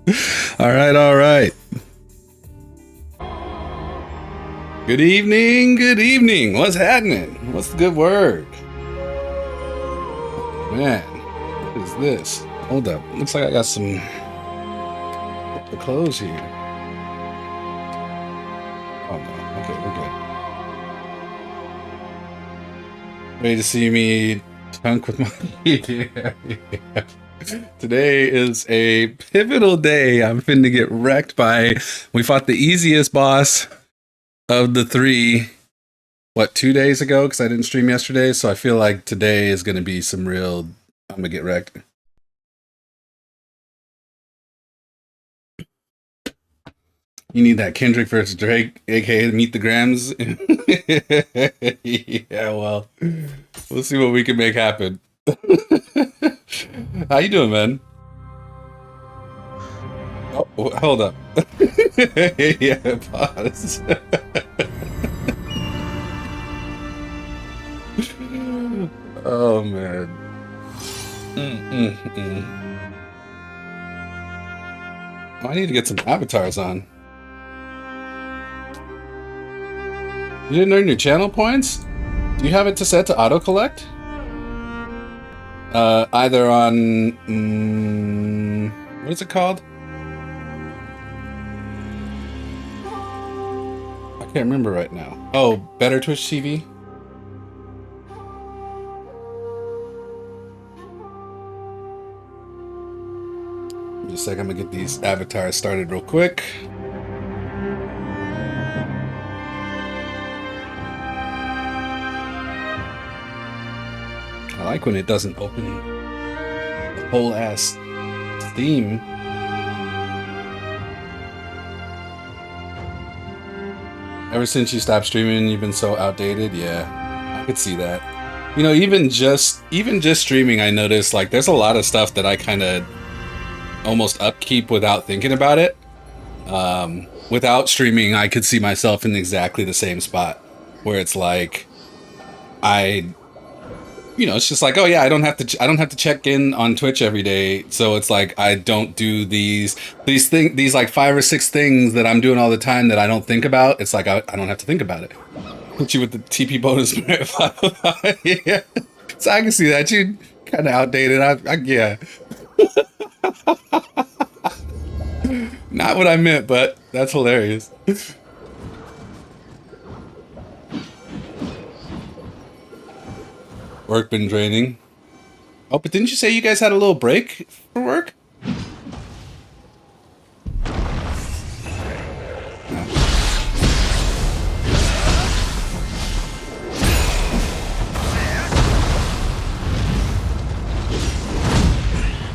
All right, all right. Good evening, good evening. What's happening? What's the good word? Man, what is this? Hold up. Looks like I got some the clothes here. Oh no. Okay, we're good. Ready to see me chunk with my yeah. Today is a pivotal day. I'm finna get wrecked by. We fought the easiest boss of the three. What, 2 days ago? Because I didn't stream yesterday, so I feel like today is gonna be some real. I'm gonna get wrecked. You need that Kendrick versus Drake, aka Meet the Grams. Yeah, well, we'll see what we can make happen. How you doing, man? Oh, hold up. Yeah, pause. Oh man. I need to get some avatars on. You didn't earn your channel points? Do you have it to set to auto collect? Either on what is it called? I can't remember right now. Oh, Better Twitch TV. Just a second, I'm gonna get these avatars started real quick. I like when it doesn't open the whole ass theme. Ever since you stopped streaming, you've been so outdated. Yeah, I could see that. You know, even just streaming, I noticed like there's a lot of stuff that I kind of almost upkeep without thinking about it. Without streaming, I could see myself in exactly the same spot where it's like it's just like, oh yeah, I don't have to check in on Twitch every day, so it's like I don't do these like 5 or 6 things that I'm doing all the time that I don't think about. It's like I don't have to think about it. Put you with the TP bonus. Yeah. So I can see that you kind of outdated. Yeah. Not what I meant, but that's hilarious. Work been draining. Oh, but didn't you say you guys had a little break for work?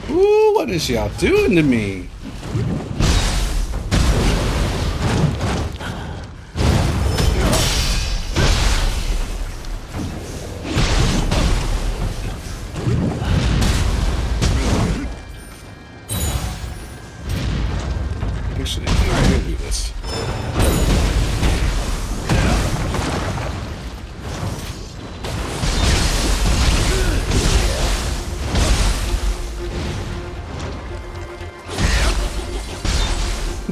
Ooh, what is y'all doing to me? Actually, I'm gonna do this.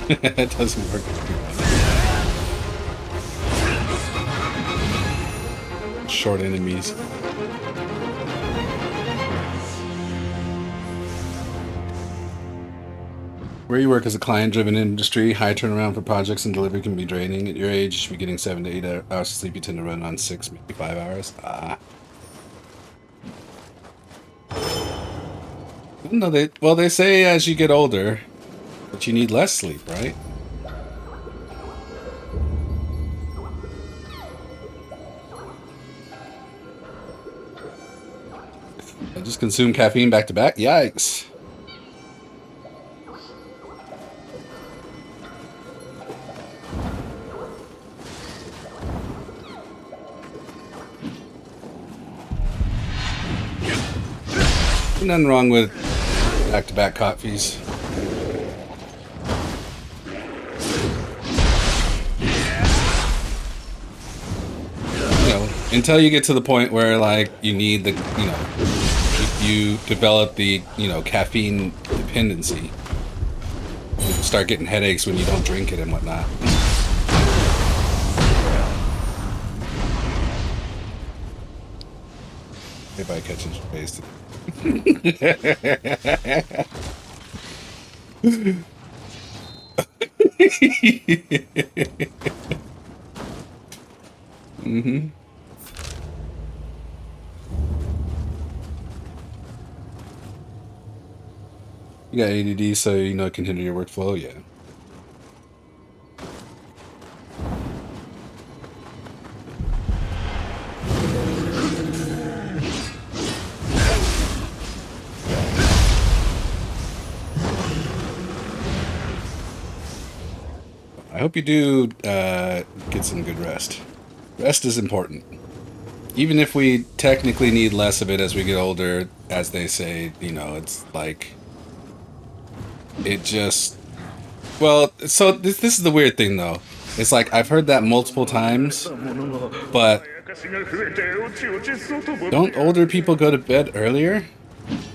It doesn't work. Short enemies. Where you work as a client-driven industry, high turnaround for projects and delivery can be draining. At your age, you should be getting 7 to 8 hours of sleep. You tend to run on 6, maybe 5 hours. No, they say as you get older that you need less sleep, right? I just consumed caffeine back to back. Yikes. Nothing wrong with back-to-back coffees. Until you get to the point where like you need the, you develop the, caffeine dependency. start getting headaches when you don't drink it and whatnot. If I catch his face. Mm-hmm. You got ADD, so you know it can hinder your workflow, yeah. I hope you do get some good rest. Rest is important. Even if we technically need less of it as we get older, as they say, you know, it's like... It just... Well, so this is the weird thing, though. It's like, I've heard that multiple times, but... Don't older people go to bed earlier?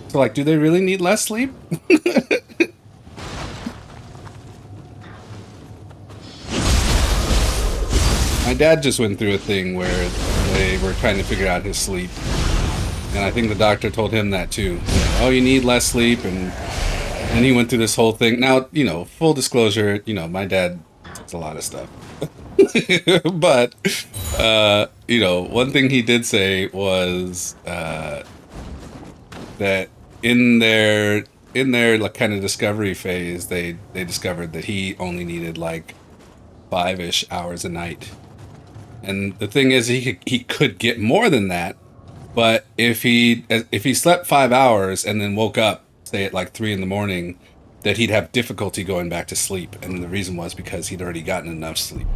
So, like, do they really need less sleep? My dad just went through a thing where they were trying to figure out his sleep. And I think the doctor told him that too. Oh, you need less sleep, and he went through this whole thing. Now, you know, full disclosure, you know, my dad does a lot of stuff. But, you know, one thing he did say was that in their like kind of discovery phase, they discovered that he only needed like 5-ish hours a night. And the thing is, he could get more than that, but if he slept 5 hours and then woke up, say at like 3 in the morning, that he'd have difficulty going back to sleep. And the reason was because he'd already gotten enough sleep.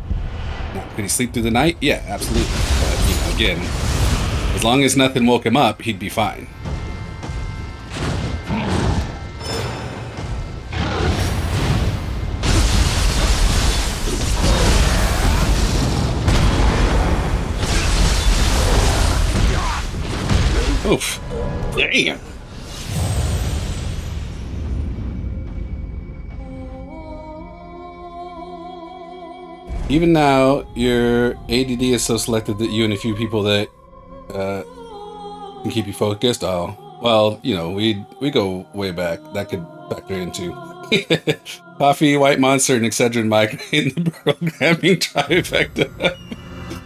Now, could he sleep through the night? Yeah, absolutely. But, you know, again, as long as nothing woke him up, he'd be fine. Oof. Damn. Even now, your ADD is so selective that you and a few people that can keep you focused. Oh, well, you know, we go way back. That could factor into coffee, white monster, and Excedrin migraine, the programming trifecta.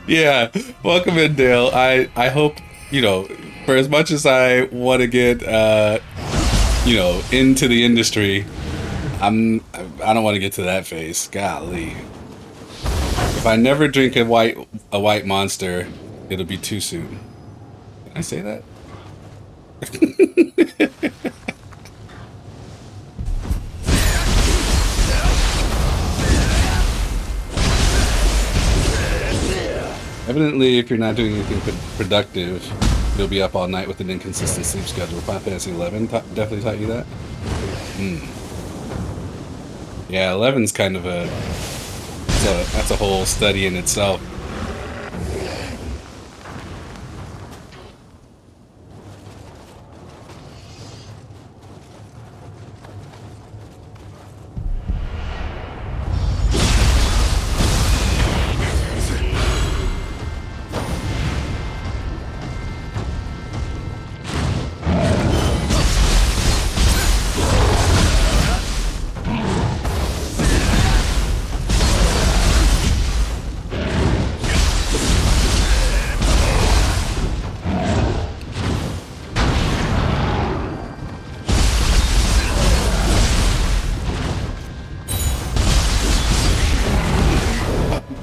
Yeah, welcome in, Dale. I hope, you know, for as much as I want to get, you know, into the industry, I don't want to get to that phase. Golly. If I never drink a white monster, it'll be too soon. Can I say that? Evidently, if you're not doing anything productive, you'll be up all night with an inconsistent sleep schedule. Final Fantasy 11 definitely taught you that. Yeah, 11's kind of a that's a whole study in itself.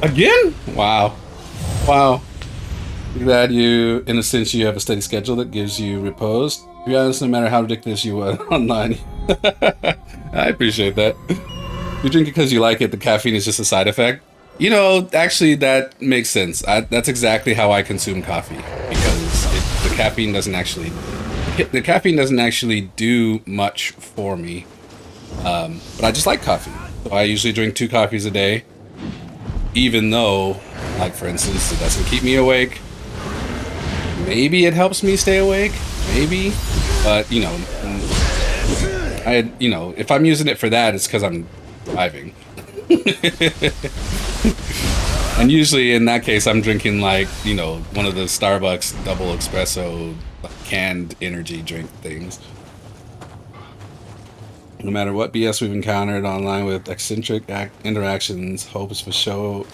Again? Wow. Wow. Glad you, in a sense, you have a steady schedule that gives you repose. To be honest, no matter how ridiculous you are online. I appreciate that. You drink it because you like it, the caffeine is just a side effect. You know, actually, that makes sense. That's exactly how I consume coffee. Because the caffeine doesn't actually... The caffeine doesn't actually do much for me. But I just like coffee. So I usually drink 2 coffees a day. Even though, like for instance, it doesn't keep me awake. Maybe it helps me stay awake. Maybe. But, you know, if I'm using it for that, it's because I'm driving. And usually in that case, I'm drinking like, you know, one of the Starbucks double espresso canned energy drink things. No matter what BS we've encountered online with eccentric interactions, hopes for show.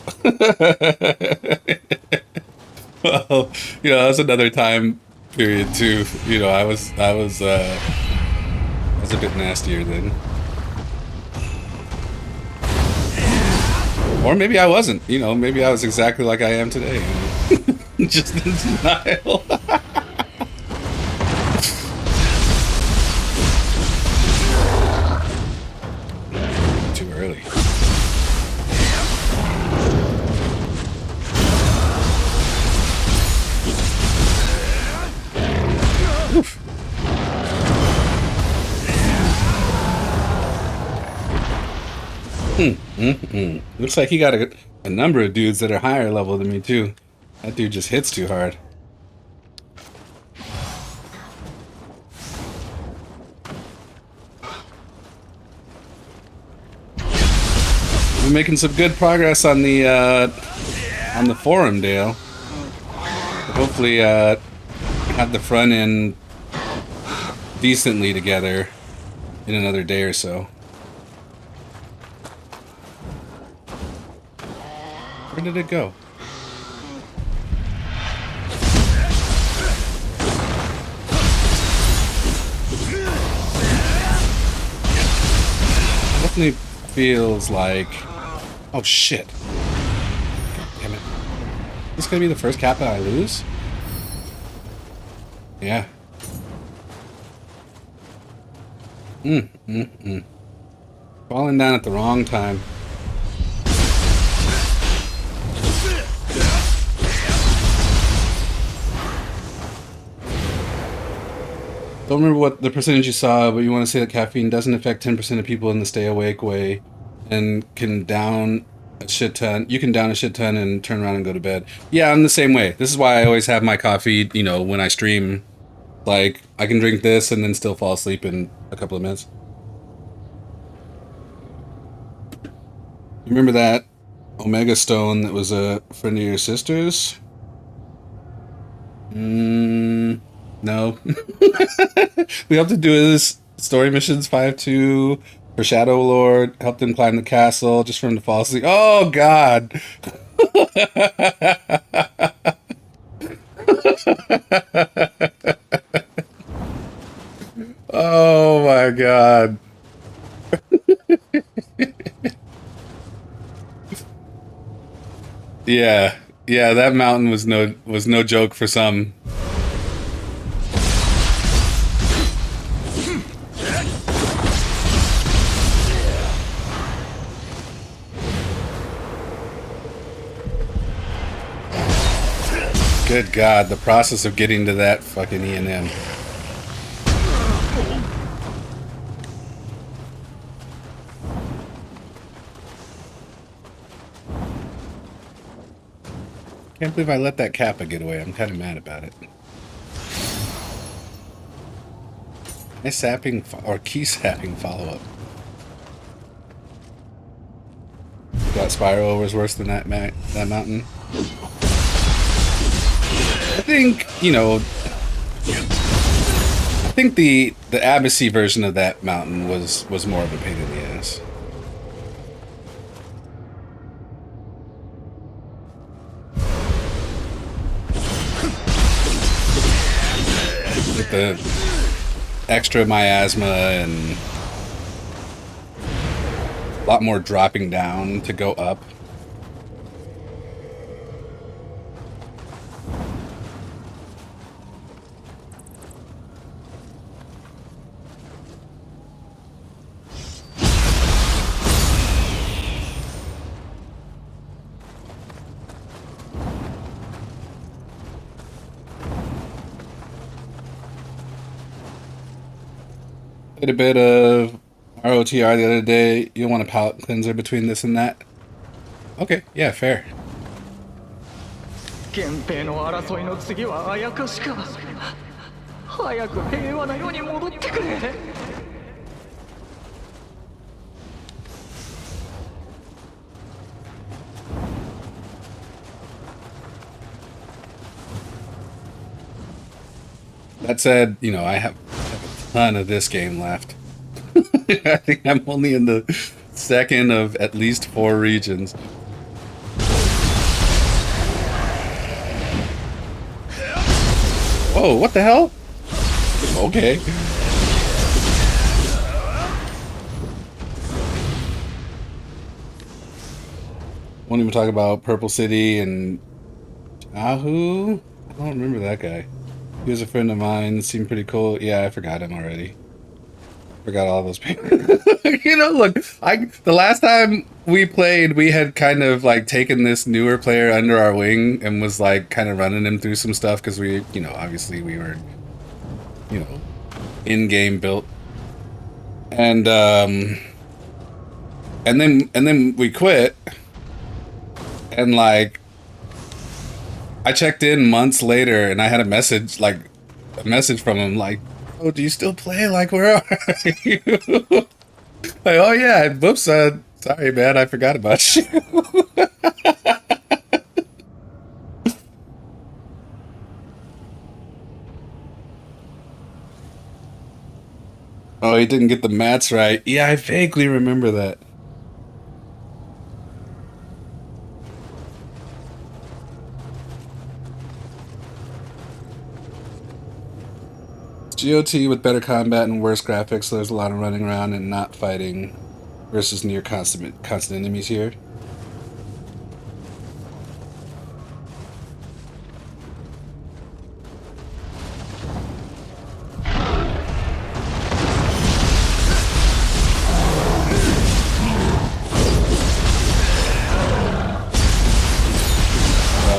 Well, you know, that's another time period too. You know, I was a bit nastier then. Or maybe I wasn't, you know, maybe I was exactly like I am today. Just in denial. Too early. Oof. Looks like he got a number of dudes that are higher level than me too. That dude just hits too hard. We're making some good progress on the forum, Dale. Hopefully, have the front end decently together in another day or so. Where did it go? Definitely feels like... Oh shit. God damn it. Is this gonna be the first Kappa I lose? Yeah. Falling down at the wrong time. Don't remember what the percentage you saw, but you want to say that caffeine doesn't affect 10% of people in the stay awake way and can down a shit ton. You can down a shit ton and turn around and go to bed. Yeah, I'm the same way. This is why I always have my coffee, you know, when I stream. Like, I can drink this and then still fall asleep in a couple of minutes. You remember that Omega Stone that was a friend of your sister's? No. We have to do this story missions 5-2 for Shadow Lord, help them climb the castle just for him to fall asleep. Oh god. Oh my god. Yeah. Yeah, that mountain was no joke for some. Good God, the process of getting to that fucking E&M. Can't believe I let that Kappa get away. I'm kind of mad about it. Nice sapping or key sapping follow-up. Thought Spyro was worse than that mountain. I think, you know, I think the Abyssy version of that mountain was more of a pain in the ass. With the extra miasma and a lot more dropping down to go up. Did a bit of ROTR the other day. You don't want a palate cleanser between this and that? Okay, yeah, fair. That said, you know, I have a ton of this game left. I think I'm only in the second of at least 4 regions. Oh, what the hell? Okay. Won't even talk about Purple City and Ahu. I don't remember that guy. He was a friend of mine, seemed pretty cool. Yeah, I forgot him already. Forgot all those people. You know, look, the last time we played, we had kind of like taken this newer player under our wing and was like kind of running him through some stuff because we, you know, obviously we were, you know, in-game built. And then we quit. And like I checked in months later and I had a message from him like, "Oh, do you still play? Like, where are you?" Like, "Oh yeah, whoops, sorry man, I forgot about you." Oh, he didn't get the mats right. Yeah, I vaguely remember that. GOT with better combat and worse graphics, so there's a lot of running around and not fighting versus near constant enemies here.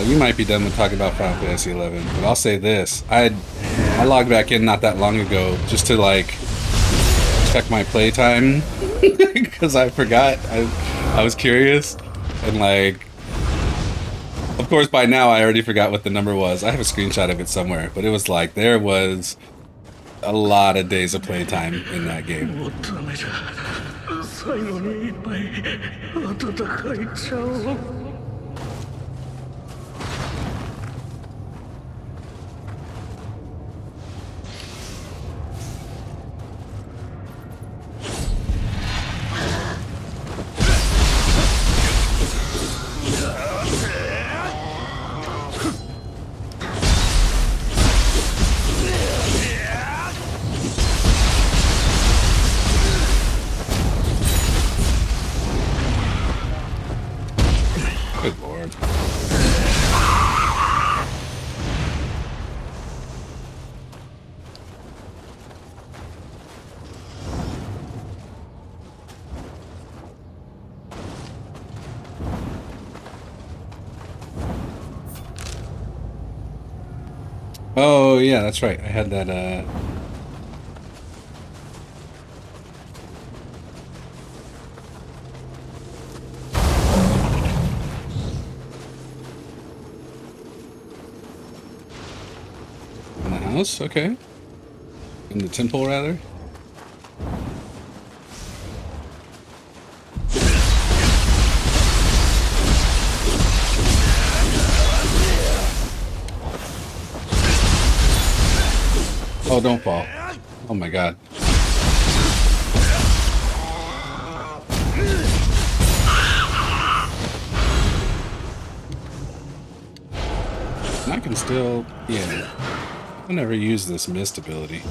You might be done with talking about Final Fantasy 11, but I'll say this. I logged back in not that long ago just to like check my playtime because I forgot. I was curious and like, of course by now I already forgot what the number was. I have a screenshot of it somewhere, but it was like there was a lot of days of playtime in that game. Good lord. Oh yeah, that's right. I had that in the house, okay. In the temple rather. Oh, don't fall. Oh my god. And I can still, yeah. I'll never use this mist ability.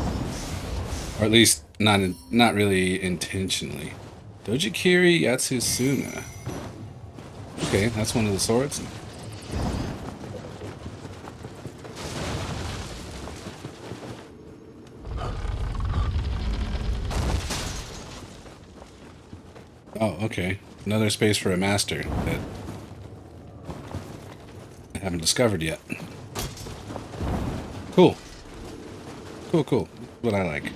Or at least not really intentionally. Dojikiri Yatsusuna. Okay, that's one of the swords. Oh, okay. Another space for a master that I haven't discovered yet. Cool. Cool, cool. That's what I like.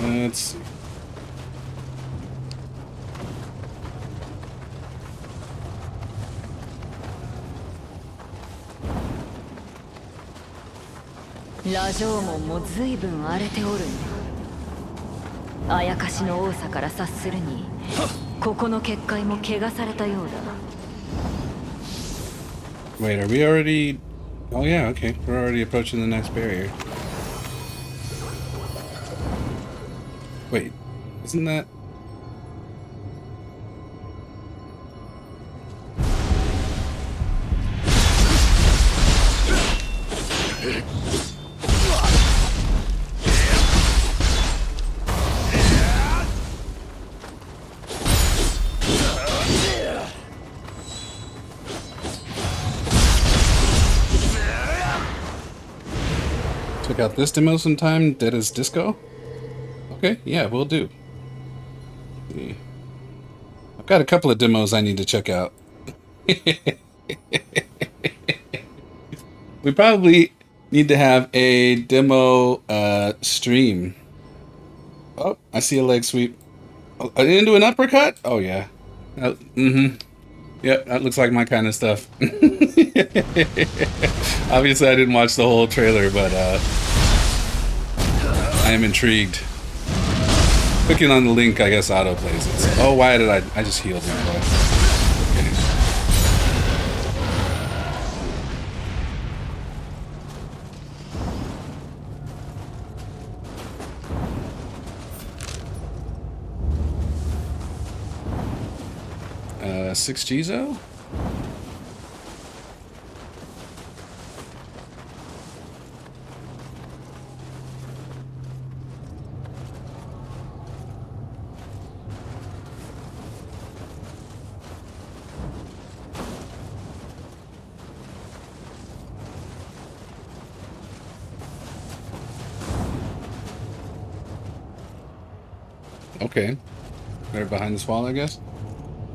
Let's see. ラジョーモンも随分荒れておるな。あやかしの多さから察するに、ここの結界も怪我されたようだ。Wait, are we already... Oh yeah, okay. We're already approaching the next barrier. Wait, isn't that... Took out this demo sometime, dead as disco? Okay, yeah, we'll do. Yeah. I've got a couple of demos I need to check out. We probably need to have a demo stream. Oh, I see a leg sweep. Oh, into an uppercut? Oh yeah. Yep, that looks like my kind of stuff. Obviously I didn't watch the whole trailer, but I am intrigued. Clicking on the link, I guess auto plays it. So, oh, why did I just healed him? Okay. 6 Gizo? Okay. Right behind this wall, I guess.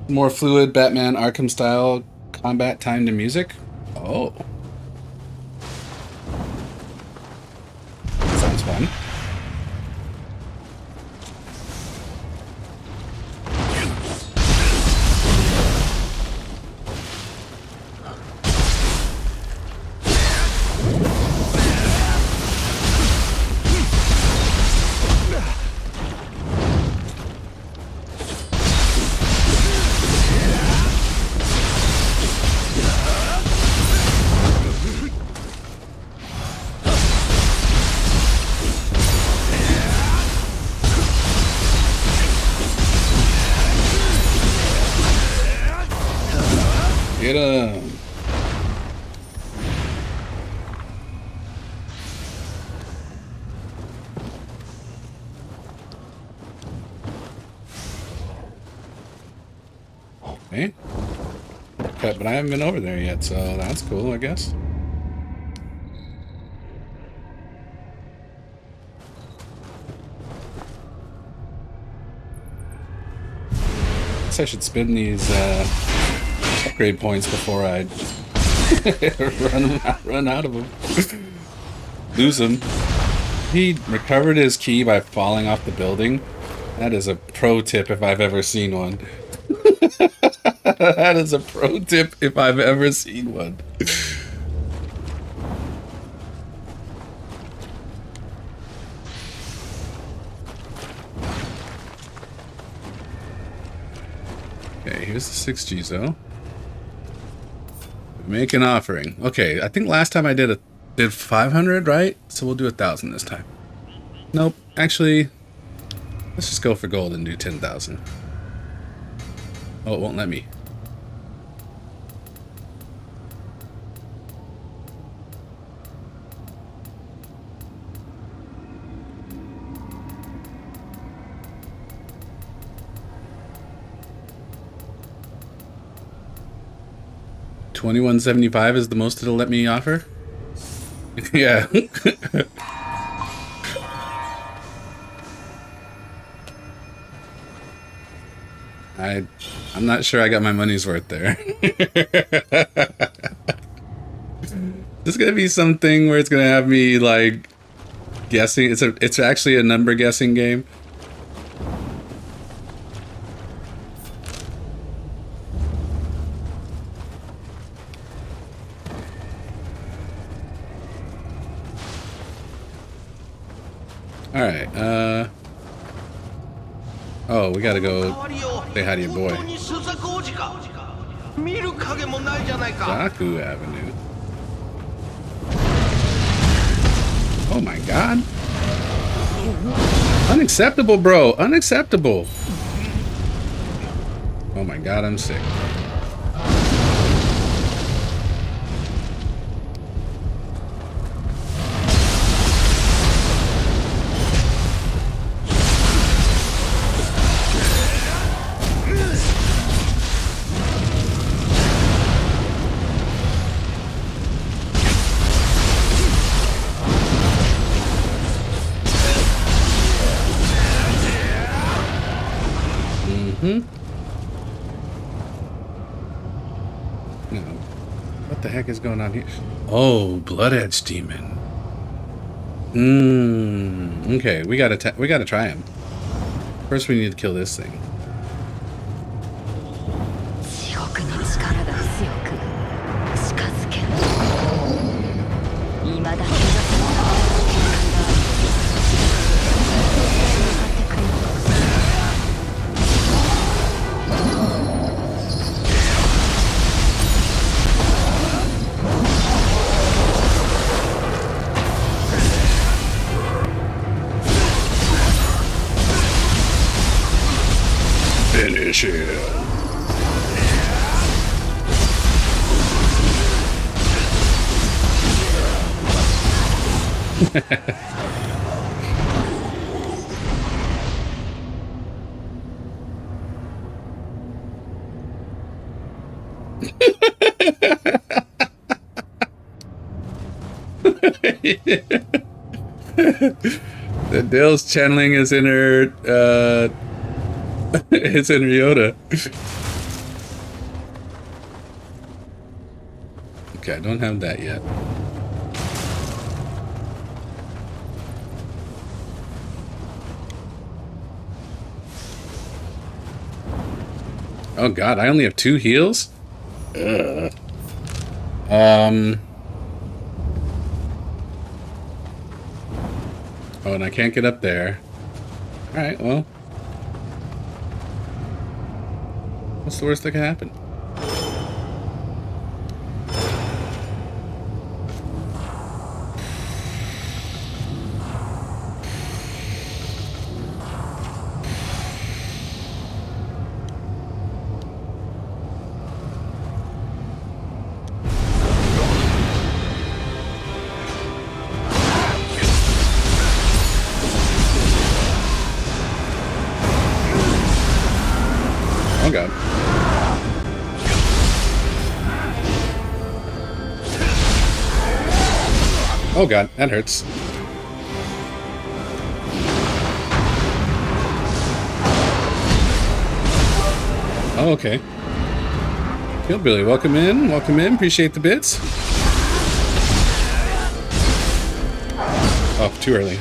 More fluid Batman Arkham style combat time to music. Oh. Sounds fun. Get him. Okay. But I haven't been over there yet, so that's cool, I guess. Guess I should spend these upgrade points before I run out of them. Lose him. He recovered his key by falling off the building. That is a pro tip if I've ever seen one. That is a pro tip if I've ever seen one. Okay, here's the 6 Gizo. Make an offering. Okay, I think last time I did 500, right? So we'll do 1,000 this time. Nope, actually, let's just go for gold and do 10,000. Oh, it won't let me. $21.75 is the most it'll let me offer. Yeah. I'm not sure I got my money's worth there. There's gonna be something where it's gonna have me like guessing. It's actually a number guessing game. Alright, oh, we gotta go say hi to your boy. Zaku Avenue. Oh my god. Unacceptable, bro. Unacceptable. Oh my god, I'm sick. No. What the heck is going on here? Oh, Blood Edge Demon. Okay, we gotta try him. First, we need to kill this thing. Finish him. The Dale's channeling his inner his inner Yoda. Okay, I don't have that yet. Oh god, I only have 2 heals? Ugh. Oh, and I can't get up there. Alright, well. What's the worst that can happen? Oh god. Oh god, that hurts. Oh, okay. Hillbilly, welcome in, appreciate the bits. Oh, too early.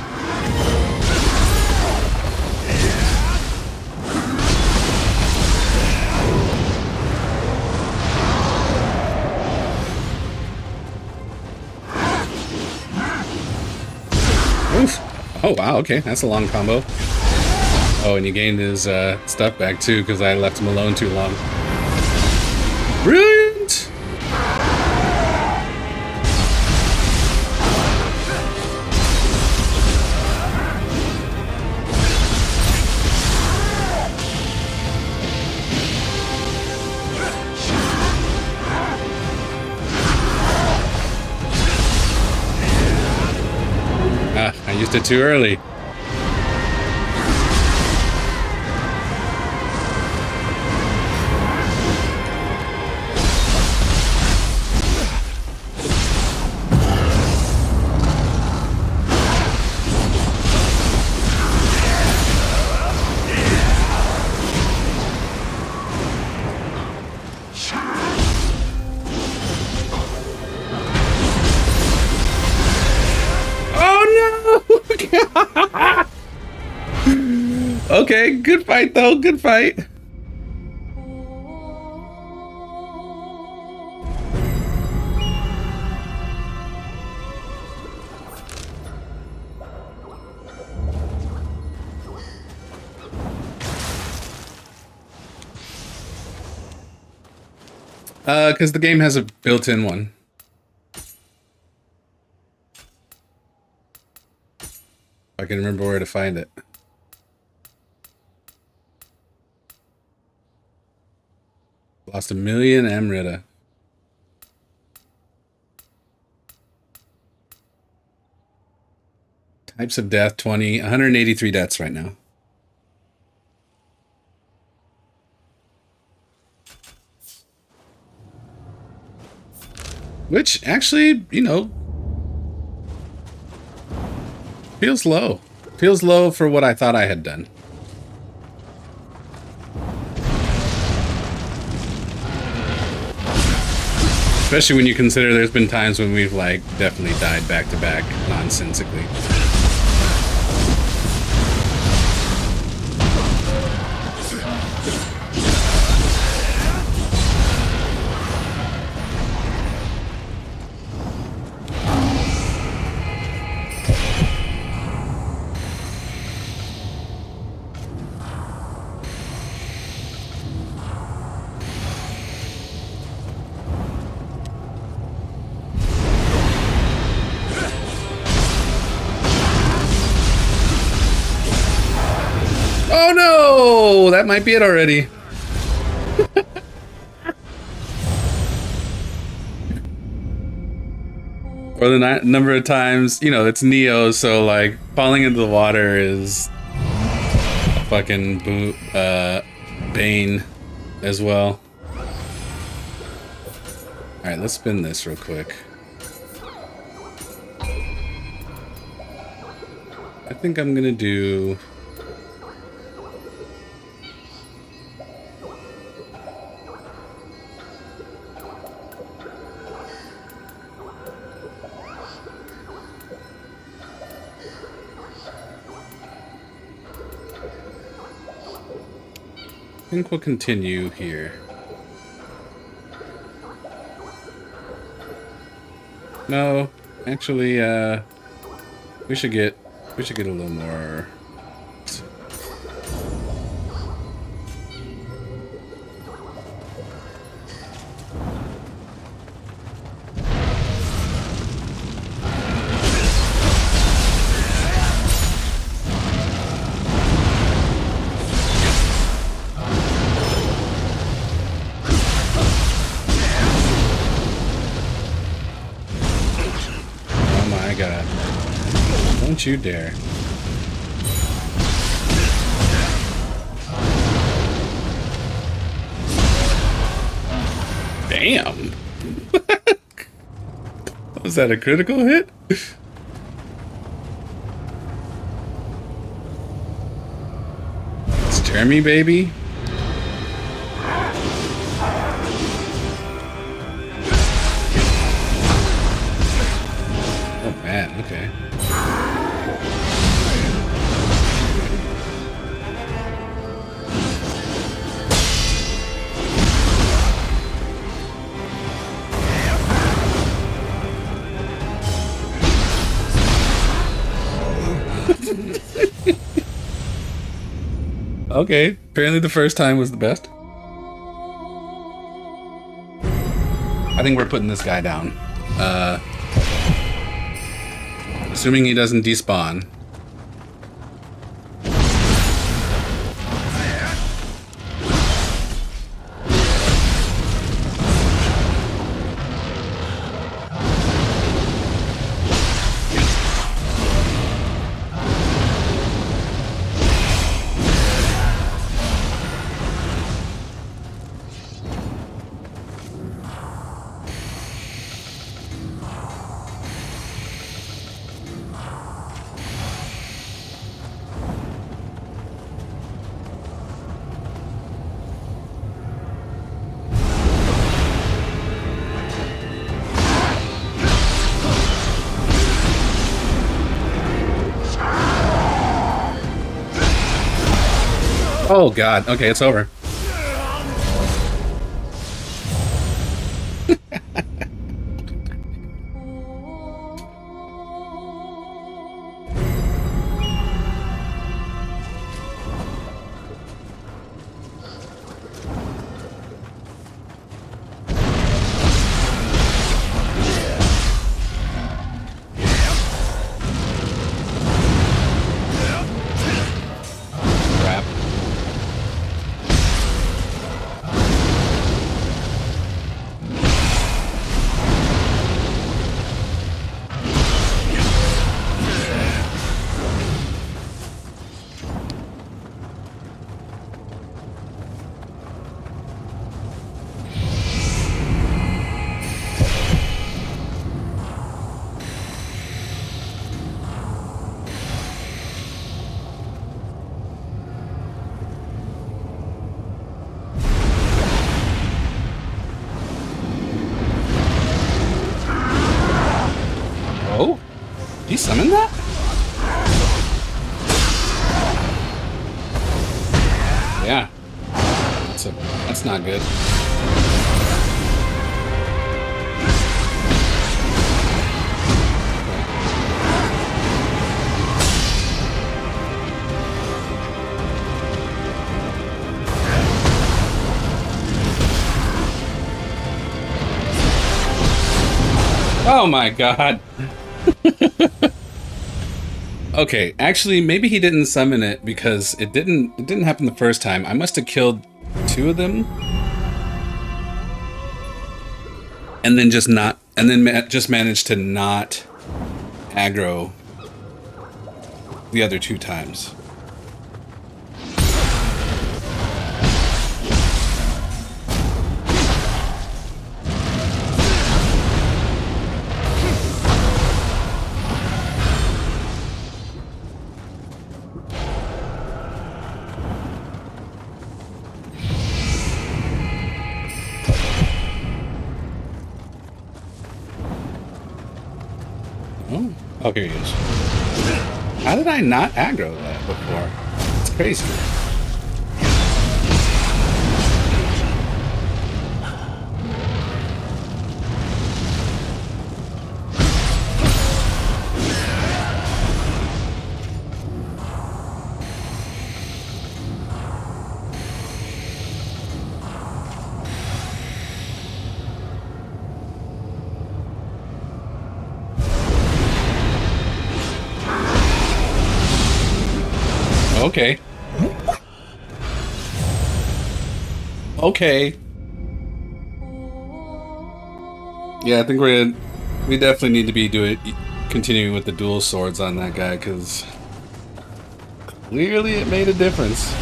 Oof. Oh wow, okay, that's a long combo. Oh, and he gained his stuff back too because I left him alone too long. Brilliant! Ah, I used it too early. Okay, good fight though, good fight. Because the game has a built-in one. I can remember where to find it. Lost 1 million Amrita. Types of death, 20. 183 deaths right now. Which, actually, you know, feels low. Feels low for what I thought I had done. Especially when you consider there's been times when we've, like, definitely died back to back nonsensically. Oh no! That might be it already. Or the number of times, you know, it's Nioh, so like falling into the water is a fucking bane as well. Alright, let's spin this real quick. I think I'm gonna do... I think we'll continue here. No, actually, we should get a little more. Don't you dare. Damn. Was that a critical hit? It's Jeremy, baby. Oh man, okay. Okay, apparently the first time was the best. I think we're putting this guy down. Assuming he doesn't despawn. Oh god, okay, it's over. he summon that? Yeah. That's not good. Oh my god. Okay, actually maybe he didn't summon it because it didn't happen the first time. I must have killed 2 of them. And then just managed to not aggro the other 2 times. Oh, here he is. How did I not aggro that before? It's crazy. Okay. Okay. Yeah, I think we definitely need to be continuing with the dual swords on that guy, because clearly it made a difference.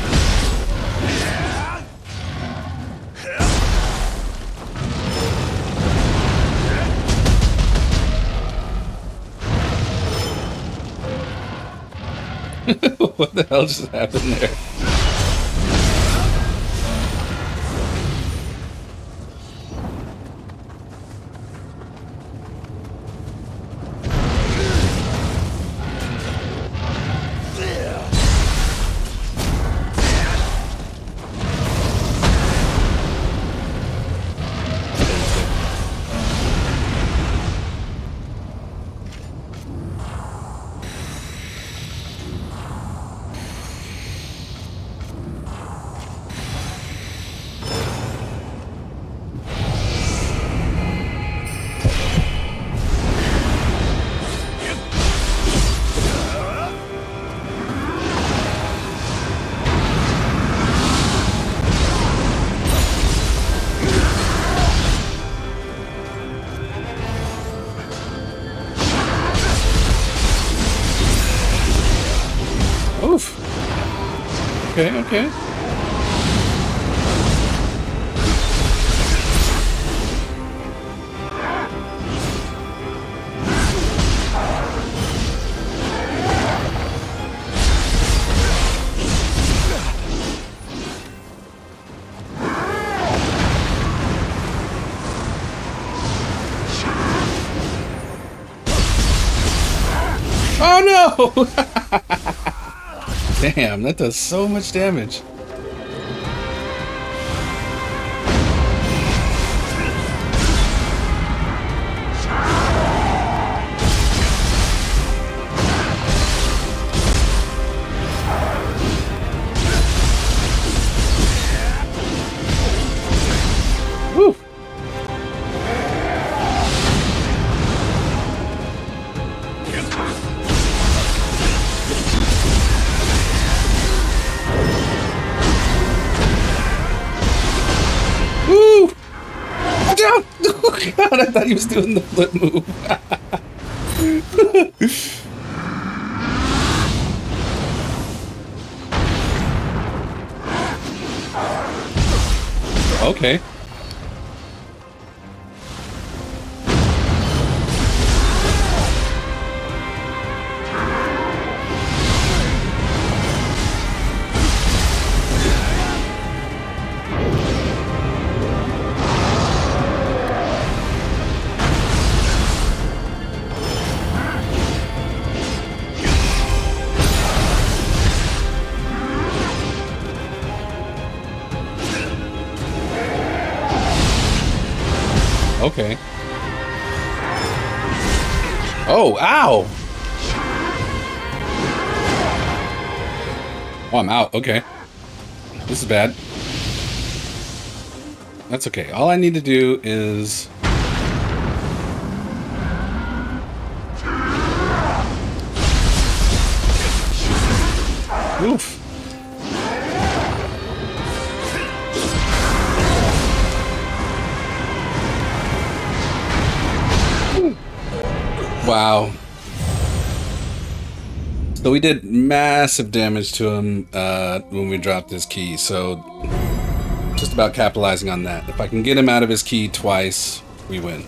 What the hell just happened there? Oof. Okay, okay. Oh no! Damn, that does so much damage. Woo! Woo! Watch out! Oh God, I thought he was doing the flip move. Okay. okay. Oh, ow! Oh, I'm out. Okay. This is bad. That's okay. All I need to do is... Oof. Wow. So we did massive damage to him when we dropped his key, so just about capitalizing on that. If I can get him out of his key twice, we win.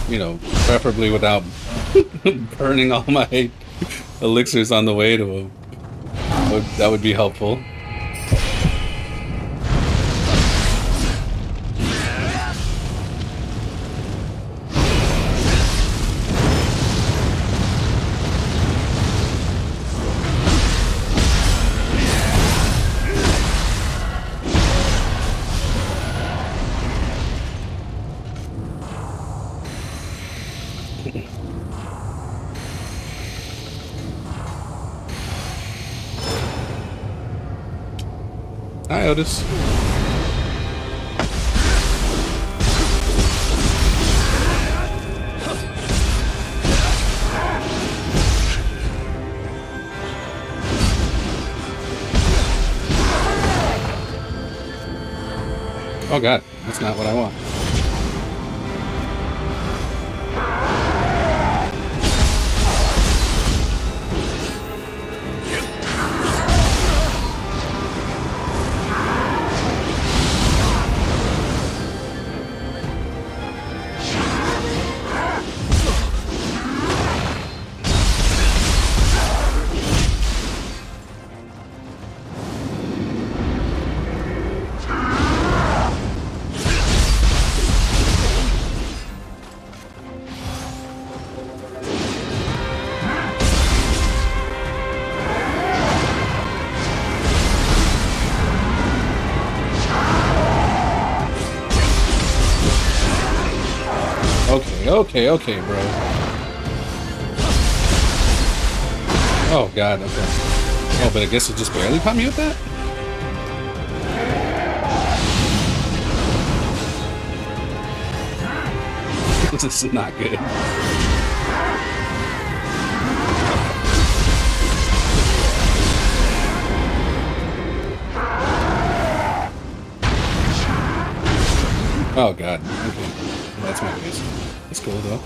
You know, preferably without burning all my elixirs on the way to him. That would be helpful. Hi, Otis. Oh god, that's not what I want. Okay, bro. Oh god, okay. Oh, but I guess it just barely caught me with that? This is not good. Oh god, okay. That's my case. That's cool though.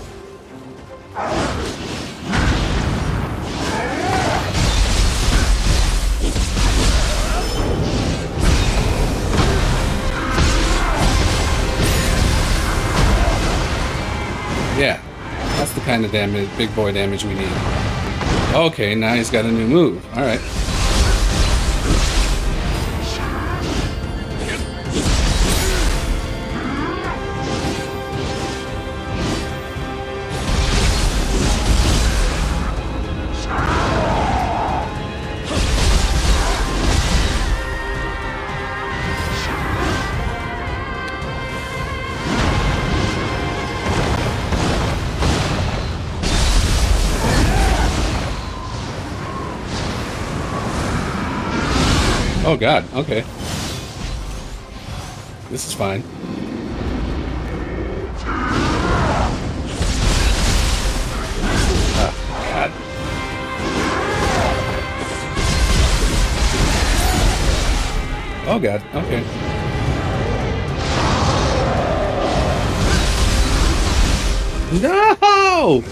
Yeah, that's the kind of damage, big boy damage we need. Okay, now he's got a new move. All right. Oh god, okay. This is fine. Oh god. Oh god, okay. No! Oh!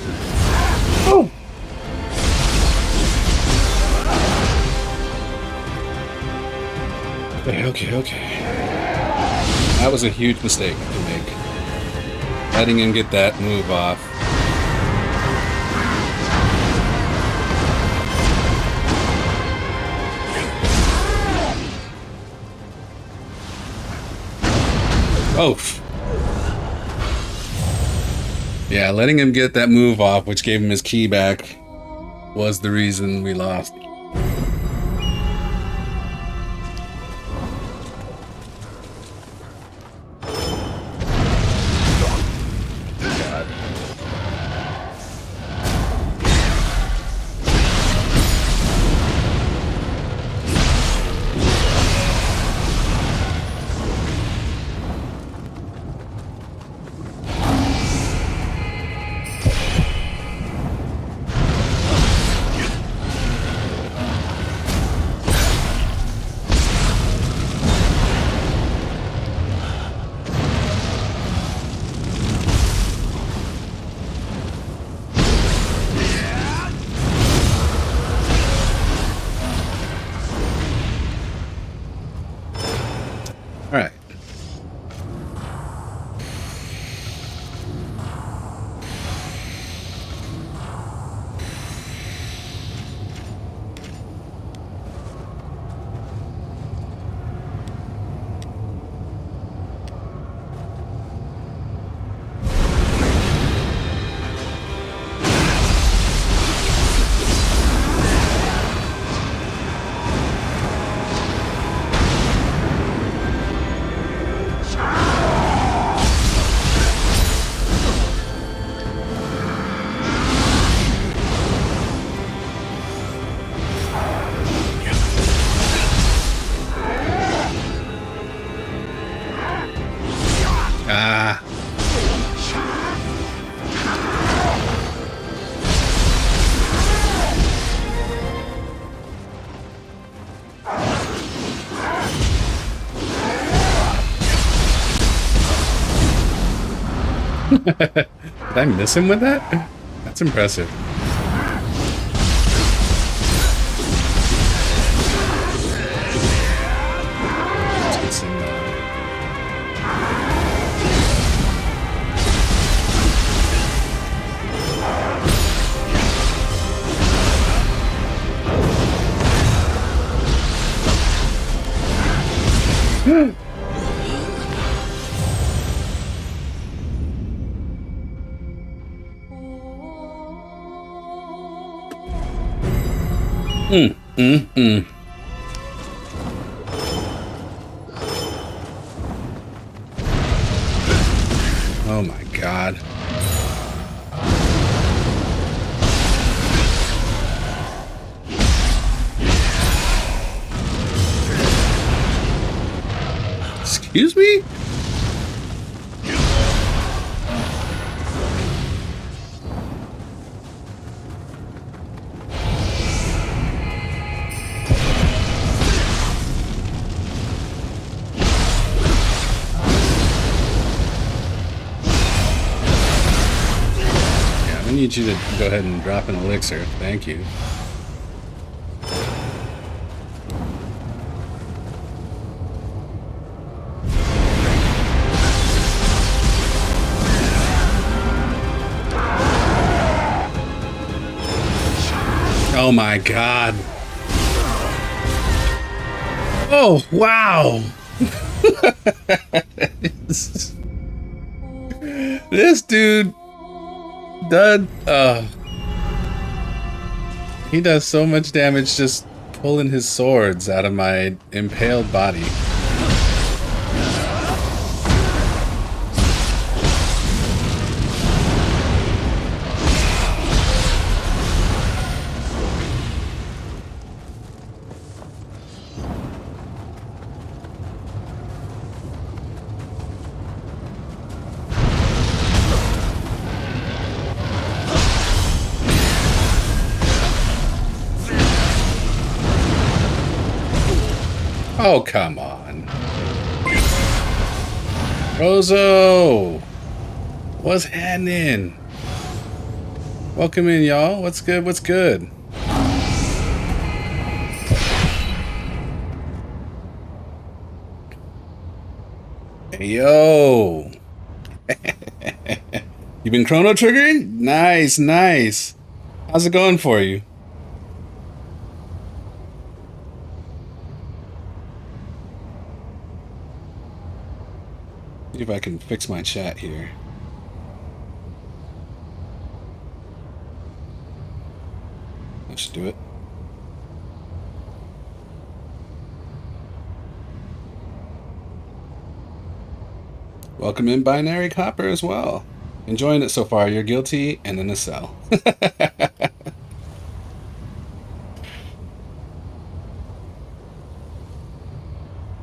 Okay. That was a huge mistake to make. Letting him get that move off. Oh. Yeah, letting him get that move off, which gave him his key back, was the reason we lost. All right. Ah. Did I miss him with that? That's impressive. Let's get some, Oh my God. Excuse me? I need you to go ahead and drop an elixir. Thank you. Oh my God. Oh, wow. This dude he does so much damage just pulling his swords out of my impaled body. Oh, come on. Rozo! What's happening? Welcome in, y'all. What's good? What's good? Hey, yo! You been chrono triggering? Nice, nice. How's it going for you? See if I can fix my chat here. That should do it. Welcome in Binary Copper as well. Enjoying it so far. You're guilty and in a cell.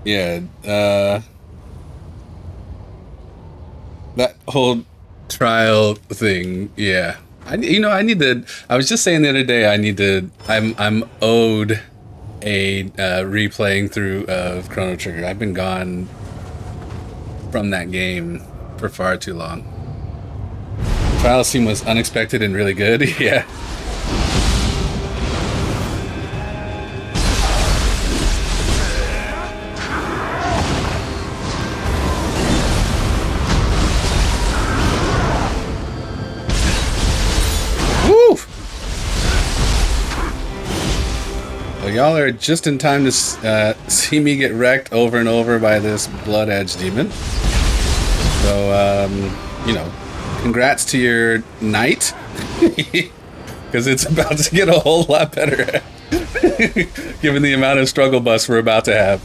Yeah, that whole trial thing, yeah. I need to, I was just saying the other day, I'm owed a replaying through of Chrono Trigger. I've been gone from that game for far too long. Trial scene was unexpected and really good, yeah. Y'all are just in time to see me get wrecked over and over by this Blood Edge demon. So, you know, congrats to your night, because it's about to get a whole lot better, given the amount of struggle bus we're about to have.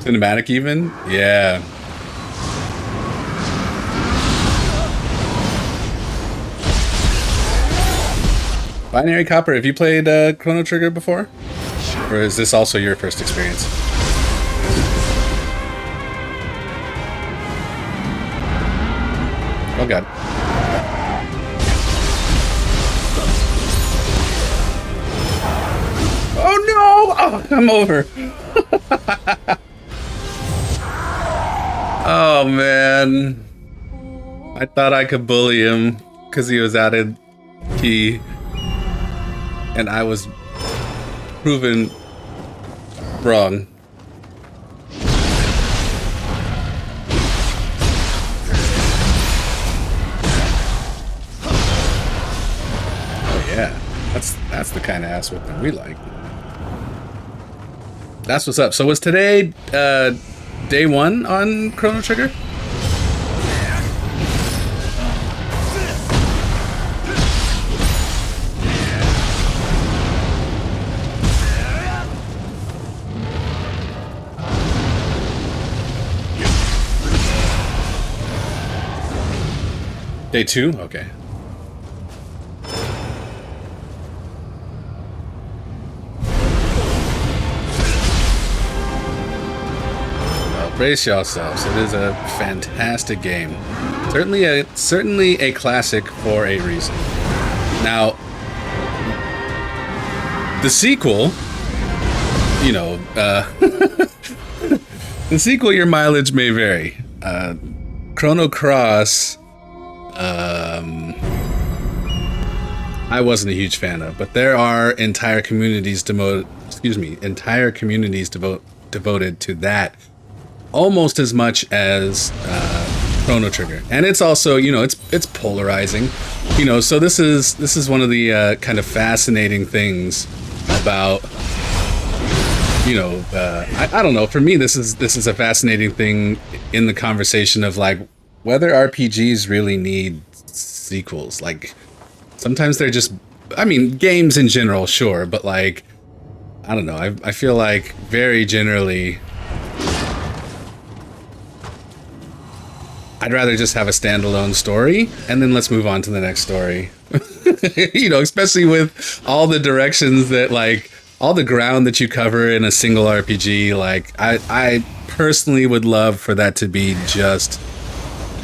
Cinematic even? Yeah. Binary Copper, have you played Chrono Trigger before? Or is this also your first experience? Oh god. Oh no! Oh, I'm over. Oh man. I thought I could bully him because he was out of key. And I was proven wrong. Oh yeah, that's the kind of ass whipping we like. That's what's up. So was today day one on Chrono Trigger? Day two? Okay. Well, brace yourselves. It is a fantastic game. Certainly a classic for a reason. Now, the sequel, you know, the sequel, your mileage may vary. Chrono Cross, I wasn't a huge fan of, but there are entire communities devoted to that almost as much as Chrono Trigger. And it's also, you know, it's polarizing, you know, so this is one of the kind of fascinating things about, you know, I don't know, for me this is a fascinating thing in the conversation of like whether RPGs really need sequels. Like sometimes they're just, I mean, games in general, sure, but like, I don't know, I feel like very generally I'd rather just have a standalone story and then let's move on to the next story. You know, especially with all the directions that, like, all the ground that you cover in a single RPG. Like, I personally would love for that to be just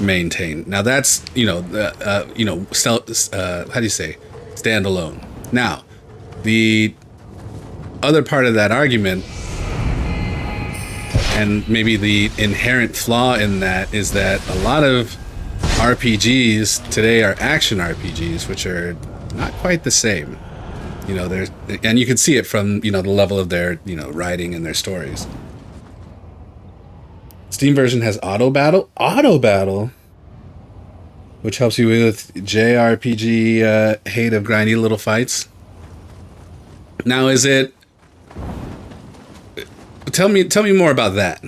maintained. Now that's, you know, how do you say, standalone. Now, the other part of that argument, and maybe the inherent flaw in that, is that a lot of RPGs today are action RPGs, which are not quite the same. You know, there's, and you can see it from, you know, the level of their, you know, writing and their stories. Steam version has auto battle, which helps you with JRPG hate of grindy little fights. Now, is it? Tell me more about that.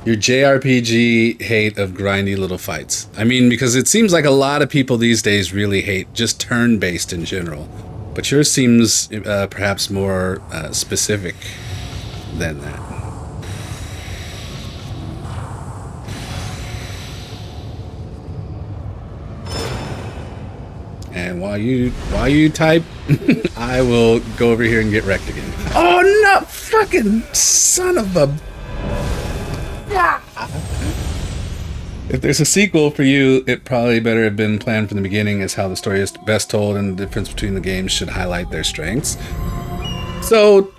Your JRPG hate of grindy little fights. I mean, because it seems like a lot of people these days really hate just turn-based in general. But yours seems perhaps more specific than that. And while you type, I will go over here and get wrecked again. Oh no! Fucking son of a... If there's a sequel for you, it probably better have been planned from the beginning, as how the story is best told and the difference between the games should highlight their strengths. So,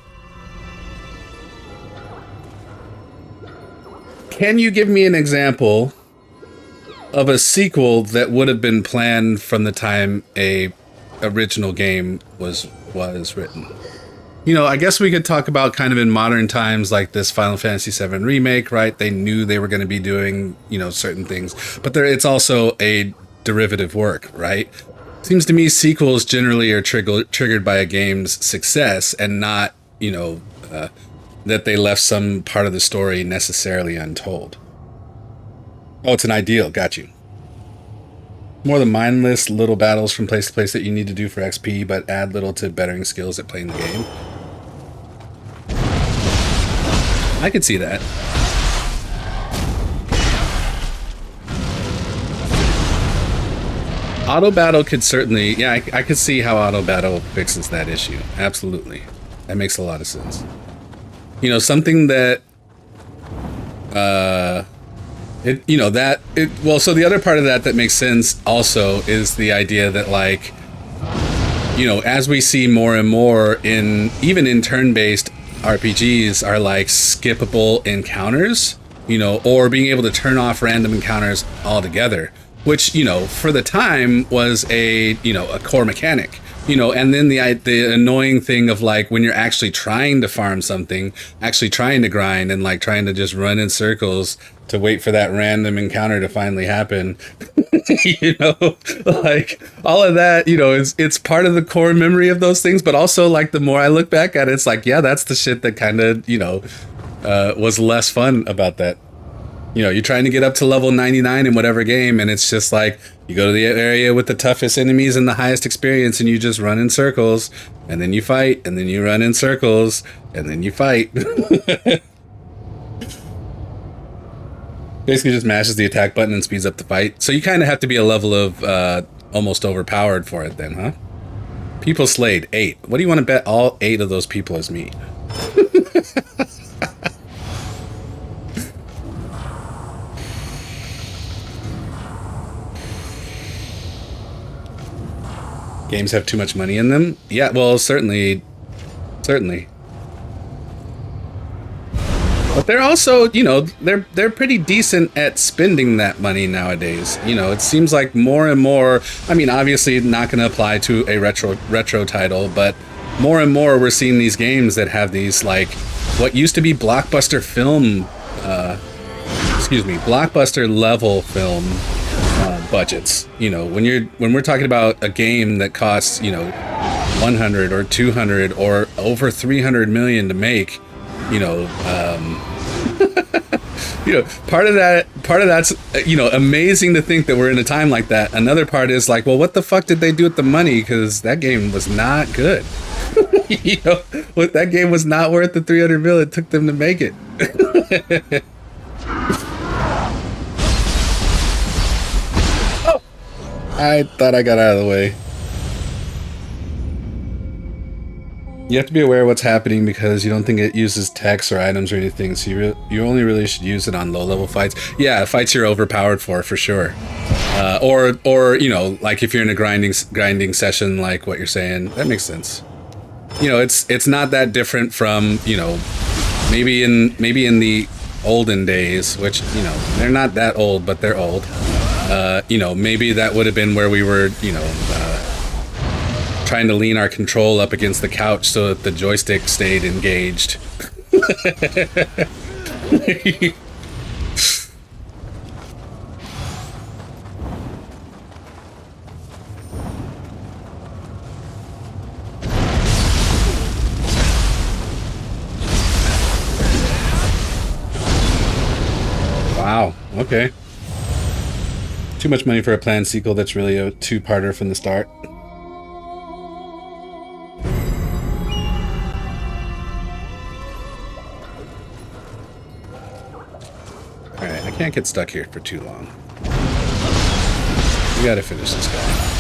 can you give me an example of a sequel that would have been planned from the time a original game was written? You know, I guess we could talk about kind of in modern times, like this Final Fantasy VII Remake, right? They knew they were going to be doing, you know, certain things, but it's also a derivative work, right? Seems to me sequels generally are triggered by a game's success and not, you know, that they left some part of the story necessarily untold. Oh, it's an ideal. Got you. More the mindless little battles from place to place that you need to do for XP, but add little to bettering skills at playing the game. I could see that. Auto battle could certainly... Yeah, I could see how auto battle fixes that issue. Absolutely. That makes a lot of sense. You know, something that... well, so the other part of that makes sense also is the idea that, like, you know, as we see more and more even in turn-based RPGs are like skippable encounters, you know, or being able to turn off random encounters altogether, which, you know, for the time was a core mechanic. You know, and then the annoying thing of, like, when you're actually trying to farm something, actually trying to grind and, like, trying to just run in circles to wait for that random encounter to finally happen, you know, like, all of that, you know, it's part of the core memory of those things. But also, like, the more I look back at it, it's like, yeah, that's the shit that kind of, you know, was less fun about that. You know, you're trying to get up to level 99 in whatever game, and it's just like, you go to the area with the toughest enemies and the highest experience, and you just run in circles, and then you fight, and then you run in circles, and then you fight. Basically just mashes the attack button and speeds up the fight. So you kind of have to be a level of almost overpowered for it then, huh? People slayed 8. What do you want to bet all 8 of those people is me? Games have too much money in them? Yeah, well, certainly. But they're also, you know, they're pretty decent at spending that money nowadays. You know, it seems like more and more, I mean, obviously not going to apply to a retro title, but more and more we're seeing these games that have these, like, what used to be blockbuster film, blockbuster level film budgets. You know, when we're talking about a game that costs, you know, 100 or 200 or over 300 million to make, you know, you know, part of that's, you know, amazing to think that we're in a time like that. Another part is like, well, what the fuck did they do with the money? Because that game was not good. You know, that game was not worth the 300 mil it took them to make it. I thought I got out of the way. You have to be aware of what's happening because you don't think it uses text or items or anything, so you only really should use it on low-level fights. Yeah, fights you're overpowered for sure. Or you know, like if you're in a grinding session, like what you're saying, that makes sense. You know, it's not that different from, you know, maybe in the olden days, which, you know, they're not that old, but they're old. You know, maybe that would have been where we were, you know, trying to lean our control up against the couch so that the joystick stayed engaged. Wow. Okay. Too much money for a planned sequel that's really a two-parter from the start. Alright, I can't get stuck here for too long. We gotta finish this guy.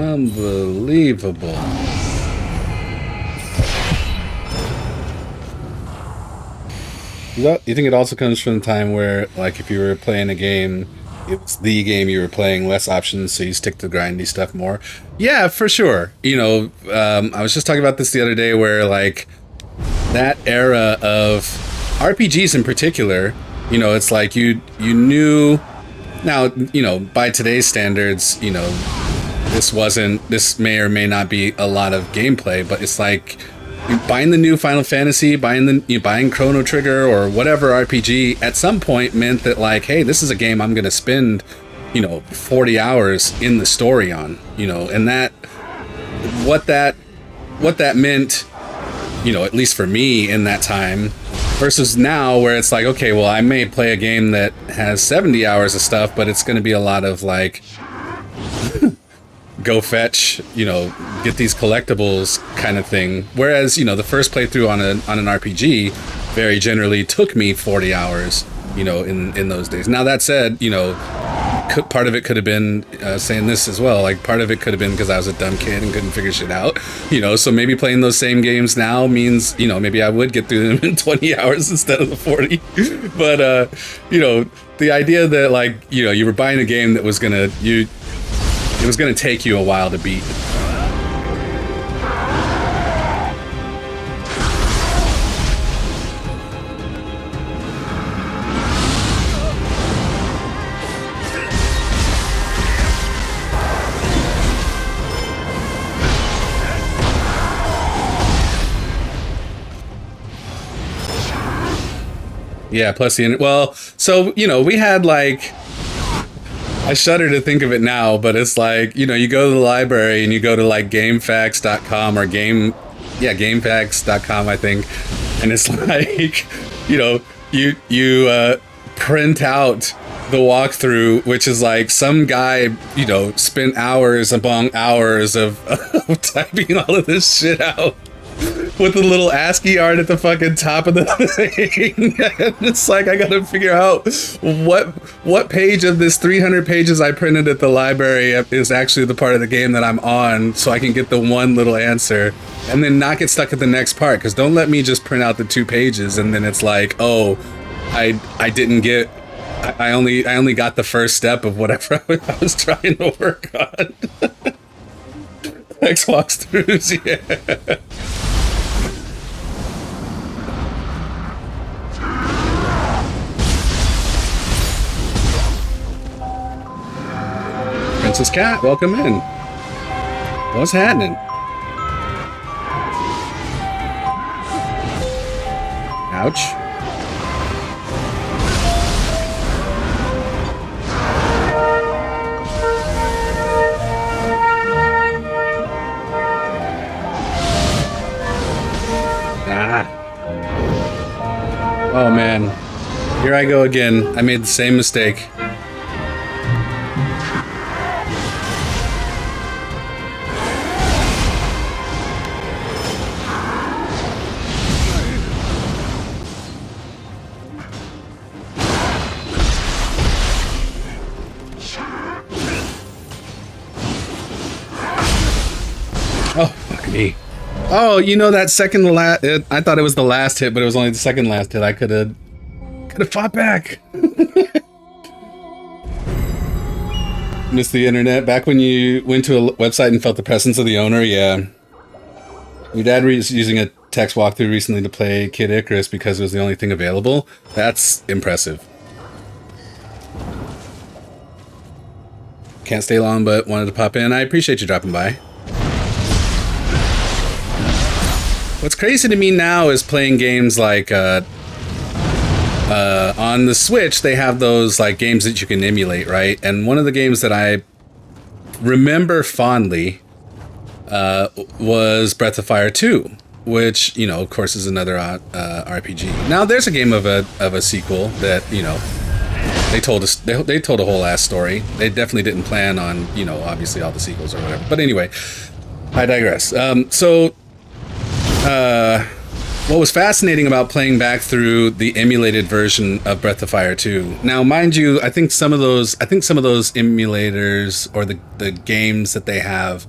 Unbelievable. You think it also comes from the time where, like, if you were playing a game, it was the game you were playing, less options, so you stick to grindy stuff more? Yeah, for sure. You know, I was just talking about this the other day where, like, that era of RPGs in particular, you know, it's like you knew... Now, you know, by today's standards, you know, this may or may not be a lot of gameplay, but it's like buying the new Final Fantasy, buying Chrono Trigger or whatever RPG at some point meant that, like, hey, this is a game I'm gonna spend, you know, 40 hours in the story on, you know, and that what that meant, you know, at least for me in that time, versus now where it's like, okay, well, I may play a game that has 70 hours of stuff, but it's gonna be a lot of like go fetch, you know, get these collectibles kind of thing. Whereas, you know, the first playthrough on an RPG very generally took me 40 hours, you know, in those days. Now that said, you know, part of it could have been saying this as well. Like, part of it could have been because I was a dumb kid and couldn't figure shit out, you know. So maybe playing those same games now means, you know, maybe I would get through them in 20 hours instead of the 40. But you know, the idea that, like, you know, you were buying a game that was gonna it was going to take you a while to beat. Yeah, plus the... Well, so, you know, we had, like... I shudder to think of it now, but it's like, you know, you go to the library and you go to like gamefacts.com or gamefacts.com, I think. And it's like, you know, you print out the walkthrough, which is like some guy, you know, spent hours upon hours of typing all of this shit out with the little ASCII art at the fucking top of the thing. It's like, I gotta figure out what page of this 300 pages I printed at the library is actually the part of the game that I'm on, so I can get the one little answer and then not get stuck at the next part. Because don't let me just print out the 2 pages and then it's like, oh, I didn't get... I only got the first step of whatever I was trying to work on. X walkthroughs, yeah. Princess Cat, welcome in. What's happening? Ouch. Oh man, here I go again. I made the same mistake. Oh, fuck me. Oh, you know that second to last... I thought it was the last hit, but it was only the second last hit. I could have fought back. Missed the internet. Back when you went to a website and felt the presence of the owner, yeah. Your dad was using a text walkthrough recently to play Kid Icarus because it was the only thing available. That's impressive. Can't stay long, but wanted to pop in. I appreciate you dropping by. What's crazy to me now is playing games like on the Switch. They have those like games that you can emulate, right? And one of the games that I remember fondly was Breath of Fire 2, which, you know, of course, is another RPG. Now, there's a game of a sequel that, you know, they told us they told a whole ass story. They definitely didn't plan on, you know, obviously all the sequels or whatever. But anyway, I digress. What was fascinating about playing back through the emulated version of Breath of Fire 2. Now, mind you, I think some of those emulators or the games that they have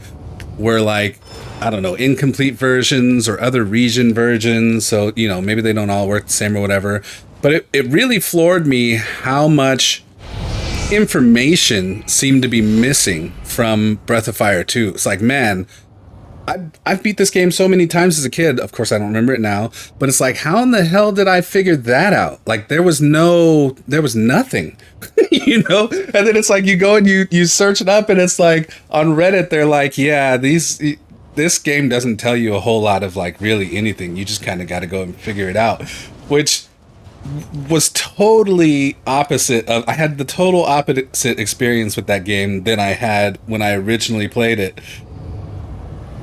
were like, I don't know, incomplete versions or other region versions. So, you know, maybe they don't all work the same or whatever. But it really floored me how much information seemed to be missing from Breath of Fire 2. It's like, man, I've beat this game so many times as a kid. Of course, I don't remember it now. But it's like, how in the hell did I figure that out? Like, there was nothing, you know? And then it's like, you go and you search it up, and it's like, on Reddit, they're like, yeah, this game doesn't tell you a whole lot of, like, really anything. You just kind of got to go and figure it out. Which was totally opposite of... I had the total opposite experience with that game than I had when I originally played it.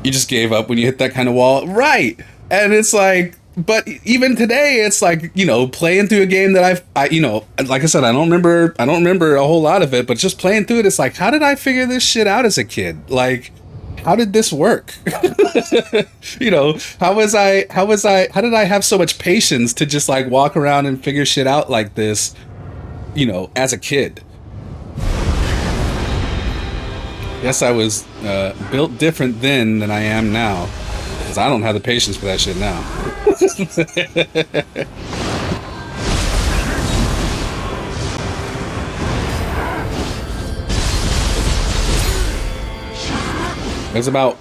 You just gave up when you hit that kind of wall. Right. And it's like, but even today, it's like, you know, playing through a game that I you know, like I said, I don't remember a whole lot of it, but just playing through it, it's like, how did I figure this shit out as a kid? Like, how did this work? You know, how did I have so much patience to just like walk around and figure shit out like this, you know, as a kid? Guess I was built different then than I am now, because I don't have the patience for that shit now. There's about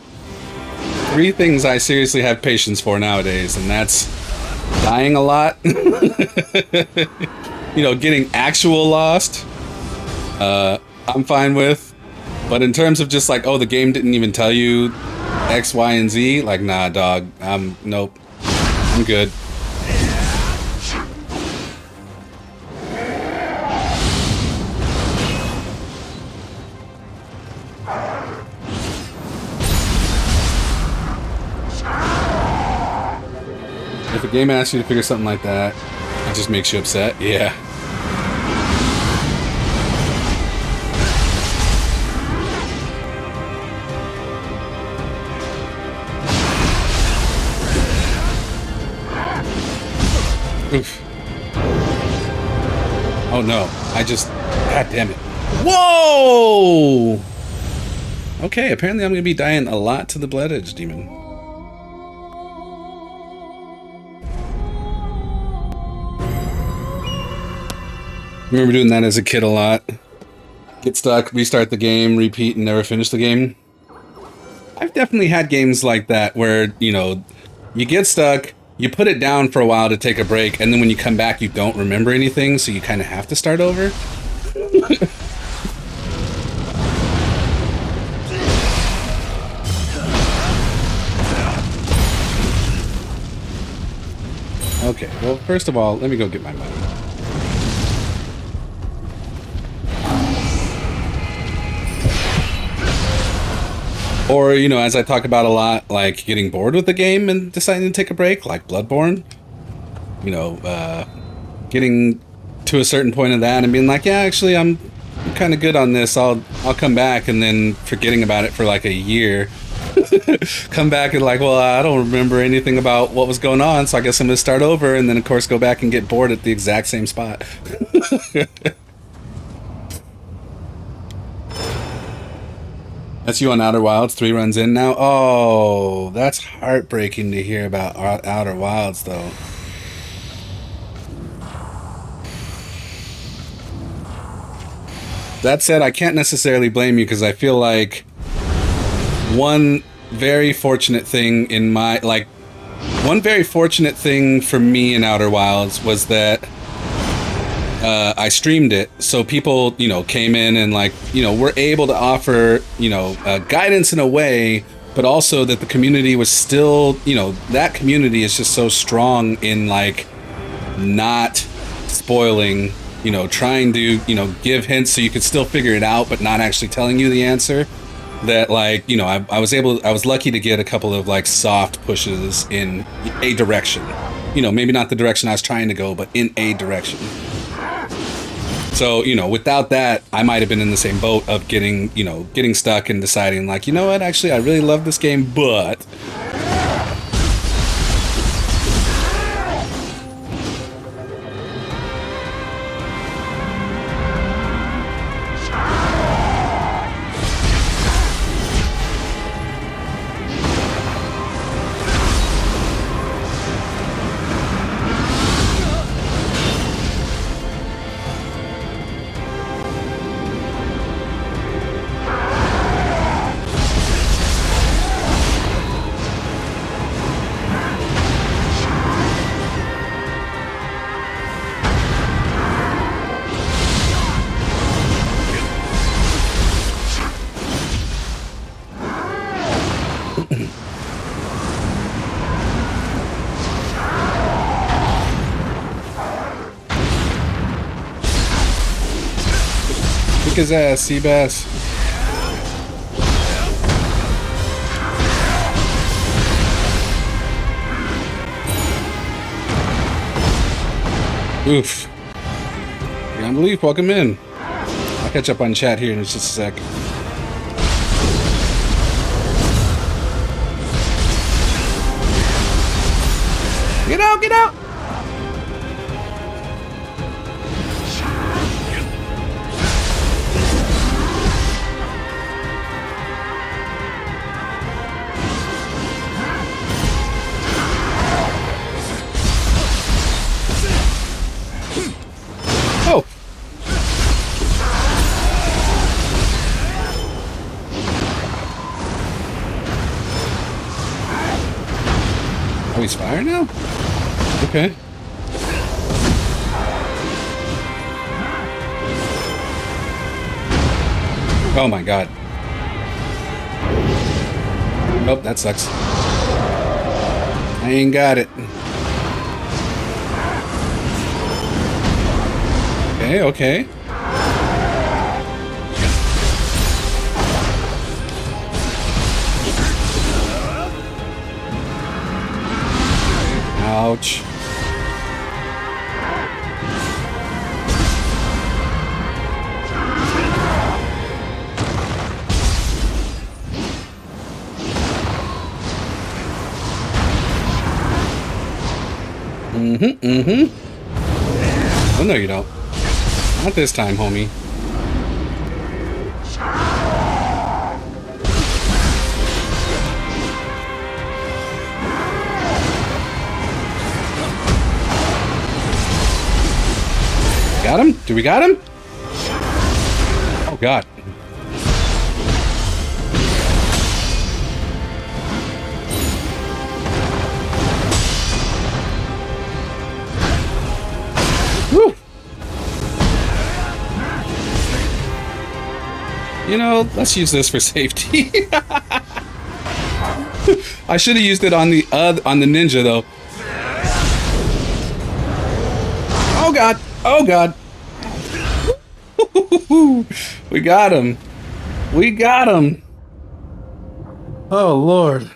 3 things I seriously have patience for nowadays, and that's dying a lot, you know, getting actual lost, I'm fine with. But in terms of just like, oh, the game didn't even tell you X, Y, and Z, like, nah, dog, nope, I'm good. If a game asks you to figure something like that, it just makes you upset. Yeah. Oof. Oh no, God damn it. Whoa! Okay, apparently I'm gonna be dying a lot to the Blood Edge Demon. Remember doing that as a kid a lot. Get stuck, restart the game, repeat, and never finish the game. I've definitely had games like that where, you know, you get stuck, you put it down for a while to take a break, and then when you come back, you don't remember anything, so you kind of have to start over. Okay, well, first of all, let me go get my money. Or, you know, as I talk about a lot, like getting bored with the game and deciding to take a break, like Bloodborne. You know, getting to a certain point of that and being like, yeah, actually, I'm kind of good on this. I'll come back, and then forgetting about it for like a year. Come back and like, well, I don't remember anything about what was going on, so I guess I'm gonna start over, and then of course go back and get bored at the exact same spot. That's you on Outer Wilds, 3 runs in now? Oh, that's heartbreaking to hear about Outer Wilds, though. That said, I can't necessarily blame you, because I feel like one very fortunate thing in my, like, one very fortunate thing for me in Outer Wilds was that I streamed it, so people, you know, came in and like, you know, were able to offer, you know, guidance in a way, but also that the community was still, you know, that community is just so strong in like not spoiling, you know, trying to, you know, give hints so you could still figure it out, but not actually telling you the answer. That like, you know, I was lucky to get a couple of like soft pushes in a direction. You know, maybe not the direction I was trying to go, but in a direction. So, you know, without that, I might have been in the same boat of getting, you know, getting stuck and deciding like, you know what, actually, I really love this game, but... Kick his ass, Seabass. Oof. Beyond belief, welcome in. I'll catch up on chat here in just a sec. Get out, get out! Oh! Oh, he's firing now? Okay. Oh my god. Nope, that sucks. I ain't got it. Okay, okay. Ouch. Oh, no, you don't. Not this time, homie. Got him? Do we got him? Oh, God. Woo! You know, let's use this for safety. I should have used it on the ninja though. Oh god! Oh god! We got him. We got him. Oh lord!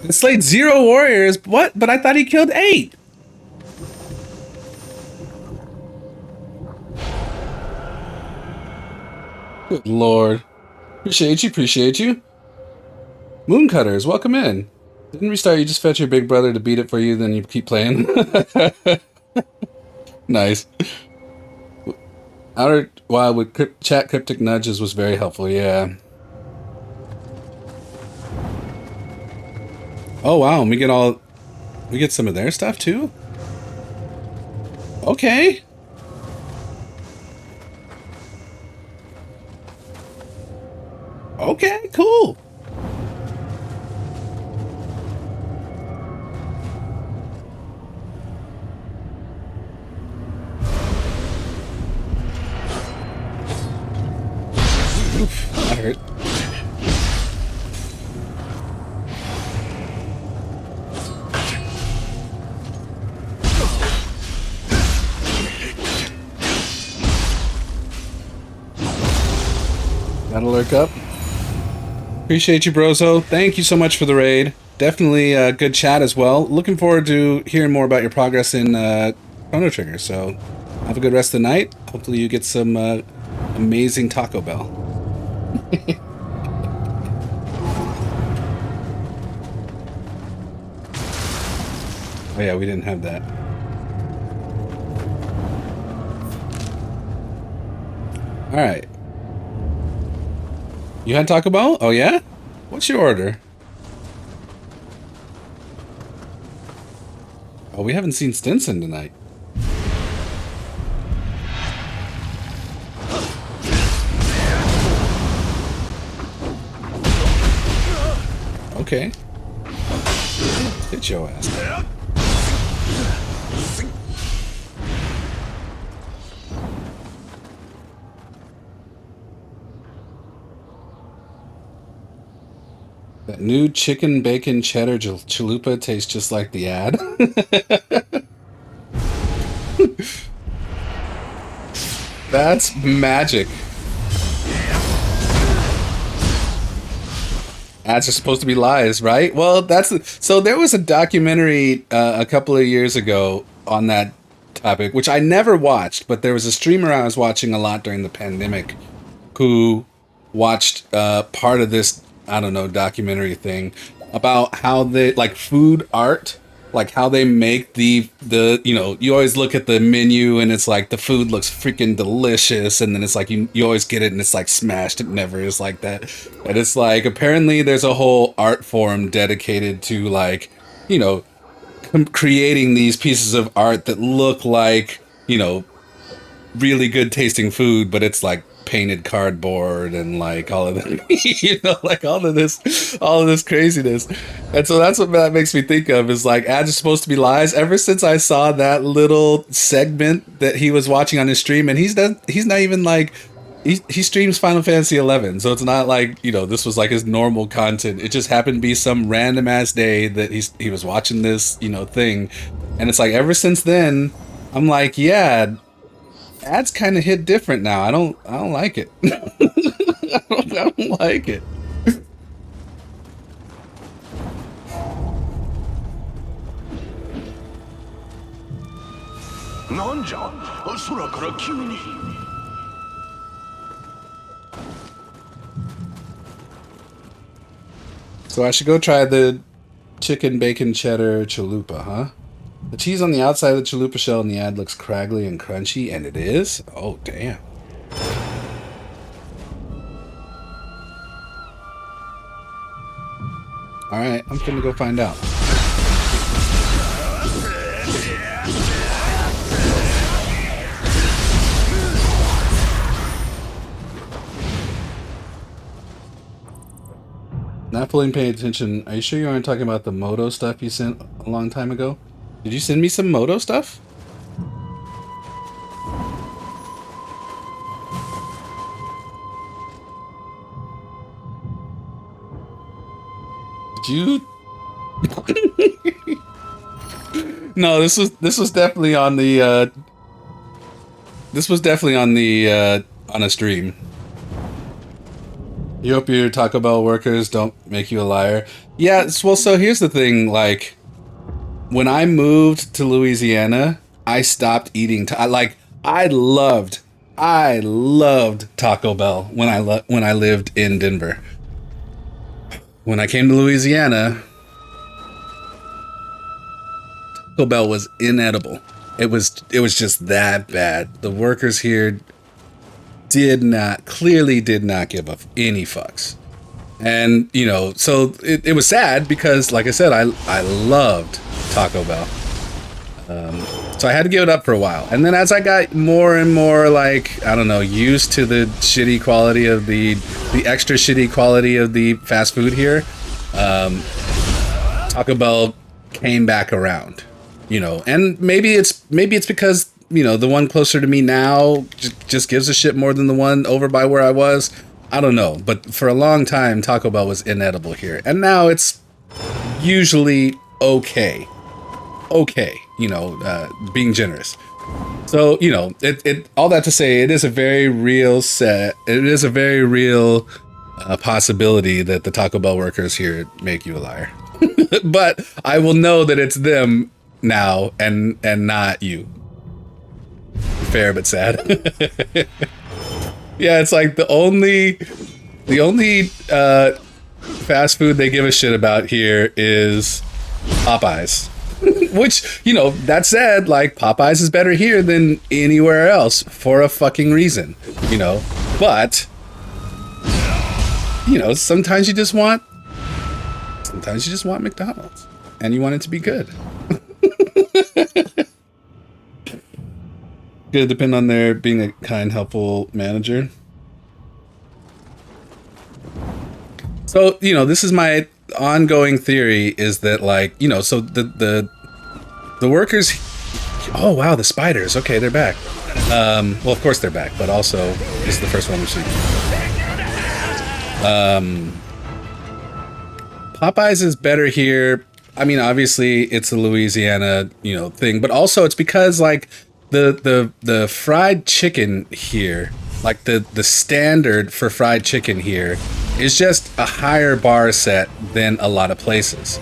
It slayed 0 warriors. What? But I thought he killed 8. Good lord. Appreciate you, appreciate you. Mooncutters, welcome in. Didn't restart, you just fetch your big brother to beat it for you, then you keep playing. Nice. Outer Wild with chat cryptic nudges was very helpful, yeah. Oh wow, we get some of their stuff too? Okay. Okay, cool. hurt. Gotta lurk up. Appreciate you, Brozo. Thank you so much for the raid. Definitely a good chat as well. Looking forward to hearing more about your progress in Chrono Trigger. So have a good rest of the night. Hopefully you get some amazing Taco Bell. Oh yeah, we didn't have that. Alright. You had Taco Bell? Oh yeah? What's your order? Oh, we haven't seen Stinson tonight. Okay. Hit your ass. That new chicken bacon cheddar chalupa tastes just like the ad. That's magic. Ads are supposed to be lies, right? Well, so there was a documentary a couple of years ago on that topic, which I never watched, but there was a streamer I was watching a lot during the pandemic who watched part of this, I don't know, documentary thing about how they, like, food art, like how they make the you know, you always look at the menu and it's like the food looks freaking delicious, and then it's like you always get it and it's like smashed. It never is like that. And it's like, apparently there's a whole art form dedicated to, like, you know, creating these pieces of art that look like, you know, really good tasting food, but it's like painted cardboard and like all of that, you know, like all of this craziness. And so that's what that makes me think of, is like, ads are supposed to be lies. Ever since I saw that little segment that he was watching on his stream, and he's not even like, he streams Final Fantasy 11, so it's not like, you know, this was like his normal content. It just happened to be some random ass day that he was watching this, you know, thing. And it's like, ever since then, I'm like, yeah, ads kind of hit different now. I don't like it. I don't like it. So I should go try the chicken bacon cheddar chalupa, huh? The cheese on the outside of the chalupa shell in the ad looks craggly and crunchy, and it is? Oh, damn. Alright, I'm finna go find out. Not fully paying attention. Are you sure you aren't talking about the Moto stuff you sent a long time ago? Did you send me some Moto stuff? Did you? No, this was definitely on the on a stream. You hope your Taco Bell workers don't make you a liar. Yeah, well, so here's the thing, like, when I moved to Louisiana, I stopped eating. I loved Taco Bell when I lived in Denver. When I came to Louisiana, Taco Bell was inedible. It was just that bad. The workers here clearly did not give up any fucks. And, you know, so it was sad because, like I said, I loved Taco Bell. So I had to give it up for a while. And then as I got more and more, like, I don't know, used to the shitty quality of the extra shitty quality of the fast food here, Taco Bell came back around, you know. And maybe it's because, you know, the one closer to me now just gives a shit more than the one over by where I was. I don't know, but for a long time, Taco Bell was inedible here. And now it's usually okay. Okay, you know, being generous. So, you know, it all that to say, it is a very real possibility that the Taco Bell workers here make you a liar. But I will know that it's them now and not you. Fair but sad. Yeah, it's like the only fast food they give a shit about here is Popeyes. Which, you know, that said, like, Popeyes is better here than anywhere else for a fucking reason, you know. But, you know, sometimes you just want McDonald's, and you want it to be good. Gonna depend on their being a kind, helpful manager. So, you know, this is my ongoing theory, is that, like, you know, so the workers, oh wow, the spiders, okay, they're back. Well, of course they're back, but also this is the first one we've seen. Popeyes is better here. I mean, obviously it's a Louisiana, you know, thing, but also it's because, like, the fried chicken here, like the standard for fried chicken here is just a higher bar set than a lot of places.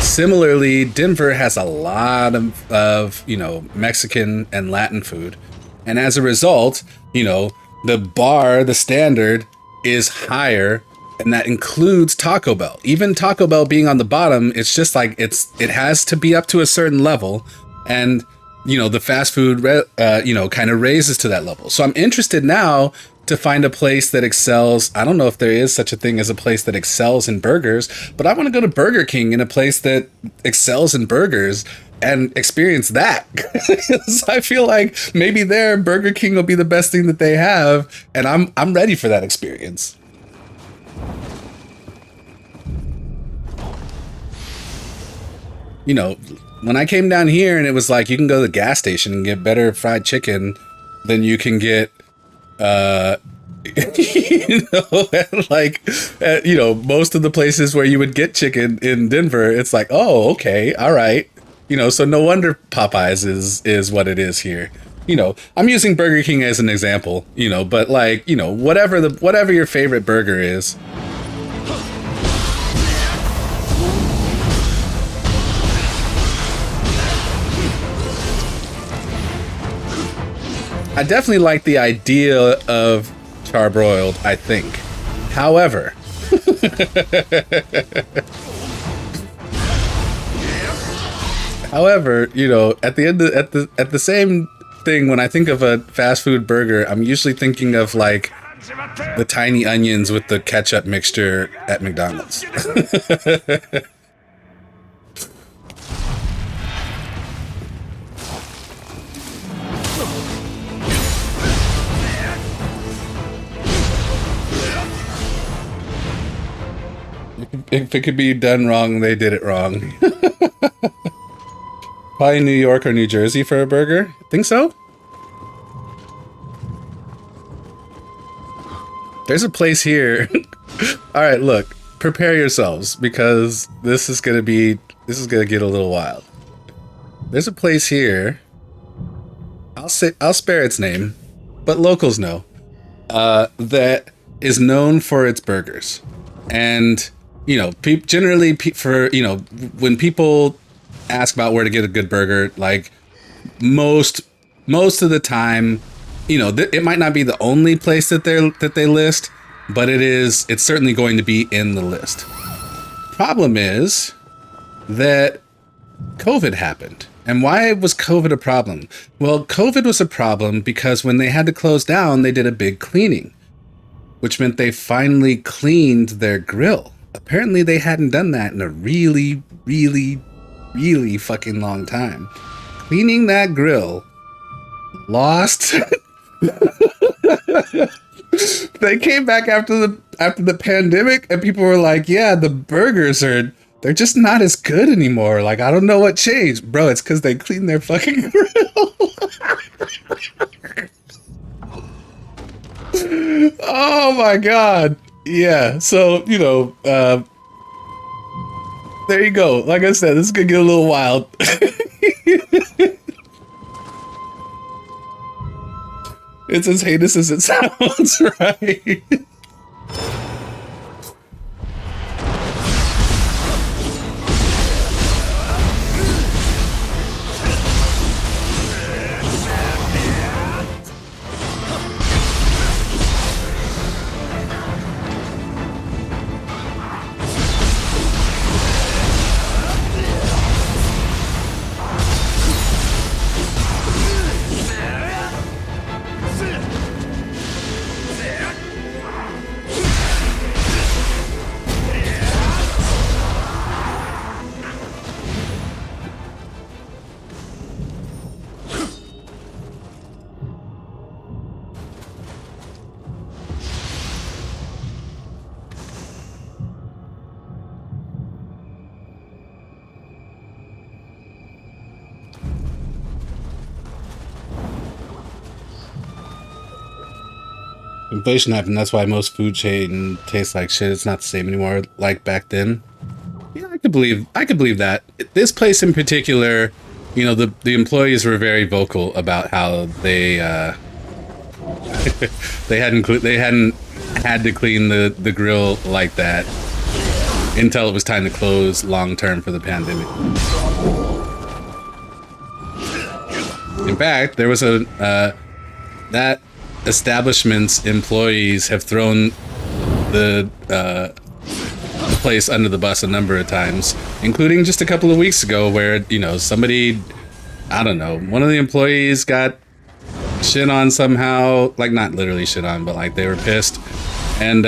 Similarly, Denver has a lot of, you know, Mexican and Latin food. And as a result, you know, the standard is higher, and that includes Taco Bell. Even Taco Bell being on the bottom, it's just like it has to be up to a certain level, and, you know, the fast food, you know, kind of raises to that level. So I'm interested now to find a place that excels. I don't know if there is such a thing as a place that excels in burgers, but I want to go to Burger King in a place that excels in burgers and experience that. I feel like maybe there Burger King will be the best thing that they have, and I'm ready for that experience. You know, when I came down here and it was like you can go to the gas station and get better fried chicken than you can get you know, like, you know, most of the places where you would get chicken in Denver, it's like, oh, okay, all right, you know, so no wonder Popeyes is what it is here. You know, I'm using Burger King as an example, you know, but, like, you know, whatever your favorite burger is. I definitely like the idea of charbroiled, I think. However, you know, at the same thing, when I think of a fast food burger, I'm usually thinking of, like, the tiny onions with the ketchup mixture at McDonald's. If it could be done wrong, they did it wrong. Probably New York or New Jersey for a burger. Think so? There's a place here. All right, look, prepare yourselves, because this is gonna get a little wild. There's a place here. I'll spare its name, but locals know, that is known for its burgers. And, you know, generally, for, you know, when people ask about where to get a good burger, like, most of the time, you know, it might not be the only place that they list, but it's certainly going to be in the list. Problem is that COVID happened. And why was COVID a problem? Well, COVID was a problem because when they had to close down, they did a big cleaning, which meant they finally cleaned their grill. Apparently they hadn't done that in a really, really, really fucking long time. Cleaning that grill lost. They came back after the pandemic, and people were like, yeah, the burgers they're just not as good anymore. Like, I don't know what changed. Bro, it's because they cleaned their fucking grill. Oh my god. Yeah, so, you know, there you go. Like I said, this is gonna get a little wild. It's as heinous as it sounds, right? Inflation happened. That's why most food chain tastes like shit. It's not the same anymore, like back then. Yeah, I could believe that. This place in particular, you know, the employees were very vocal about how they they hadn't had to clean the grill like that until it was time to close long term for the pandemic. In fact, there was that establishment's employees have thrown the place under the bus a number of times, including just a couple of weeks ago where, you know, somebody, I don't know, one of the employees got shit on somehow, like not literally shit on, but like they were pissed and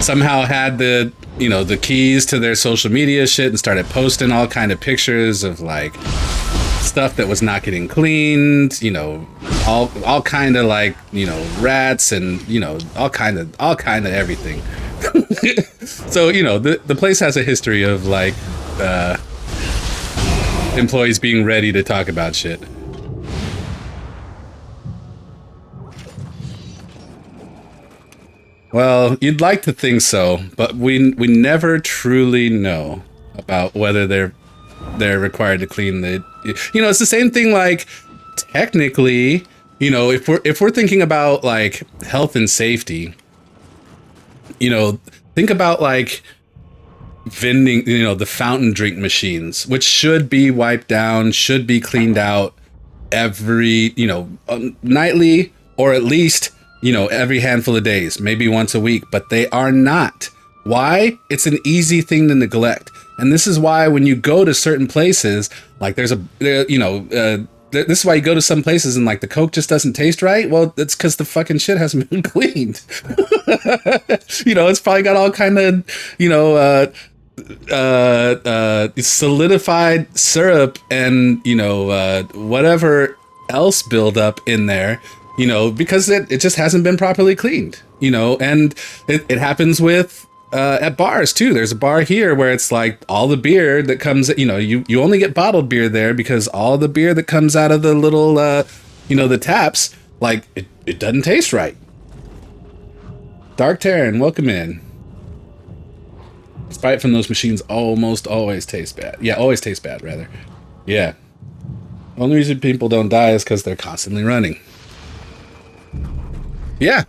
somehow had the, you know, the keys to their social media shit and started posting all kind of pictures of like stuff that was not getting cleaned, you know, all kind of like, you know, rats and, you know, all kind of everything. So, you know, the place has a history of like employees being ready to talk about shit. Well, you'd like to think so, but we never truly know about whether they're required to clean the, you know, it's the same thing like technically, you know, if we're thinking about like health and safety, you know, think about like vending, you know, the fountain drink machines, which should be wiped down, should be cleaned out every, you know, nightly, or at least, you know, every handful of days, maybe once a week, but they are not. Why? It's an easy thing to neglect. And this is why when you go to certain places, like this is why you go to some places and like the Coke just doesn't taste right. Well, it's because the fucking shit hasn't been cleaned. You know, it's probably got all kind of, you know, solidified syrup and, you know, whatever else build up in there, you know, because it just hasn't been properly cleaned, you know, and it happens with at bars too. There's a bar here where it's like all the beer that comes, you know, you only get bottled beer there because all the beer that comes out of the little, you know, the taps, like it doesn't taste right. Dark Terran, welcome in. Sprite from those machines almost always taste bad. Yeah, always taste bad, rather. Yeah. The only reason people don't die is because they're constantly running. Yeah.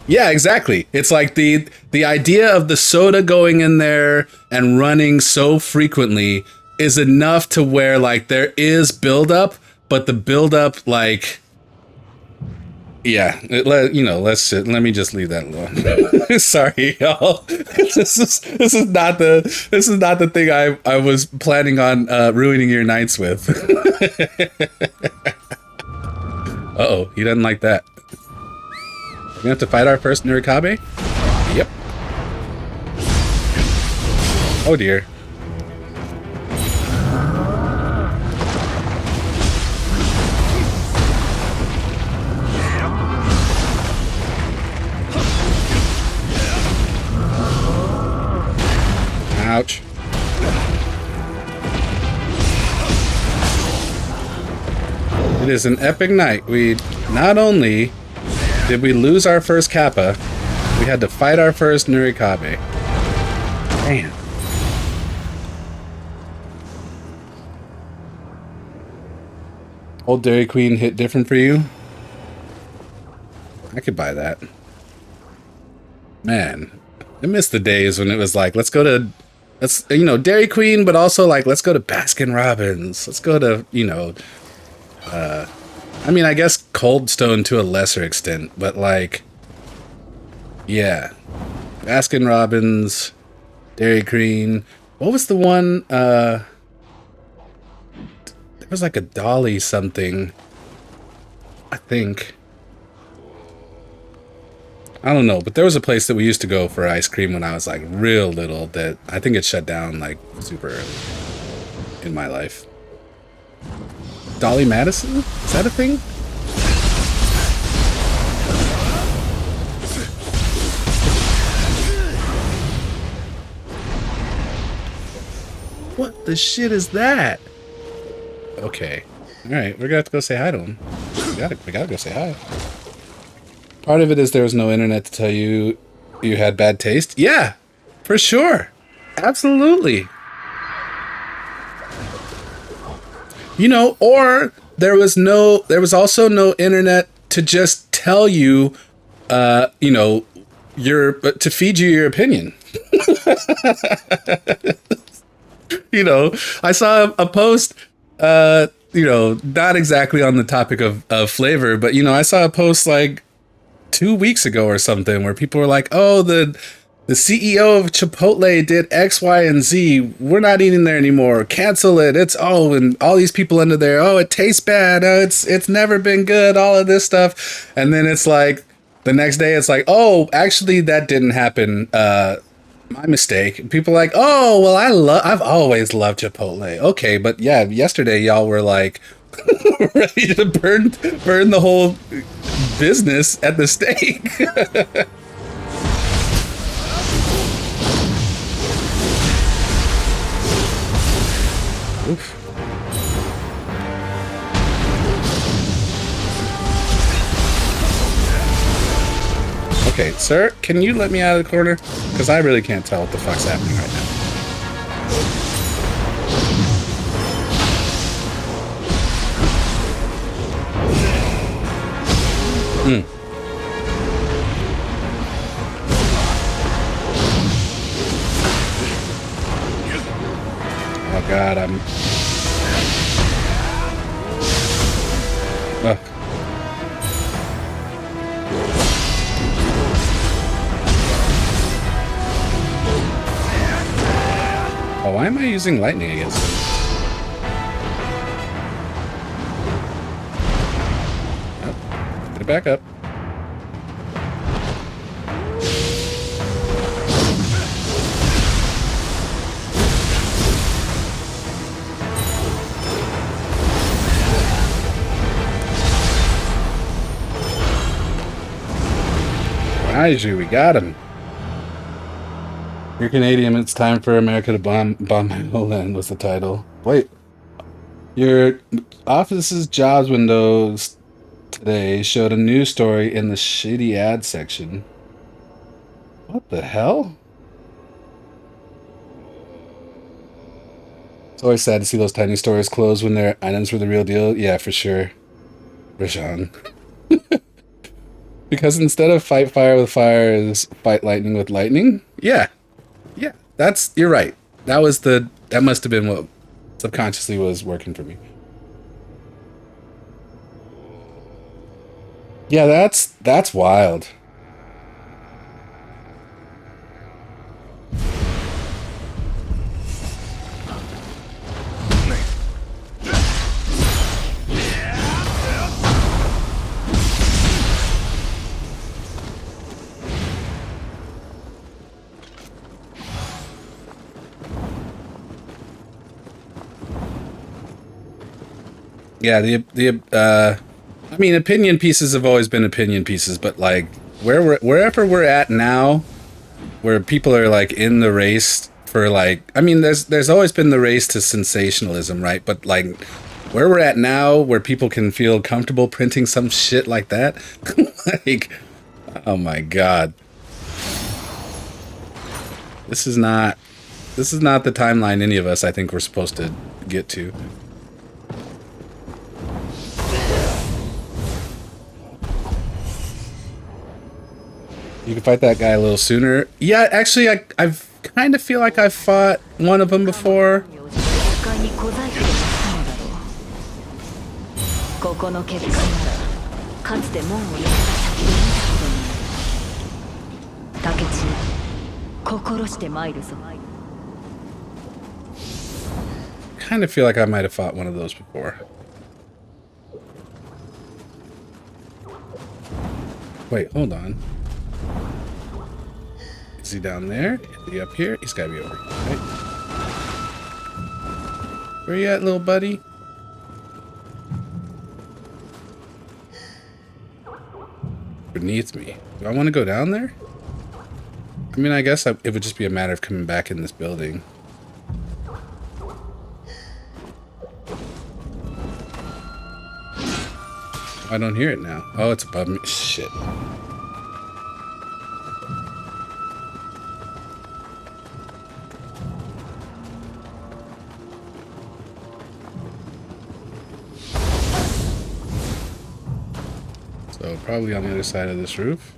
Yeah, exactly. It's like the idea of the soda going in there and running so frequently is enough to where like there is buildup, but the buildup like, yeah, let me just leave that alone. Sorry, y'all. This is not the thing I was planning on ruining your nights with. Uh-oh, he doesn't like that. We have to fight our first Nurikabe? Yep. Oh dear. Ouch. It is an epic night. We not only Did we lose our first Kappa? We had to fight our first Nurikabe. Damn. Old Dairy Queen hit different for you? I could buy that. Man, I miss the days when it was like, let's go to, you know, Dairy Queen, but also like, let's go to Baskin Robbins. Let's go to, you know, I mean, I guess Cold Stone to a lesser extent, but like, yeah. Baskin Robbins, Dairy Queen. What was the one, there was like a Dolly something, I think. I don't know, but there was a place that we used to go for ice cream when I was like real little that I think it shut down like super early in my life. Dolly Madison? Is that a thing? What the shit is that? Okay. Alright, we're gonna have to go say hi to him. We gotta go say hi. Part of it is there was no internet to tell you you had bad taste. Yeah, for sure. Absolutely. You know, or there was also no internet to just tell you, you know, to feed you your opinion. You know, I saw a post, you know, not exactly on the topic of flavor, but, you know, I saw a post like 2 weeks ago or something where people were like, oh, the CEO of Chipotle did X, Y, and Z. We're not eating there anymore. Cancel it. It's, oh, and all these people under there, oh, it tastes bad. Oh, it's never been good. All of this stuff. And then it's like the next day it's like, oh, actually that didn't happen. My mistake. People are like, oh, well, I've always loved Chipotle. Okay, but yeah, yesterday y'all were like ready to burn the whole business at the stake. Oof. Okay, sir, can you let me out of the corner? Because I really can't tell what the fuck's happening right now. Oh god, Ugh. Oh, why am I using lightning against him? Oh, get it back up. Kaiju, we got him. You're Canadian, it's time for America to bomb my homeland was the title. Wait. Your office's jobs windows today showed a news story in the shitty ad section. What the hell? It's always sad to see those tiny stores close when their items were the real deal. Yeah, for sure. Rajan. Because instead of fight fire with fire is fight lightning with lightning? Yeah. Yeah, you're right. That must have been what subconsciously was working for me. Yeah, that's wild. Yeah, I mean, opinion pieces have always been opinion pieces, but like wherever we're at now, where people are like in the race for like, I mean, there's always been the race to sensationalism, right? But like where we're at now, where people can feel comfortable printing some shit like that, like, oh my god, this is not the timeline any of us, I think, we're supposed to get to. You can fight that guy a little sooner. Yeah, actually, I've kind of feel like I've fought one of them before. Kind of feel like I might have fought one of those before. Wait, hold on. Is he down there? Is he up here? He's gotta be over here, right? Where you at, little buddy? Beneath me. Do I want to go down there? I mean, I guess it would just be a matter of coming back in this building. I don't hear it now. Oh, it's above me. Shit. So probably on the other side of this roof.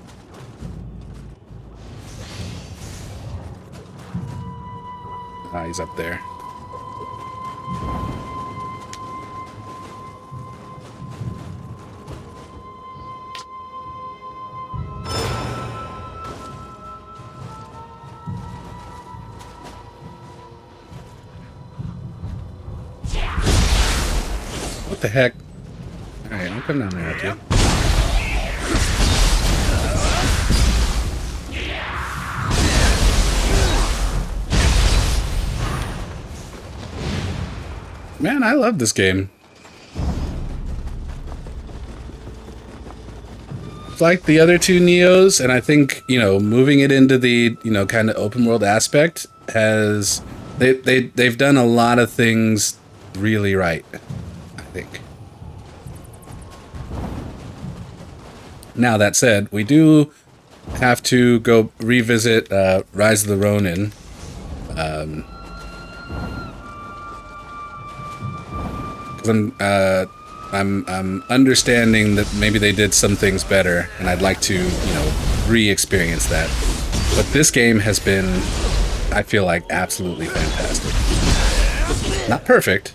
Ah, he's up there. What the heck? Alright, I'll come down there with you. Man, I love this game. It's like the other two Niohs, and I think, you know, moving it into the, you know, kind of open world aspect has... They've done a lot of things really right, I think. Now, that said, we do have to go revisit Rise of the Ronin. I'm understanding that maybe they did some things better, and I'd like to, you know, re-experience that. But this game has been, I feel like, absolutely fantastic. Not perfect,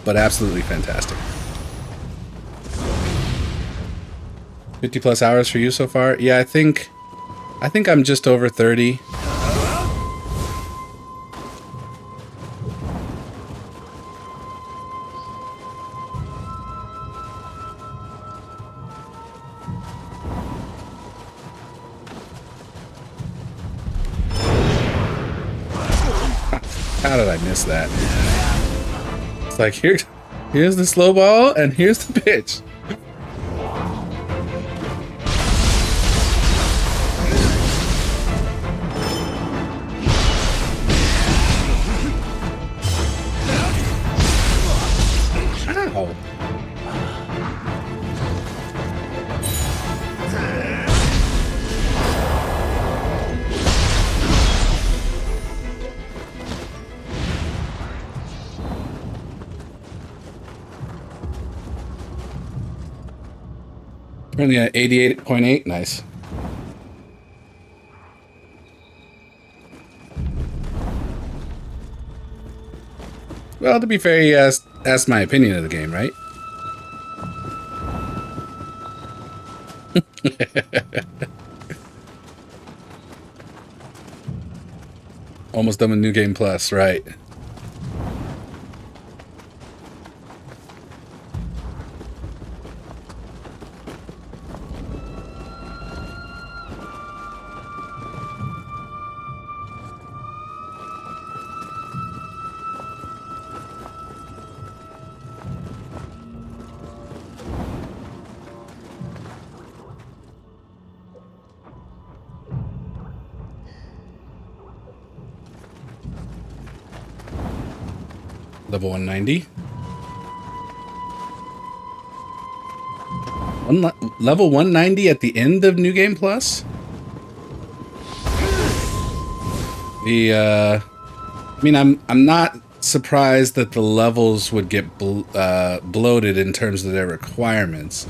but absolutely fantastic. 50 plus hours for you so far? Yeah, I think I'm just over 30. How did I miss that? It's like, here's the slow ball, and here's the pitch. Ow. Currently at 88.8. Nice. Well, to be fair, he asked my opinion of the game, right? Almost done with New Game Plus, right? Level 190. Level 190 at the end of New Game Plus? I mean, I'm not surprised that the levels would get bloated in terms of their requirements,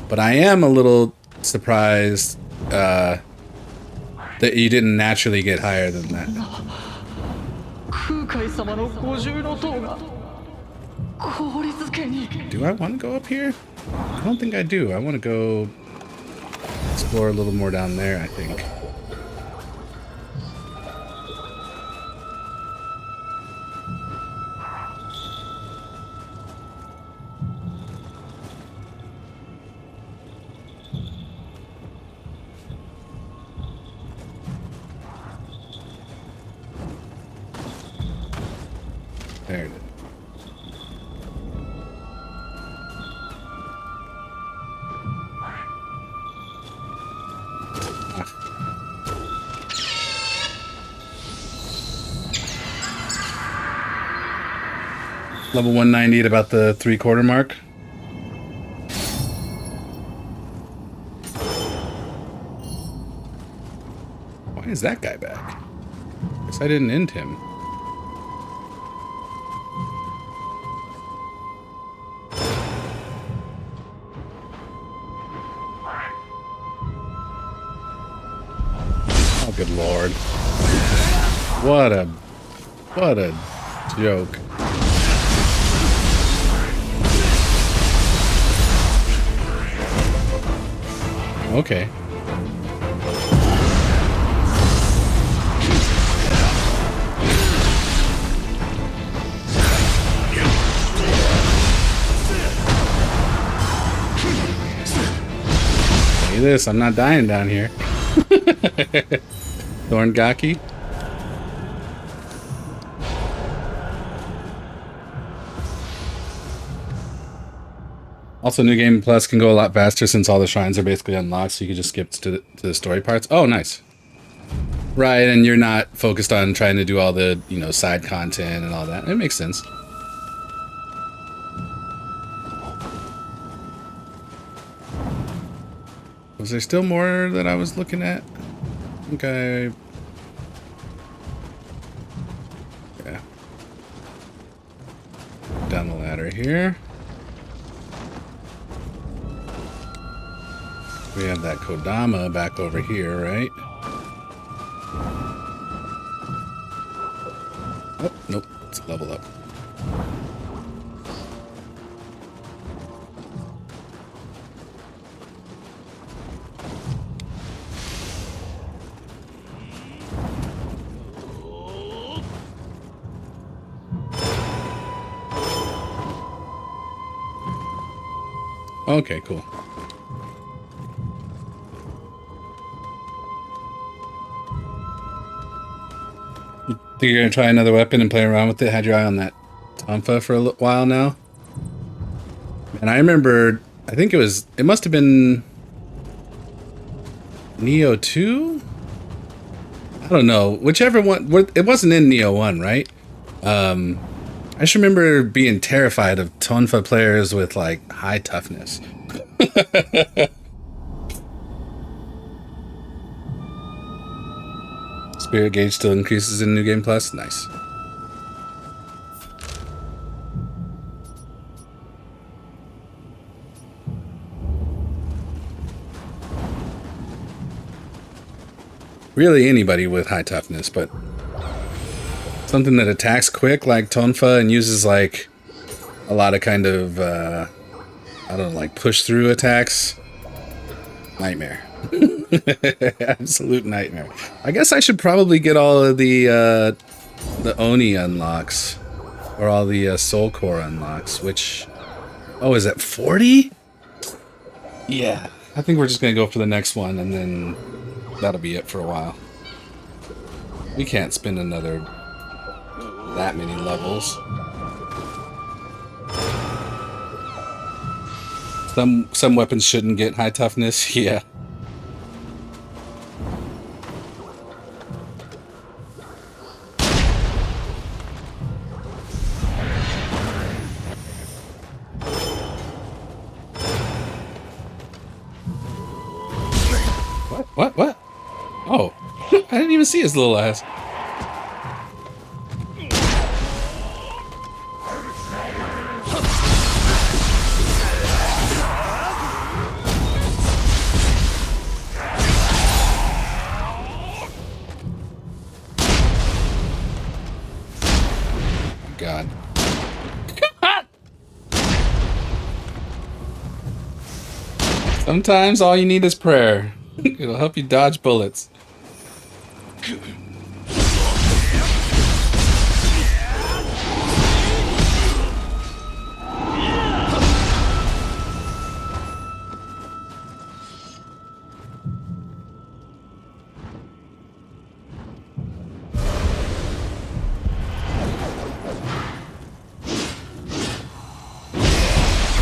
but I am a little surprised that you didn't naturally get higher than that. Do I want to go up here? I don't think I do. I want to go explore a little more down there, I think. There it is. Level 190 at about the 3/4 mark. Why is that guy back? Guess I didn't end him. Oh, good lord. What a joke. Okay. Look at this, I'm not dying down here. Thorngaki. Also, New Game Plus can go a lot faster since all the shrines are basically unlocked, so you can just skip to the story parts. Oh, nice. Right, and you're not focused on trying to do all the, you know, side content and all that. It makes sense. Was there still more that I was looking at? I think yeah. Down the ladder here. We have that Kodama back over here, right? Oh, nope. Let's level up. Okay, cool. Think you're gonna try another weapon and play around with it? Had your eye on that Tonfa for a while now. And I remember, I think it must have been Nioh 2? I don't know. Whichever one, it wasn't in Nioh 1, right? I just remember being terrified of Tonfa players with like high toughness. Spirit gauge still increases in New Game Plus. Nice. Really anybody with high toughness, but something that attacks quick like Tonfa and uses like a lot of kind of I don't know, like push through attacks. Nightmare. Absolute nightmare. I guess I should probably get all of the Oni unlocks, or all the Soul Core unlocks. Which, oh, is that 40? Yeah, I think we're just gonna go for the next one, and then that'll be it for a while. We can't spend another that many levels. Some weapons shouldn't get high toughness. Yeah. What? Oh, I didn't even see his little ass. God. Sometimes all you need is prayer. It'll help you dodge bullets.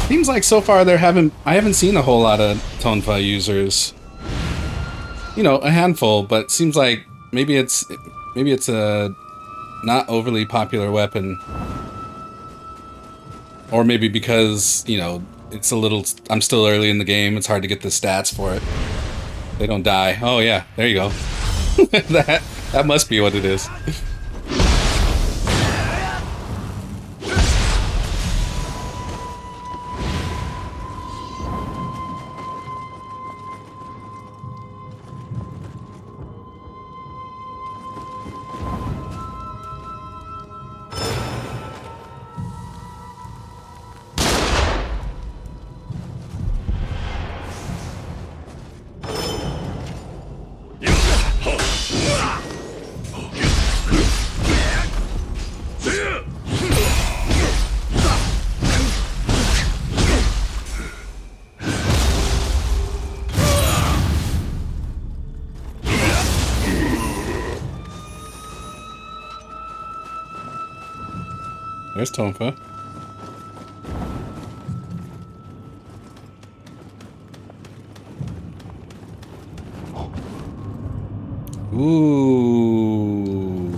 Seems like so far I haven't seen a whole lot of Tonfa users. You know, a handful, but seems like maybe it's a not overly popular weapon. Or maybe because, you know, it's a little, I'm still early in the game, it's hard to get the stats for it. They don't die. Oh yeah, there you go. that must be what it is. There's Tonfa. Ooh.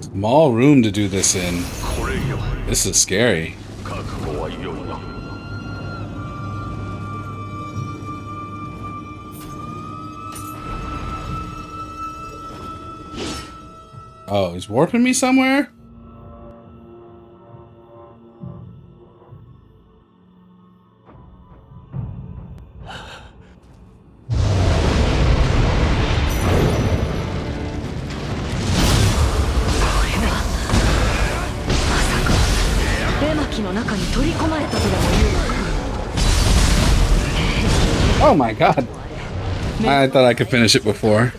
Small room to do this in. This is scary. Oh, he's warping me somewhere? Oh my god. I thought I could finish it before.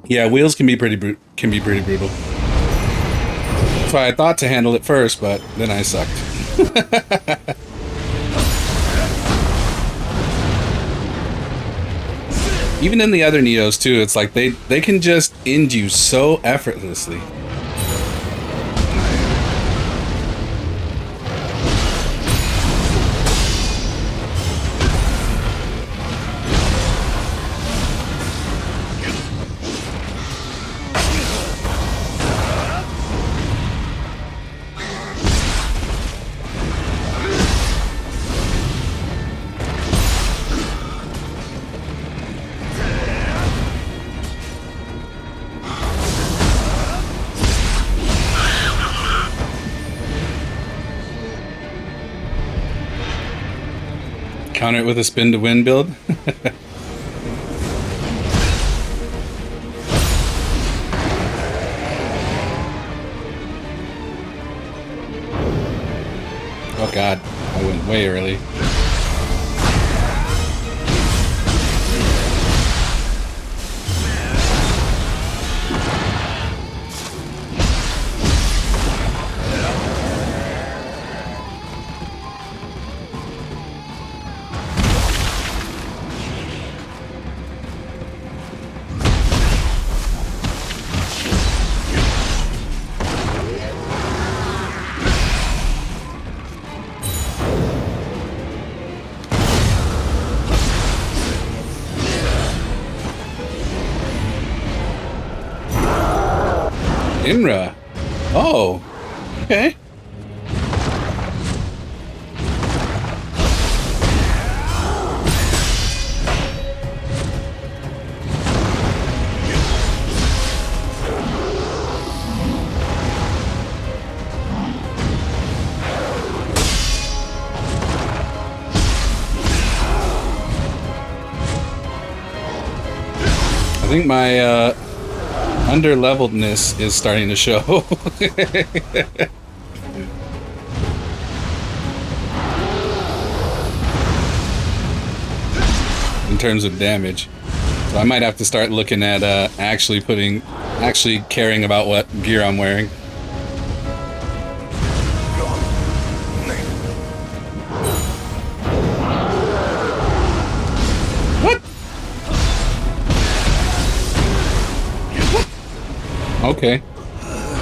Yeah, wheels can be pretty brutal. That's why I thought to handle it first, but then I sucked. Even in the other Niohs too, it's like they can just end you so effortlessly. Counter it with a spin to win build. Oh god, I went way early. Inra. Oh, okay. I think my under-leveledness is starting to show. In terms of damage. So I might have to start looking at actually caring about what gear I'm wearing. Okay.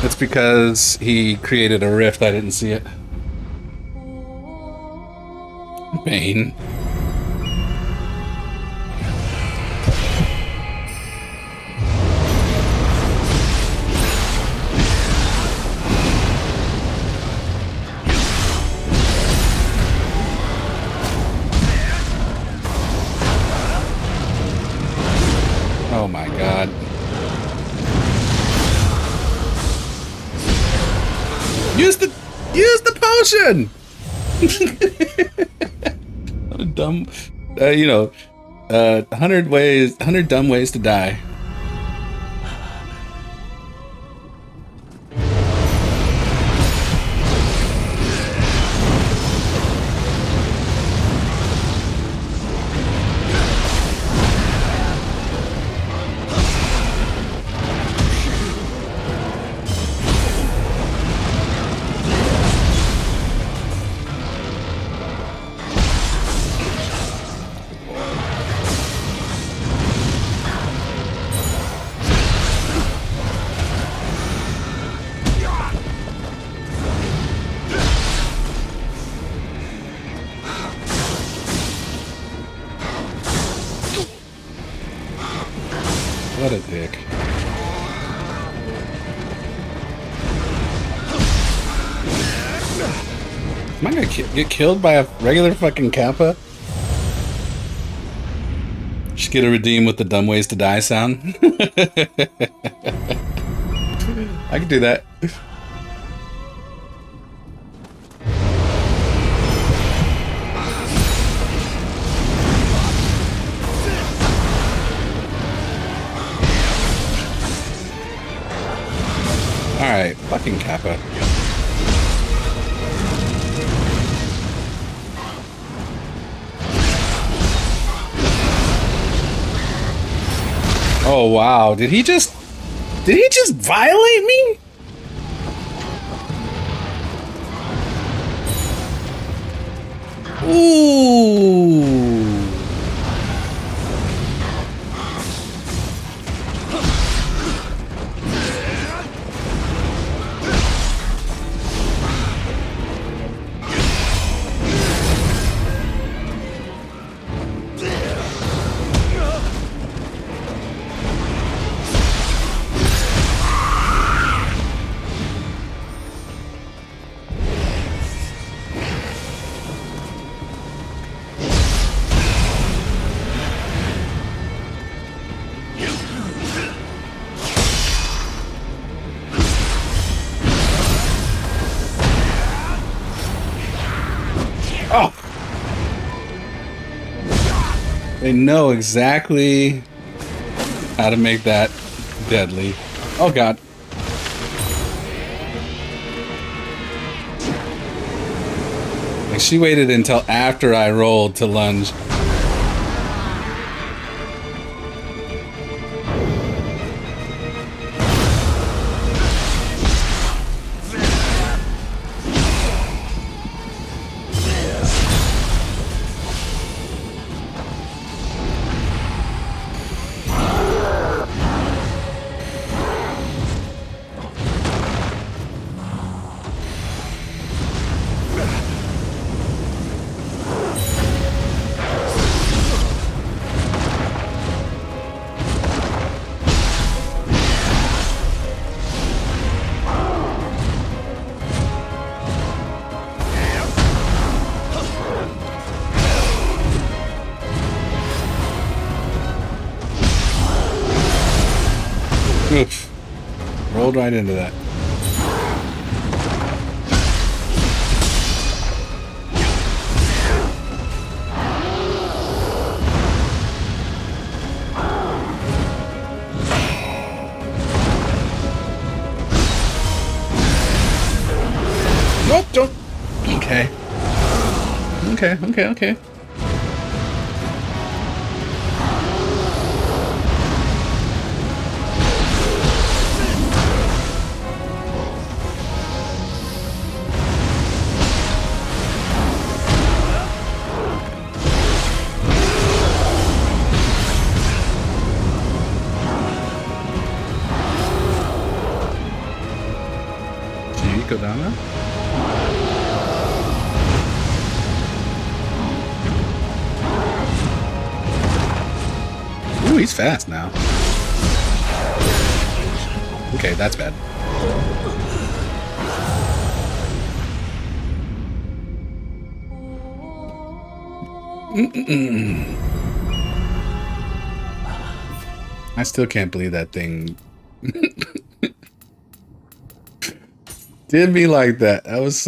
That's because he created a rift. I didn't see it. Bane. Oh my god. Use the potion. What a dumb, 100 dumb ways to die. What a dick. Am I gonna get killed by a regular fucking Kappa? Just get a redeem with the dumb ways to die sound. I can do that. Alright, fucking Kappa. Oh wow, did he just violate me? Ooh. Oh! They know exactly how to make that deadly. Oh god. Like she waited until after I rolled to lunge. Oof. Rolled right into that. Nope, don't. Okay. Okay. Kodama? Ooh, he's fast now. Okay, that's bad. I still can't believe that thing did me like that. That was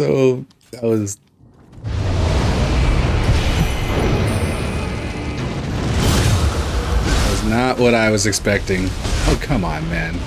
not what I was expecting. Oh, come on, man.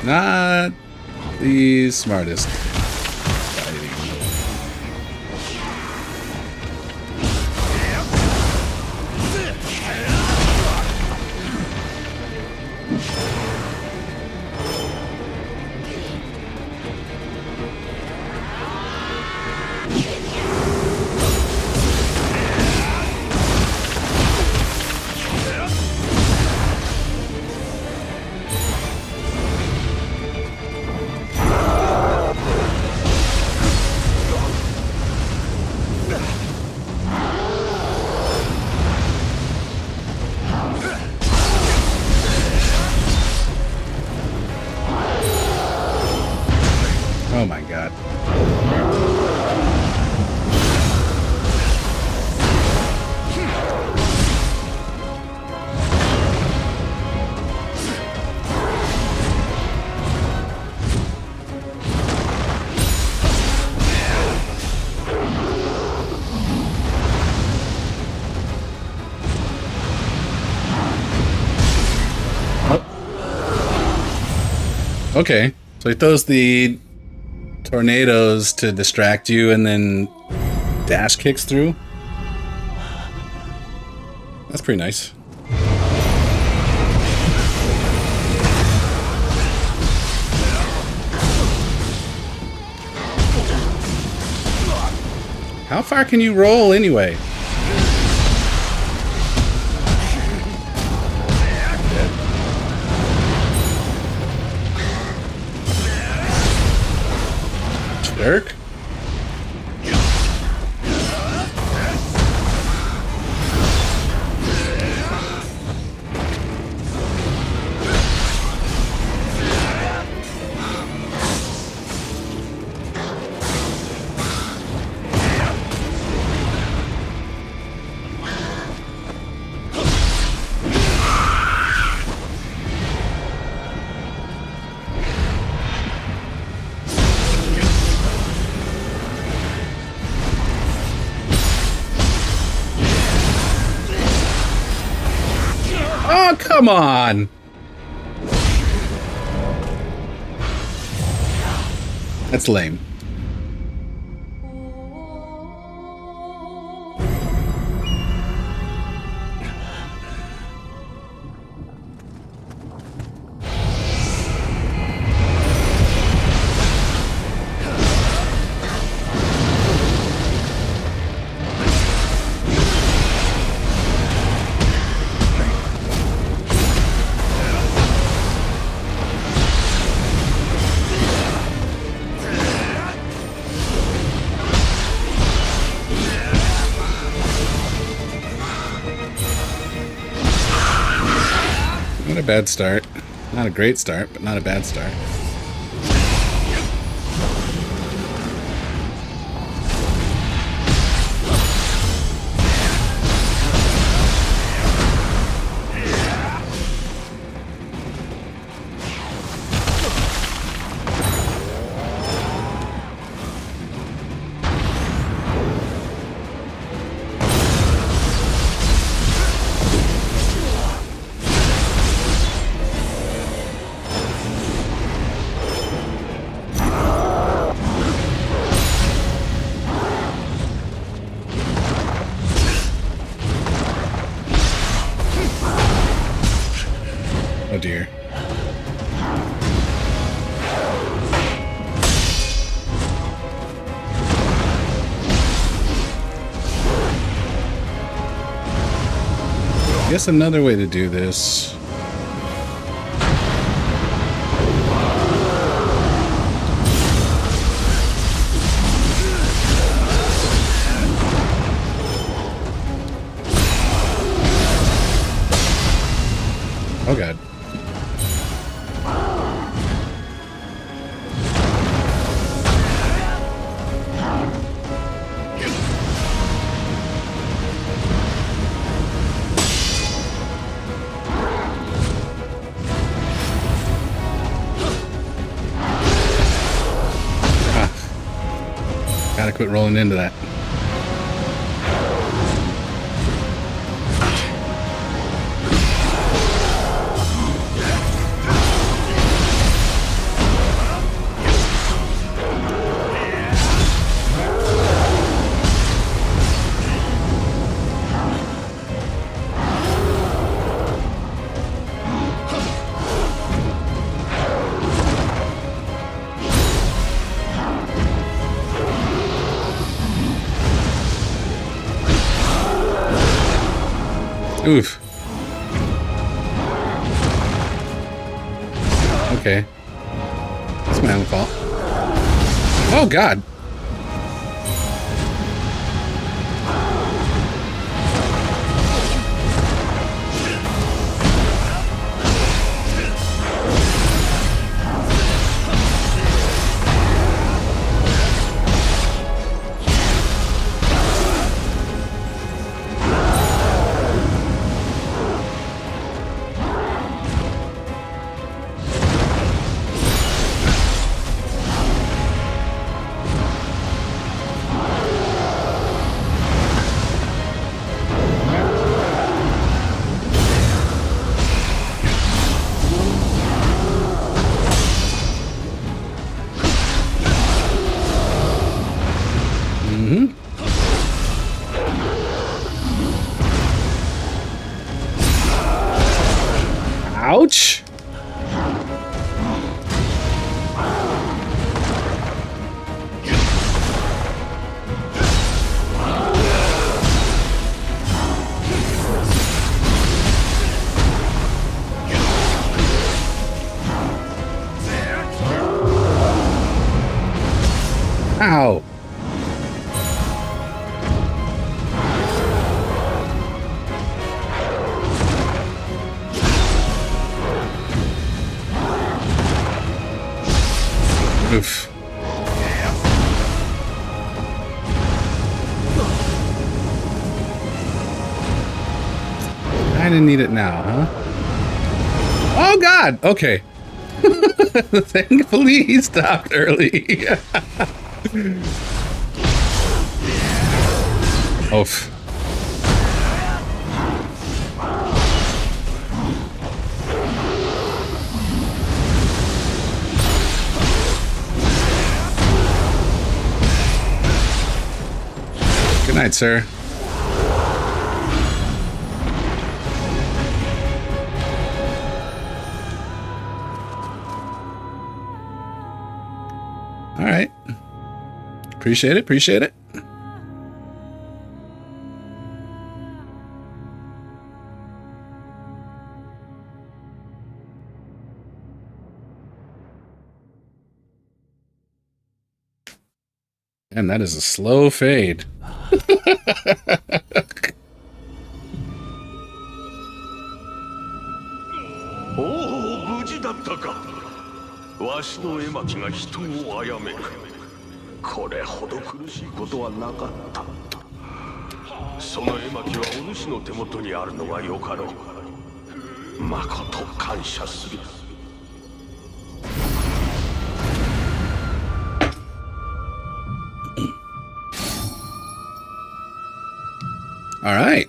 Not the smartest fighting. Oh my god. Okay, so he throws the tornadoes to distract you and then dash kicks through. That's pretty nice. How far can you roll anyway? Jerk. Oh, come on! That's lame. Not a bad start. Not a great start, but not a bad start. Oh dear. I guess another way to do this. Oh god. Gotta quit rolling into that. Oof. Okay. That's my own fault. Oh god. Ouch. Ow. Oof. I didn't need it now, huh? Oh god! Okay. Thankfully he stopped early. Oof. Good night, sir. All right. Appreciate it. Appreciate it. And that is a slow fade. ったか。わしの絵巻が人を殺める。これほど苦しいことはなかった。その絵巻はお主の手元にあるのがよかろう。まこと感謝する。All right.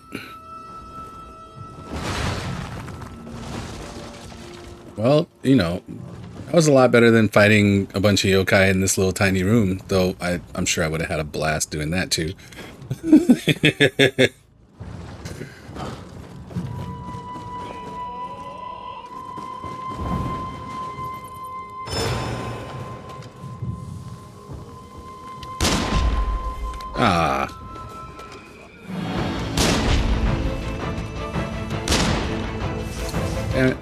Well, you know, that was a lot better than fighting a bunch of yokai in this little tiny room, though I'm sure I would have had a blast doing that too. Ah. Damn it.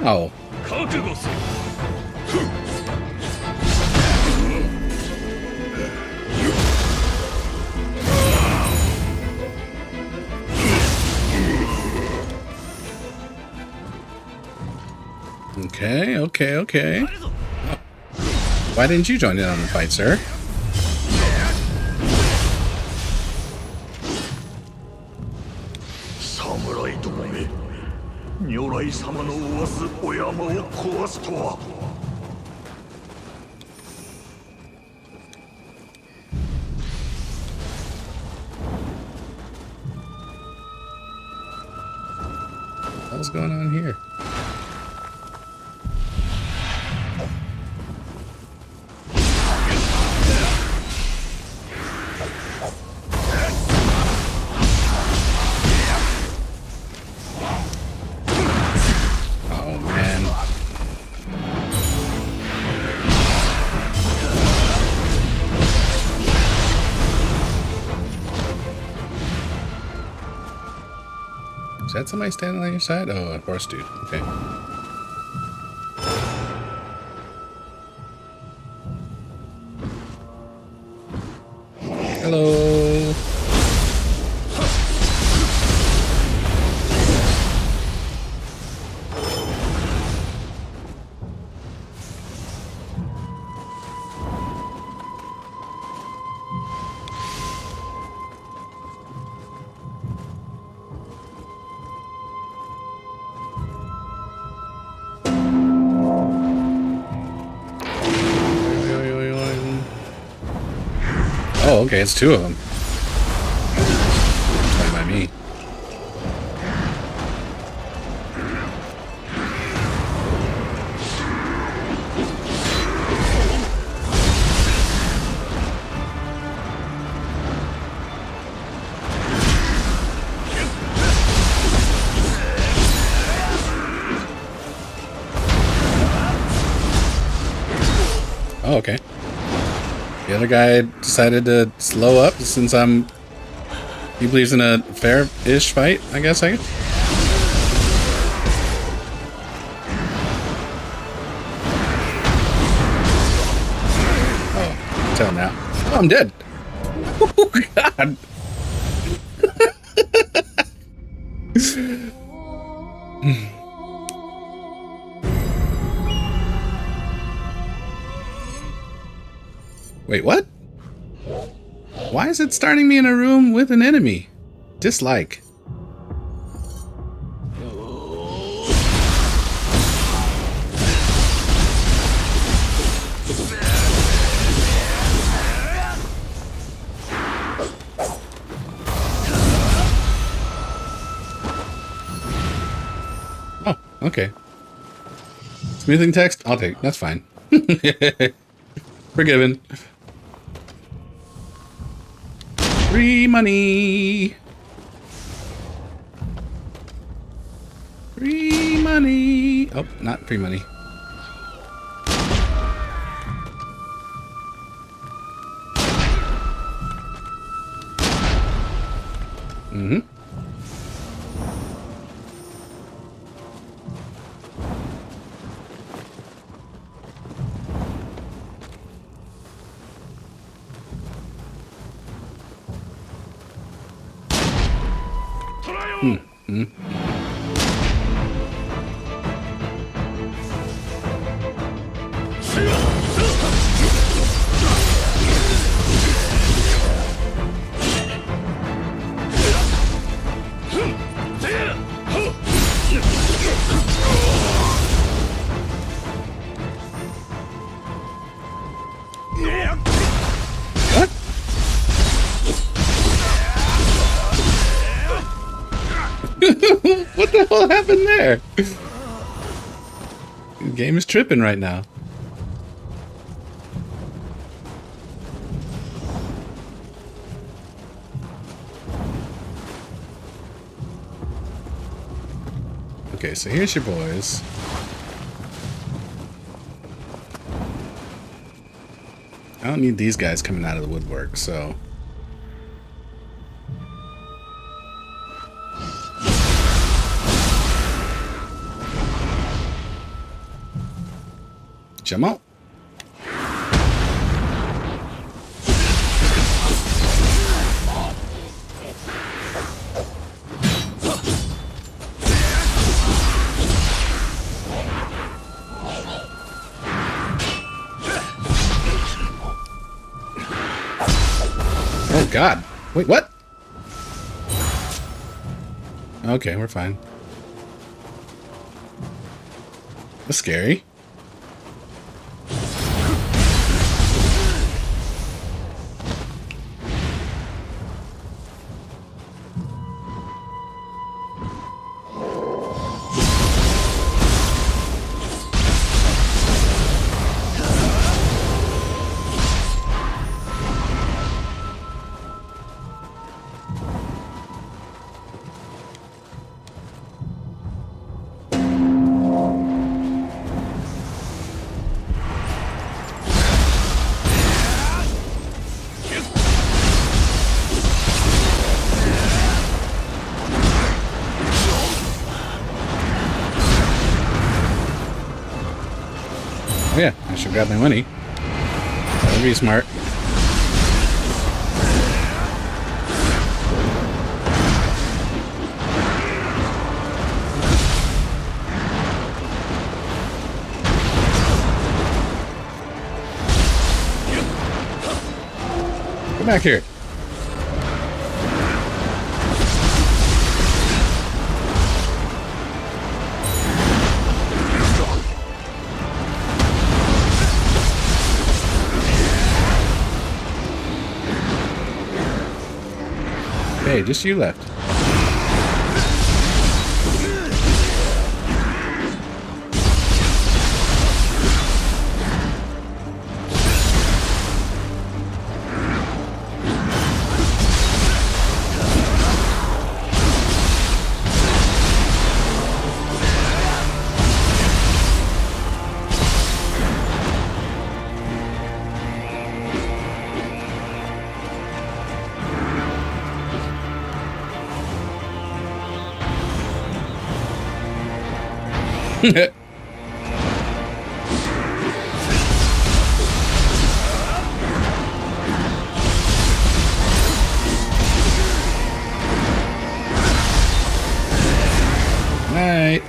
Ow. Okay. Why didn't you join in on the fight, sir? Samurai どもめ、如来様のおわすお山を壊すとは。What's going on here? Oh man. Is that somebody standing on your side? Oh, a horse dude. Okay. Hello. Oh, okay, it's two of them. Fine by me. Oh, okay. The other guy decided to slow up since he believes in a fair-ish fight, I guess. Oh, tell him now. Oh, I'm dead. Oh, God. Wait, what? Why is it starting me in a room with an enemy? Dislike. Oh, okay. Smoothing text? I'll take. That's fine. Forgiven. Free money. Free money. Oh, not free money. Mm-hmm. What the hell happened there? The game is tripping right now. Okay, so here's your boys. I don't need these guys coming out of the woodwork, so... Jump out. Oh God. Wait, what? Okay, we're fine. That's scary. Oh yeah, I should grab my money. That would be smart. Come back here. Hey, just you left. Night.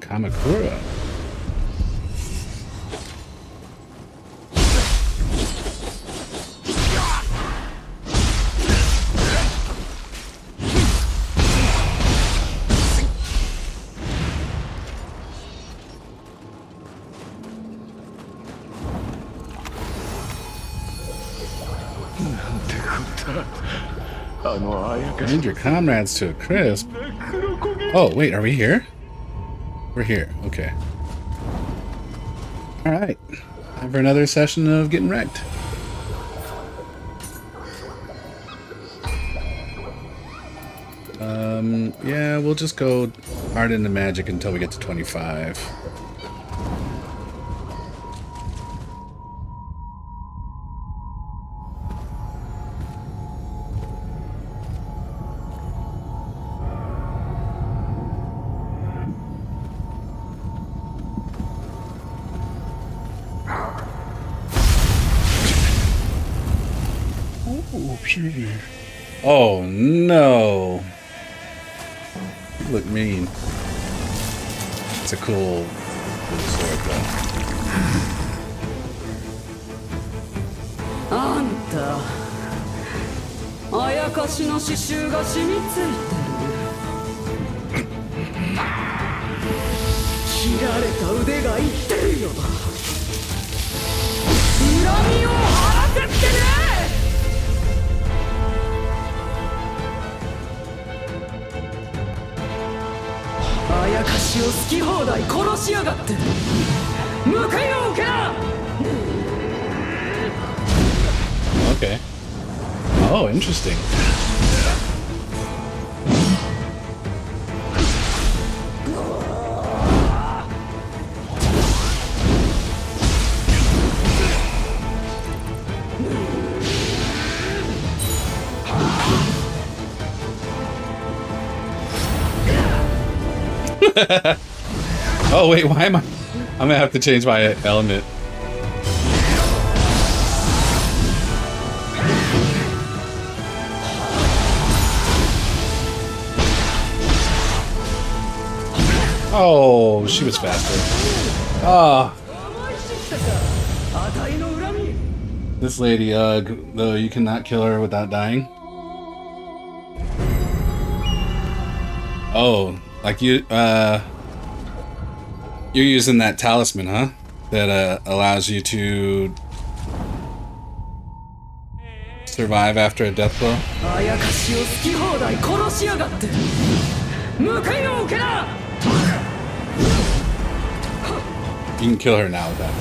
Kamakura. Burned your comrades to a crisp. Oh, wait, are we here? We're here, okay. Alright. Time for another session of getting wrecked. Yeah, we'll just go hard into magic until we get to 25. Oh no! You look mean. It's a cool sword though. あんた、あやかしの刺繍が染みついてる。切られた腕が言ってるよ。恨みを晴らせってね。あやかしを好き放題殺しやがって。報いを受けな。 Okay. Oh, interesting. Oh wait, why am I? I'm gonna have to change my element. Oh, she was faster. Ah. This lady, though, you cannot kill her without dying. Oh, like you're using that talisman, huh? That allows you to survive after a death blow. You can kill her now with that.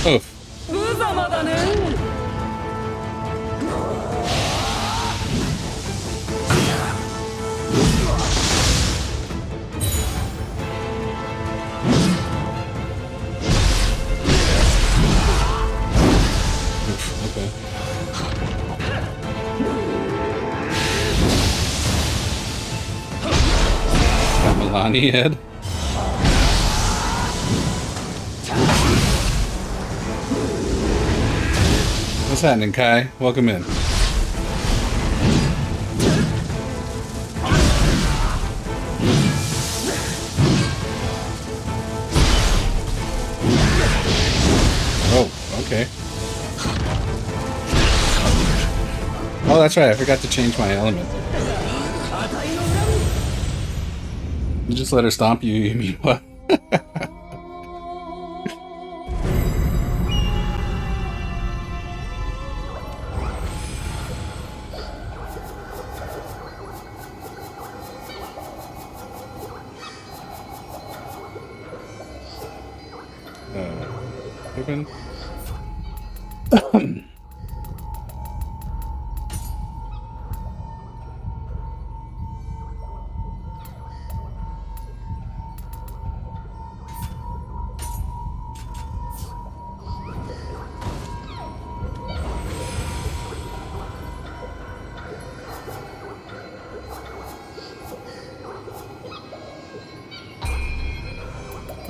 Oof. Okay. Got Milani head. What's happening, Kai? Welcome in. Oh, okay. Oh, that's right. I forgot to change my element. You just let her stomp you. You mean what? Open.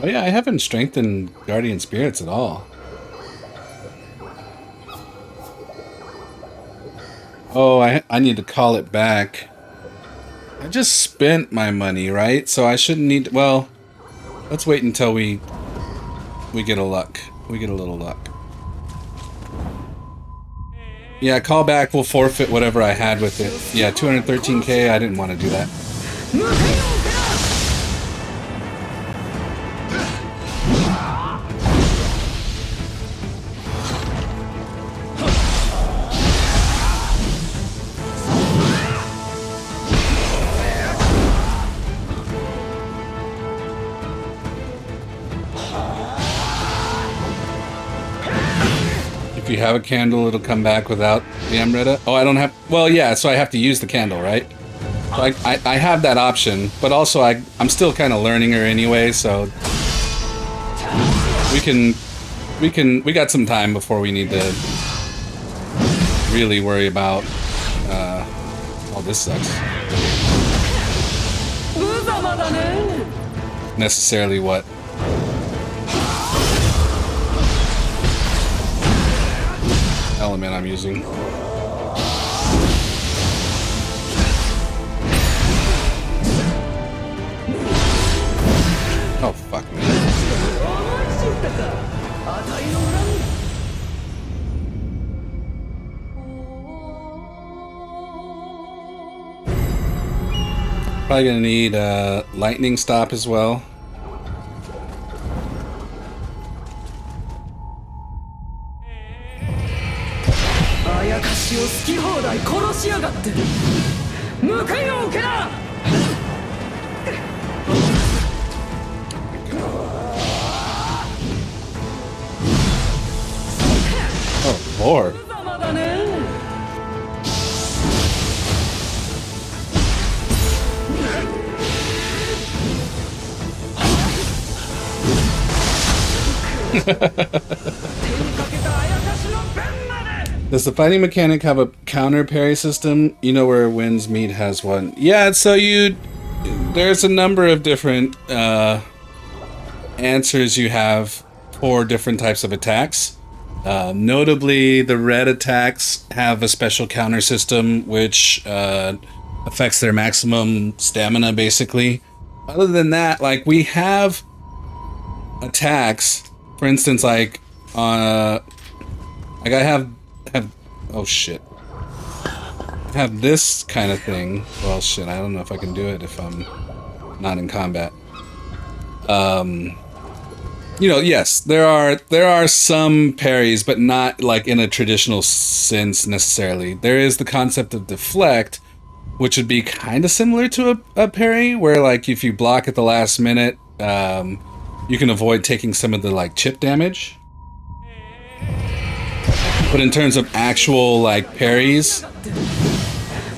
Oh yeah, I haven't strengthened Guardian Spirits at all. Oh, I need to call it back. I just spent my money, right? So I shouldn't need to, well, let's wait until we get a luck. We get a little luck. Yeah, call back, we'll forfeit whatever I had with it. Yeah, 213k, I didn't want to do that. you have a candle, it'll come back without the Amrita. Oh, I don't have... Well, yeah, so I have to use the candle, right? So I have that option, but also I'm still kind of learning her anyway, so... We got some time before we need to really worry about... oh, this sucks. Necessarily what? Element I'm using. Oh, fuck me. Probably gonna need a lightning stop as well. Oh, Lord. Does the fighting mechanic have a counter parry system? You know where Winds Meet has one. Yeah, so there's a number of different answers you have for different types of attacks. Notably, the red attacks have a special counter system which affects their maximum stamina, basically. Other than that, like, we have attacks, for instance, like I have oh shit, I have this kind of thing. Well, shit, I don't know if I can do it if I'm not in combat. You know, yes, there are some parries, but not like in a traditional sense necessarily. There is the concept of deflect, which would be kind of similar to a parry, where like if you block at the last minute, you can avoid taking some of the like chip damage. But in terms of actual like parries,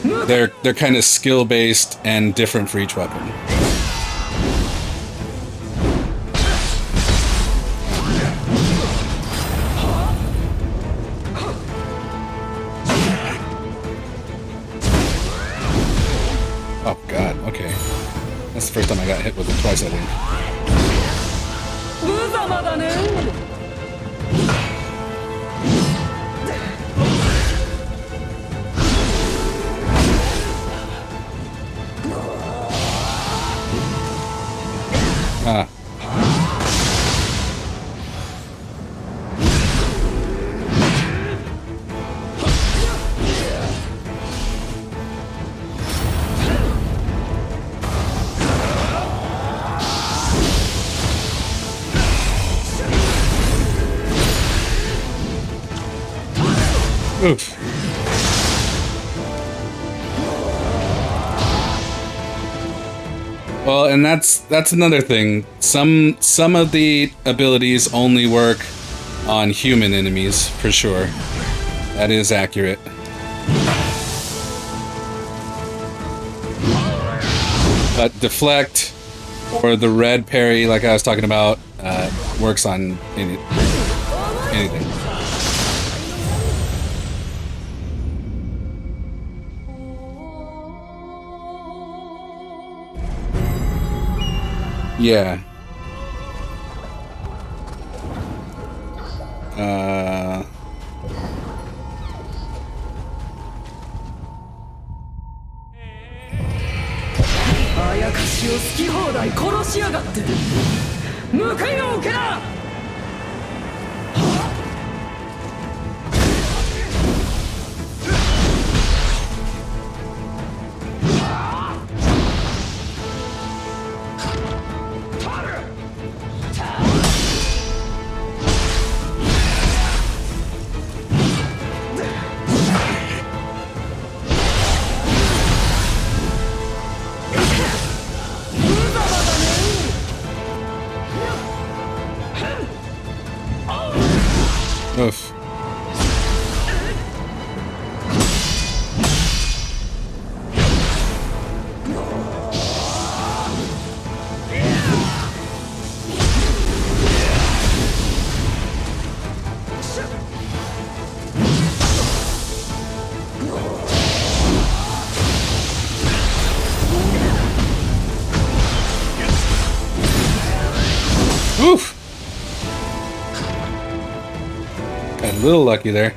they're kind of skill based and different for each weapon. Oh god, okay. That's the first time I got hit with it twice, I think. Ah. Oof. Well, and that's another thing. Some of the abilities only work on human enemies, for sure. That is accurate. But deflect or the red parry, like I was talking about, works on anything. Yeah. Oof. Got a little lucky there.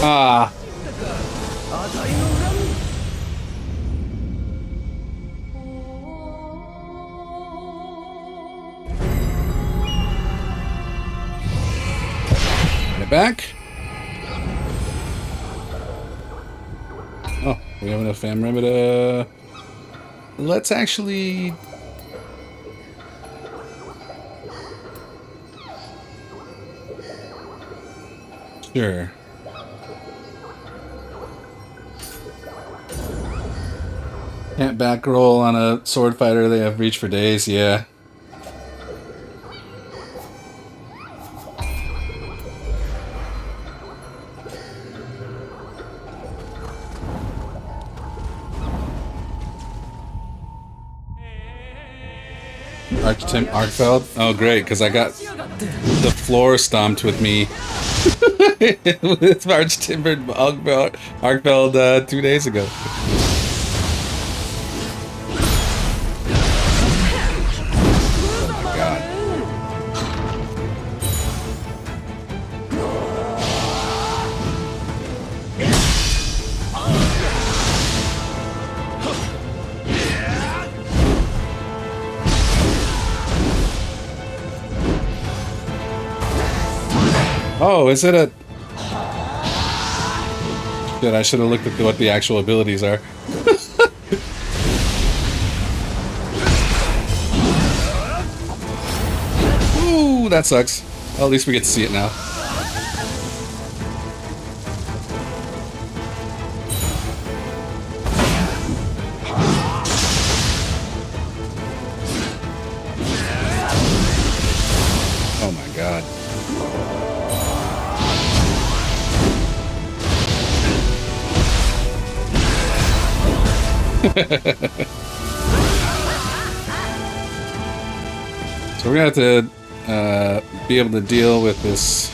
Ah. Back. Oh, we have enough fam remedy. Let's actually. Sure. Can't back roll on a sword fighter. They have reach for days. Yeah. Arkfeld? Oh, great, because I got the floor stomped with me with Arch-Timbered Arkfeld 2 days ago. Oh my god. Oh, is it a... Shit, I should have looked at what the actual abilities are. Ooh, that sucks. Well, at least we get to see it now. Oh my god. So we're gonna have to be able to deal with this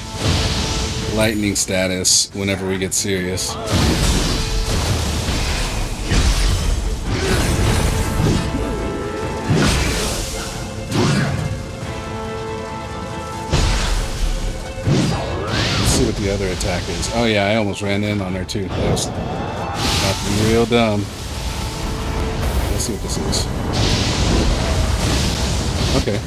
lightning status whenever we get serious. Let's see what the other attack is. Oh yeah, I almost ran in on her too. That was nothing real dumb. Let's see what this is. Okay.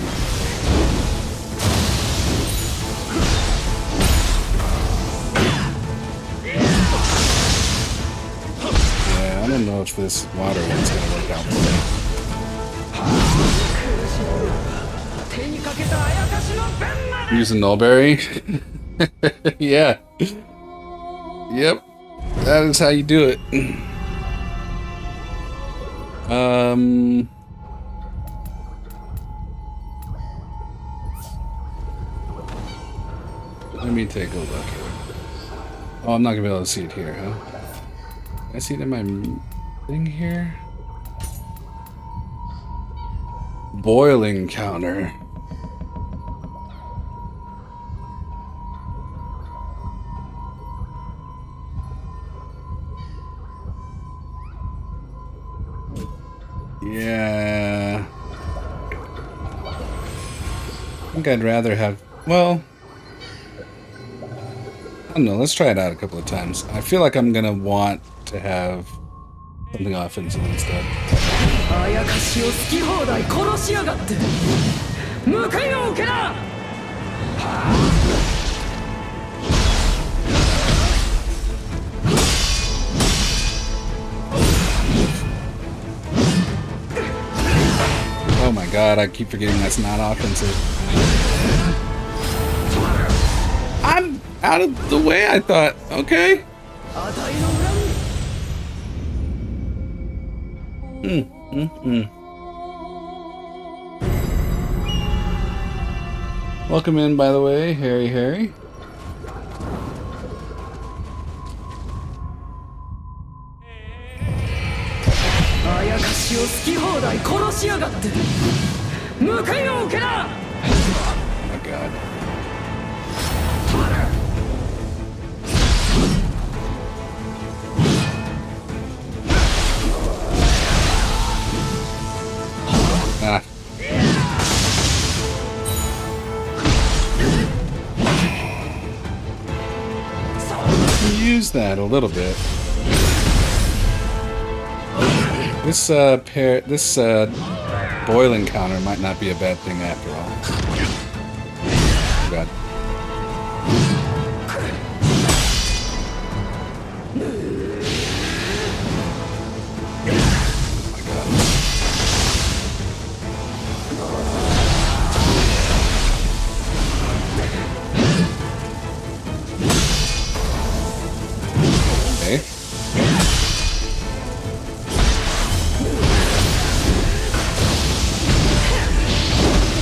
Yeah, I don't know if this water one's gonna work out for me. Using Nullberry? Yeah. Yep. That is how you do it. Let me take a look here. Oh, I'm not gonna be able to see it here, huh? Can I see it in my thing here? Boiling counter. Yeah. I think I'd rather have, well, I don't know, let's try it out a couple of times. I feel like I'm gonna want to have something offensive instead. Oh my god, I keep forgetting that's not offensive. I'm out of the way, I thought. Okay. Welcome in, by the way, Harry. Oh my god. use that a little bit. This boiling counter might not be a bad thing after all. Oh god.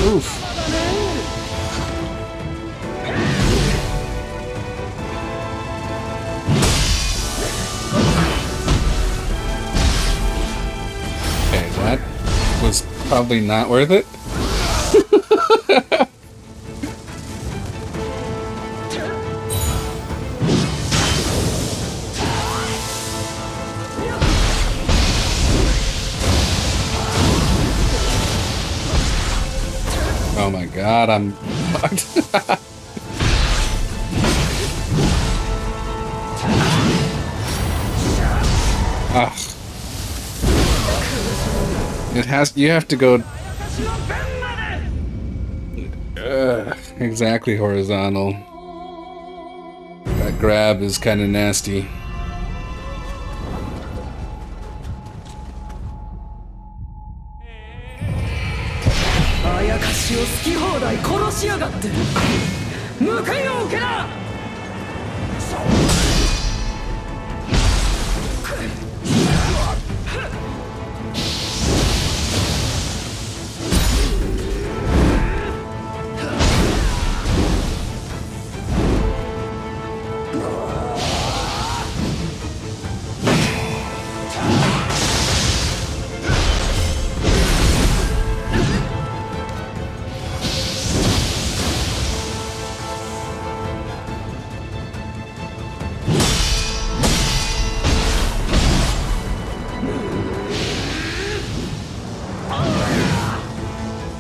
Oof. Okay, that was probably not worth it. Oh my god, I'm fucked. Ugh. You have to go exactly horizontal. That grab is kind of nasty.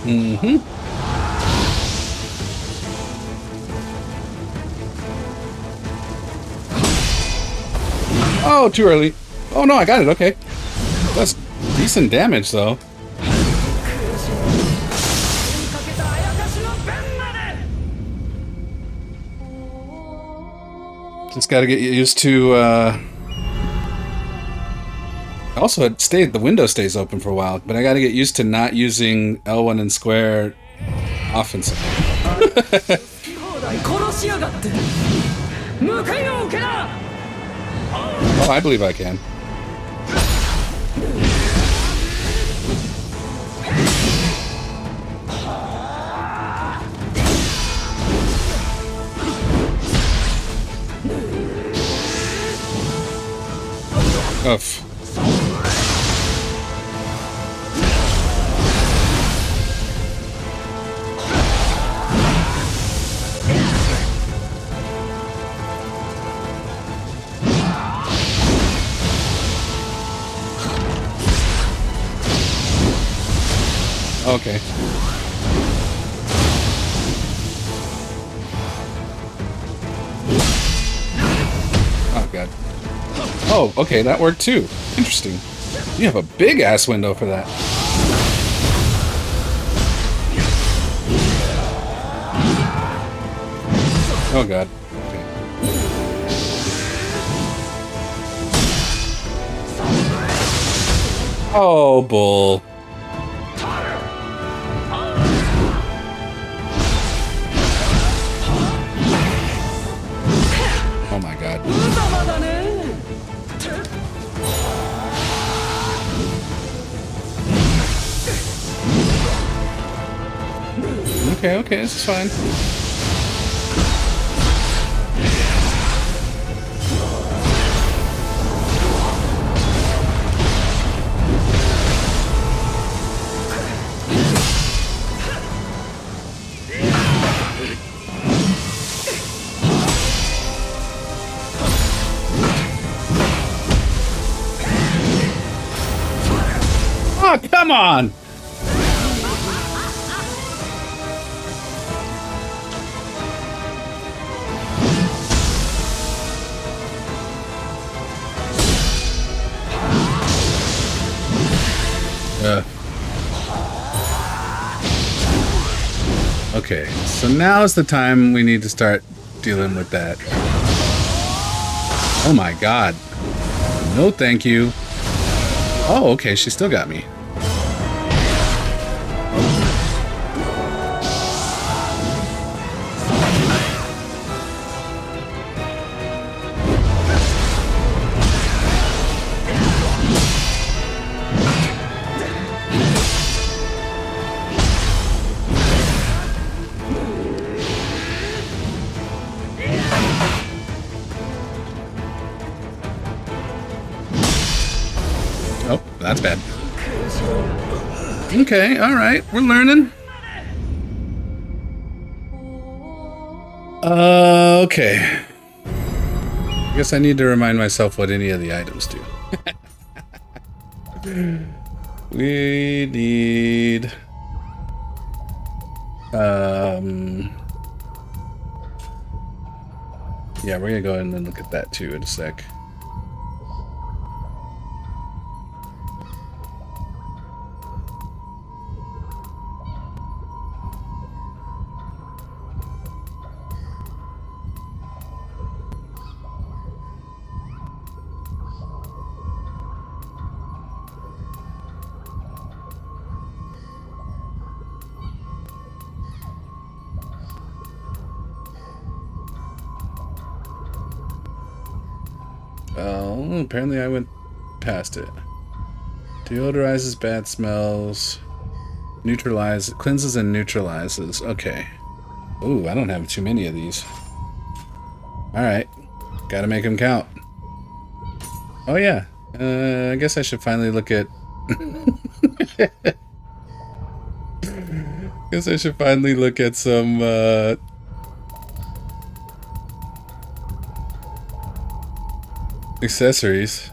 Mm-hmm. Oh, too early. Oh no, I got it, okay. That's decent damage though. Just gotta get used to, also, the window stays open for a while, but I gotta get used to not using L1 and square offensively. Oh, I believe I can. Oof. Okay. Oh, God. Oh, okay, that worked too. Interesting. You have a big-ass window for that. Oh, God. Okay. Oh, bull. Oh my god. Okay, this is fine. Oh, come on! So now is the time we need to start dealing with that. Oh my god. No thank you. Oh, okay, she still got me. Oh, that's bad. Okay, alright, we're learning. Okay. I guess I need to remind myself what any of the items do. We need... yeah, we're gonna go ahead and look at that too in a sec. Oh, apparently I went past it. Deodorizes bad smells. Cleanses and neutralizes. Okay. Ooh, I don't have too many of these. Alright. Gotta make them count. Oh yeah. I guess I should finally look at... guess I should finally look at some, accessories.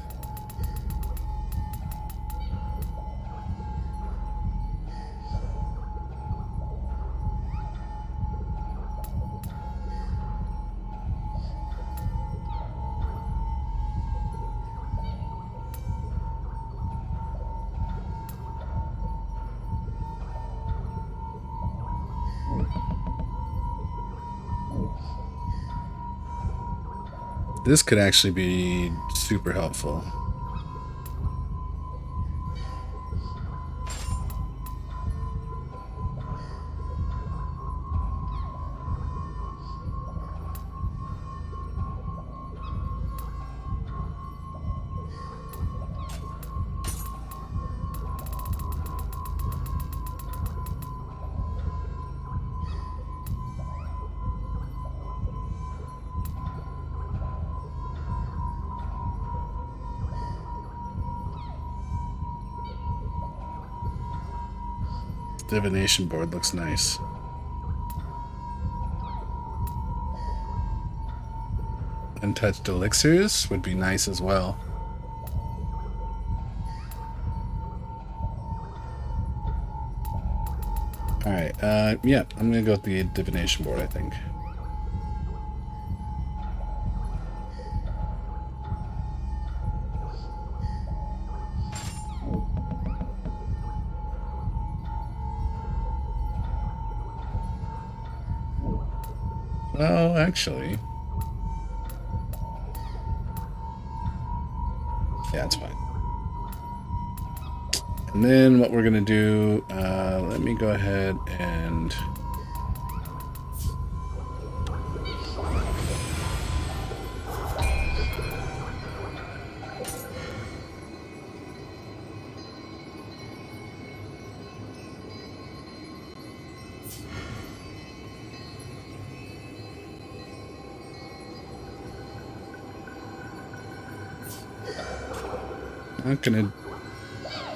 This could actually be super helpful. Divination board looks nice. Untouched elixirs would be nice as well. Alright, yeah, I'm gonna go with the divination board, I think. Well, actually... yeah, it's fine. And then what we're gonna do, let me go ahead and... I'm gonna...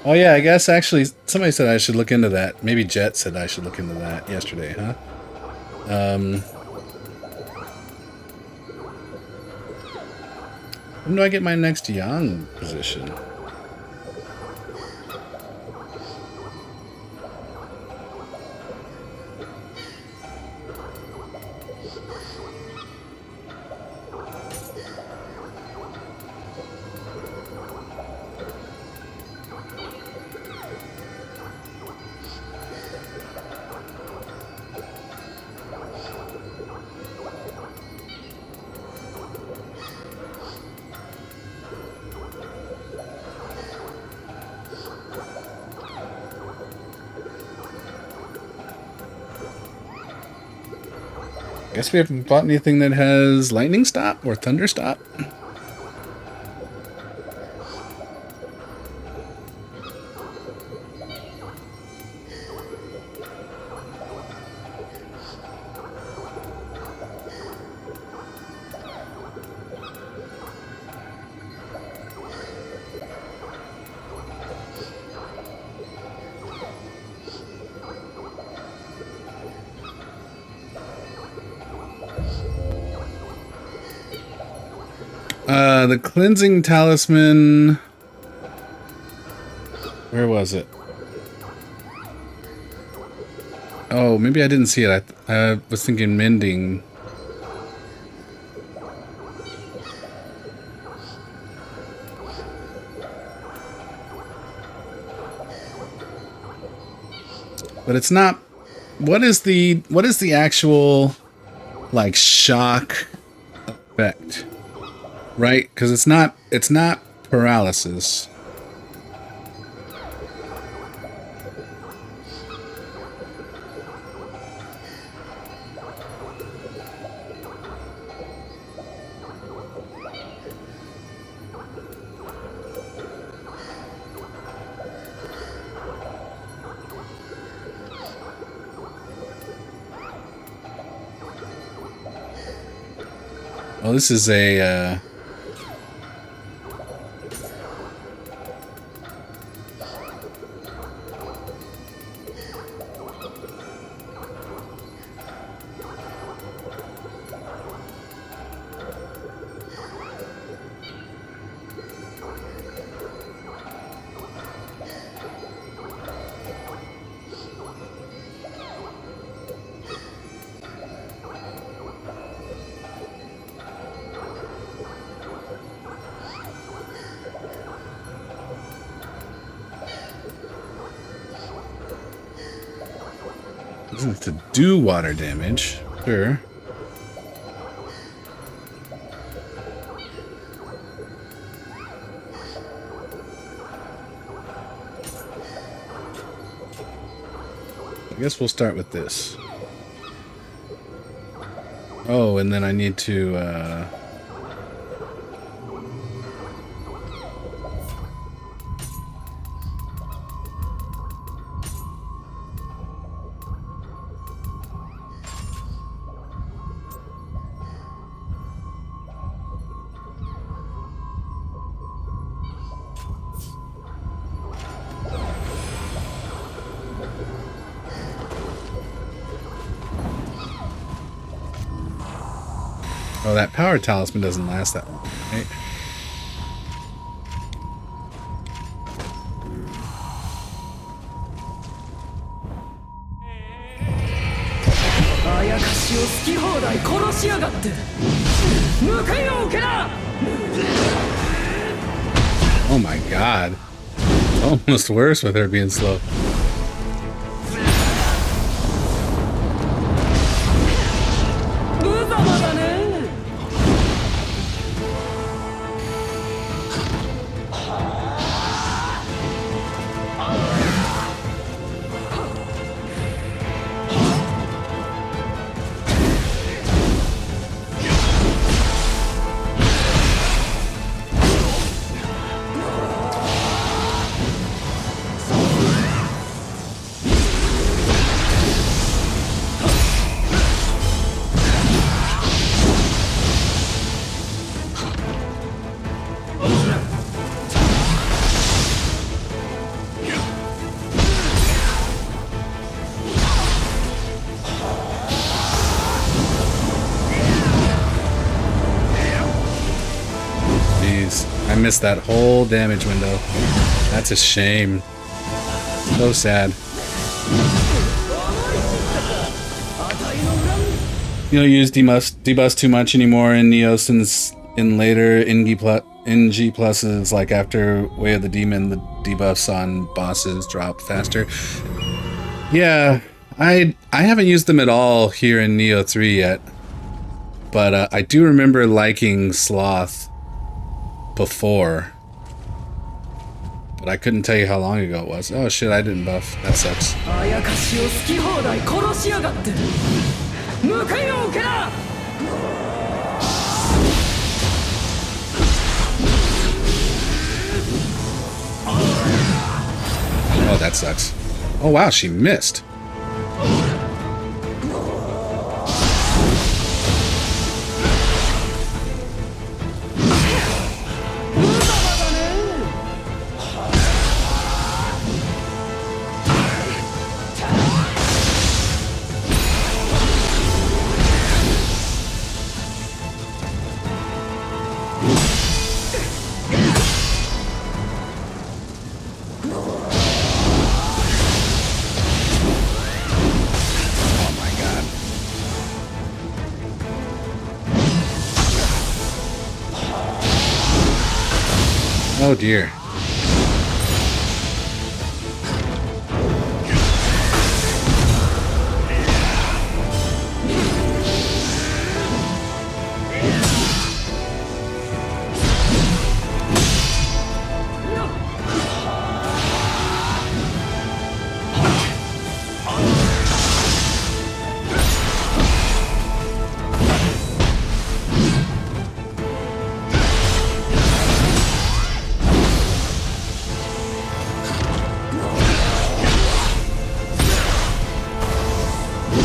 oh yeah, I guess actually somebody said I should look into that. Maybe Jet said I should look into that yesterday, huh? When do I get my next Yang position? Guess we haven't bought anything that has lightning stop or thunder stop. The cleansing talisman. Where was it? Oh, maybe I didn't see it. I was thinking mending. But it's not. What is the actual like shock effect? Right? Because it's not paralysis. Oh, this is a to do water damage. Sure. I guess we'll start with this. Oh, and then I need to oh, that power talisman doesn't last that long, right? Oh my god. Almost worse with her being slow. I missed that whole damage window. That's a shame. So sad. You don't use debus too much anymore in Nioh, since in later NG pluses, like after Way of the Demon, the debuffs on bosses drop faster. Yeah, I haven't used them at all here in Nioh 3 yet. But I do remember liking Sloth before. But I couldn't tell you how long ago it was. Oh shit, I didn't buff. That sucks. 報いを受けな。 Oh, that sucks. Oh wow, she missed. Oh dear.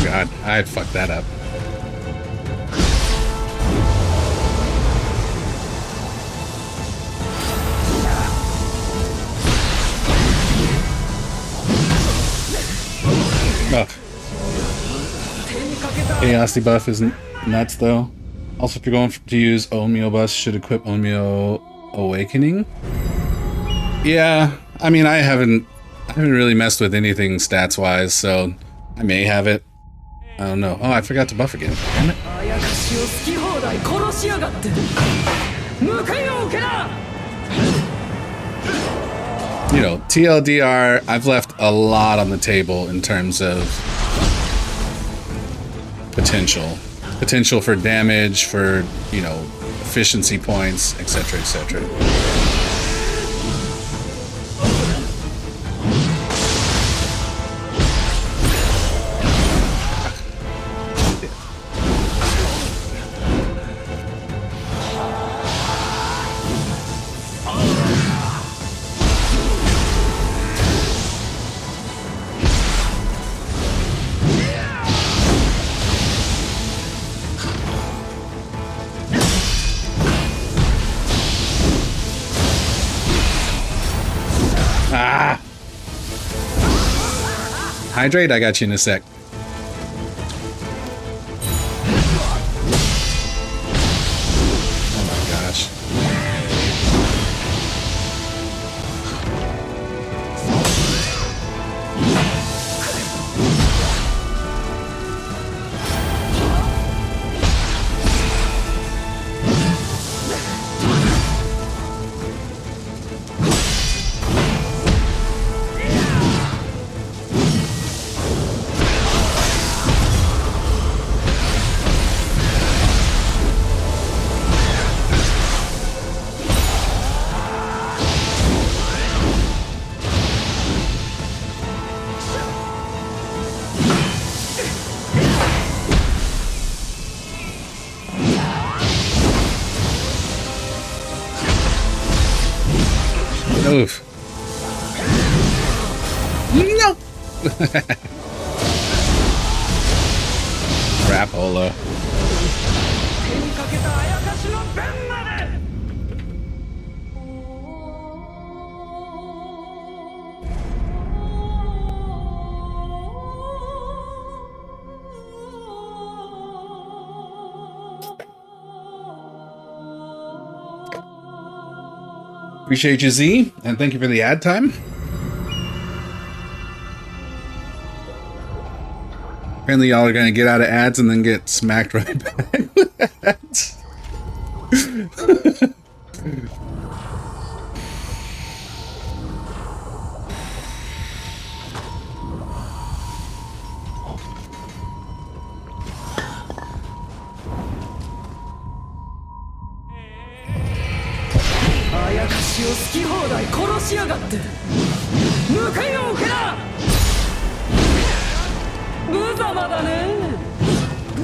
God, I'd fuck that up. Ugh. Chaos debuff isn't nuts though. Also, if you're going to use Onmyo Bus, should equip Onmyo Awakening. Yeah, I mean, I haven't really messed with anything stats wise, so I may have it. I don't know. Oh, I forgot to buff again. Damn it. You know, TLDR, I've left a lot on the table in terms of potential. Potential for damage, for, you know, efficiency points, etc., etc. Ah! Hydrate, I got you in a sec. Oh my gosh. Oof. No! Crapola. Appreciate you, Z, and thank you for the ad time. Apparently y'all are gonna get out of ads and then get smacked right back with ads.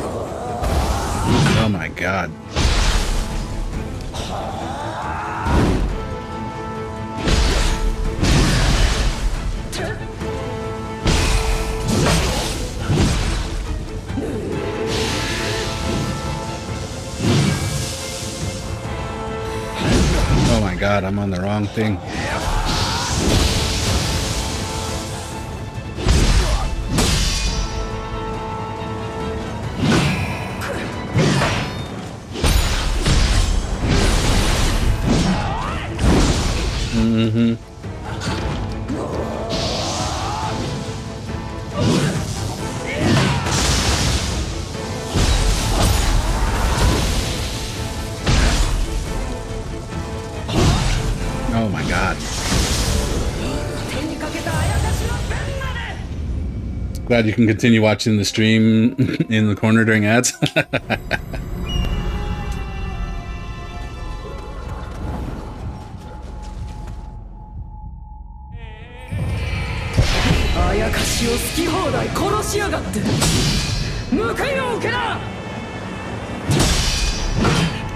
Oh my god. Oh my god, I'm on the wrong thing. Mm-hmm. Oh my god. Glad you can continue watching the stream in the corner during ads.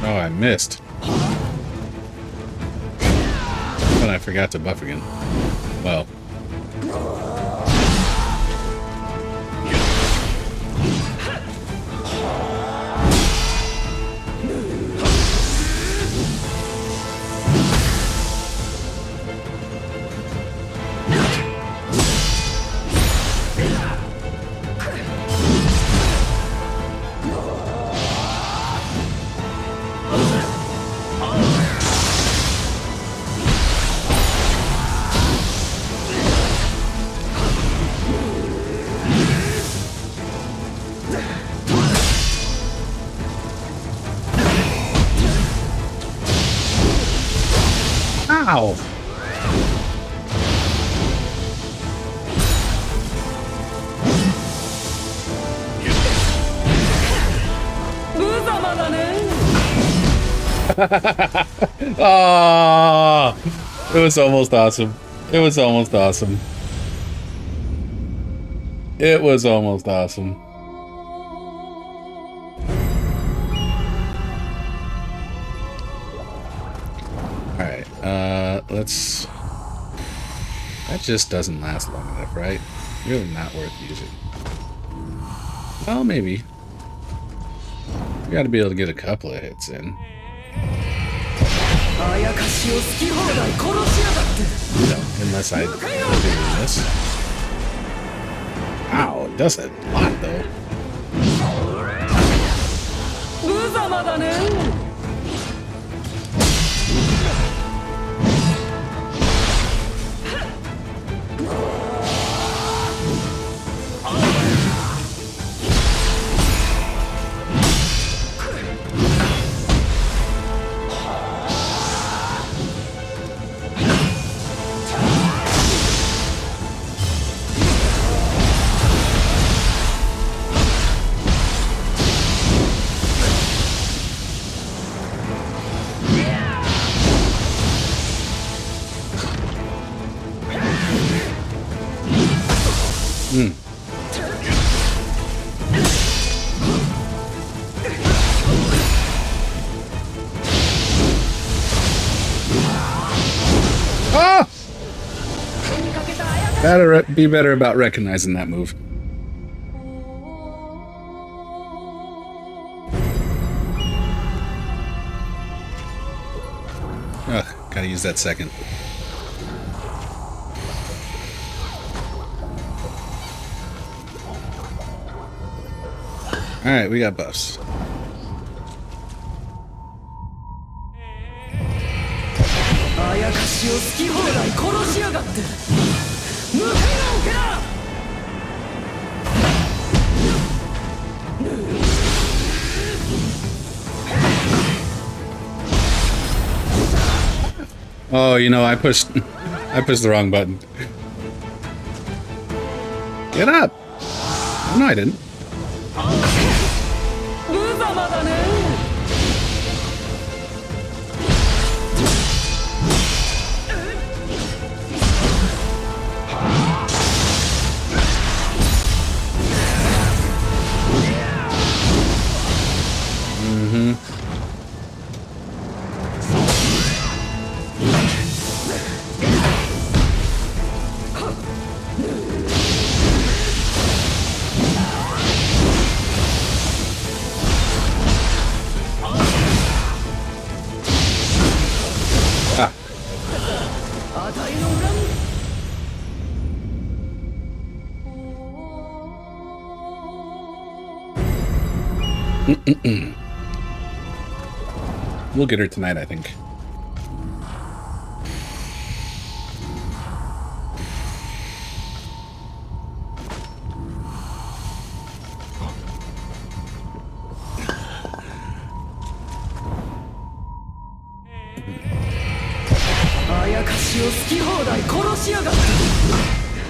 Oh, I missed. But I forgot to buff again. Well. Ow! Oh, it was almost awesome. It was almost awesome. It was almost awesome. Alright, let's... That just doesn't last long enough, right? Really not worth using. Well, maybe. We gotta be able to get a couple of hits in. No, unless I do this. Wow, it does a lot, though. Oh! Gotta be better about recognizing that move. Ugh, gotta use that second. Alright, we got buffs. Oh, you know, I pushed the wrong button. Get up! Oh, no, I didn't. We'll get her tonight, I think.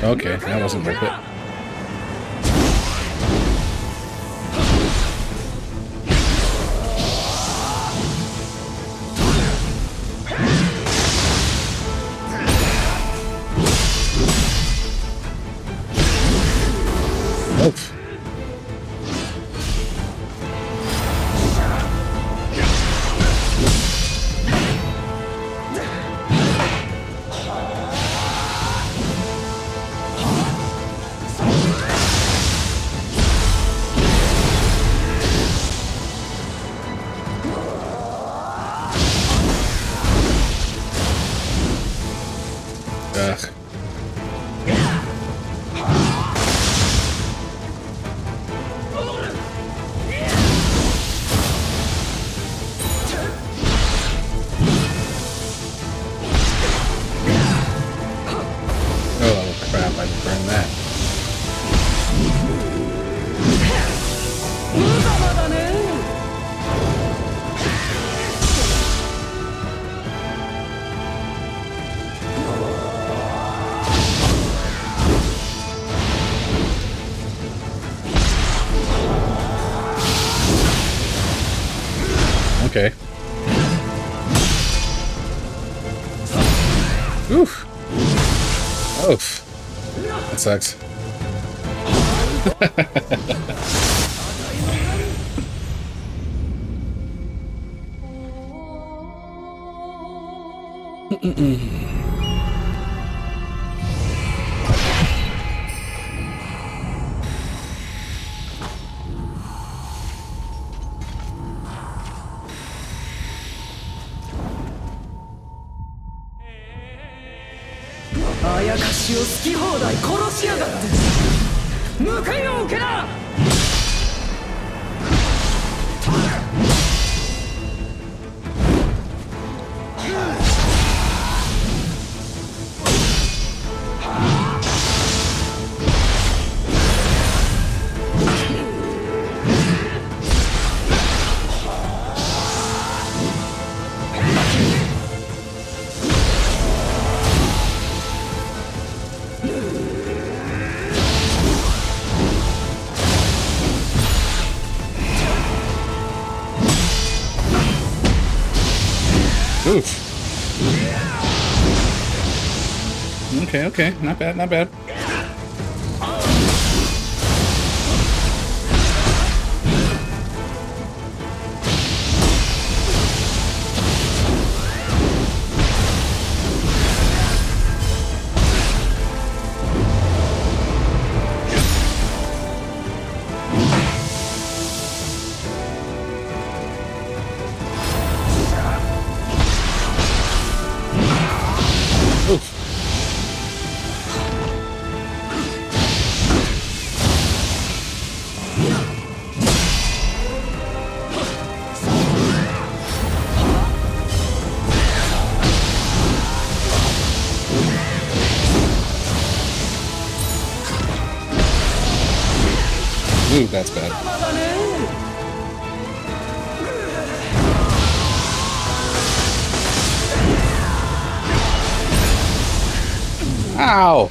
Okay, that wasn't worth it. Oof. Ugh. Oh crap, I burned that. Okay. Oof. Oof. That sucks. Oof. Okay, okay. Not bad, not bad. Oof. Ooh, that's bad. Ow!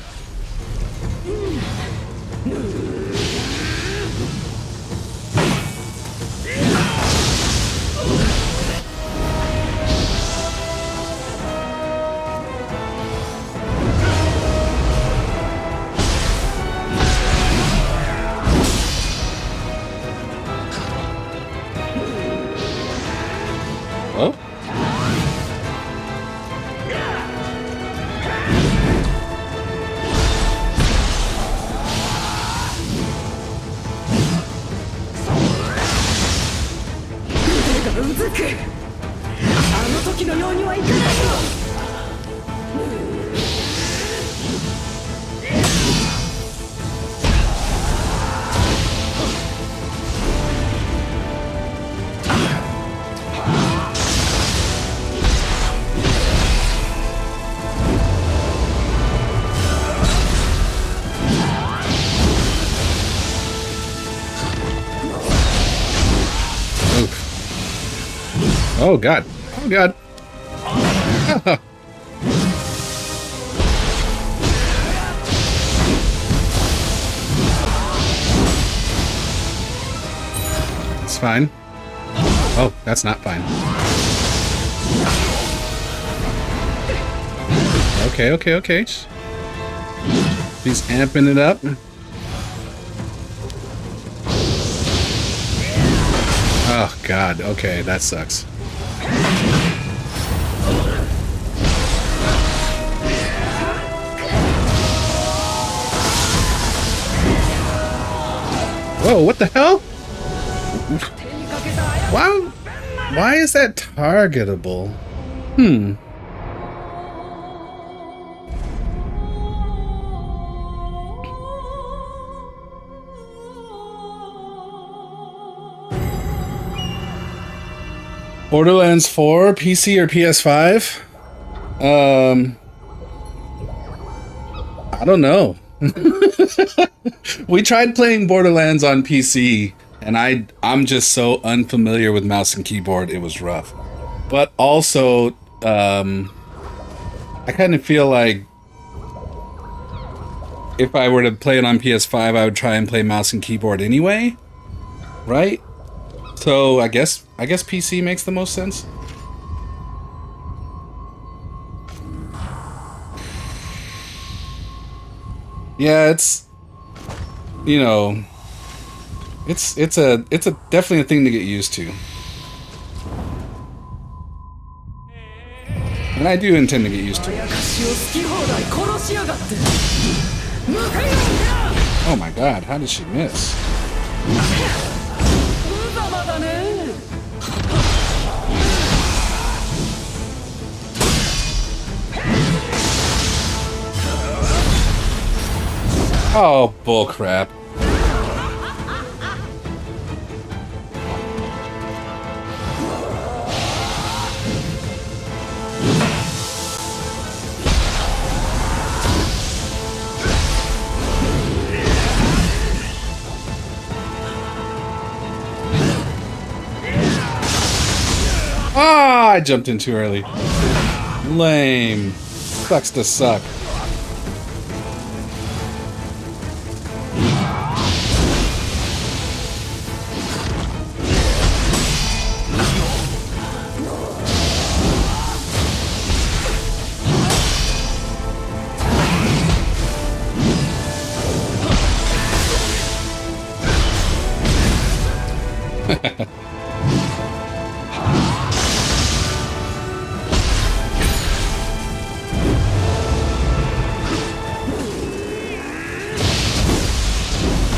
Oh? Oh god. Oh god. It's fine. Oh, that's not fine. Okay, okay, okay. He's amping it up. Oh god, okay, that sucks. Whoa, what the hell? Why is that targetable? Hmm. Borderlands 4, PC or PS5? I don't know. We tried playing Borderlands on PC, and I'm just so unfamiliar with mouse and keyboard, it was rough. But also, I kind of feel like if I were to play it on PS5, I would try and play mouse and keyboard anyway, right? So I guess PC makes the most sense. Yeah, it's, you know, it's definitely a thing to get used to. And I do intend to get used to it. Oh my god, how did she miss? Oh, bullcrap. Ah, I jumped in too early. Lame. Sucks to suck.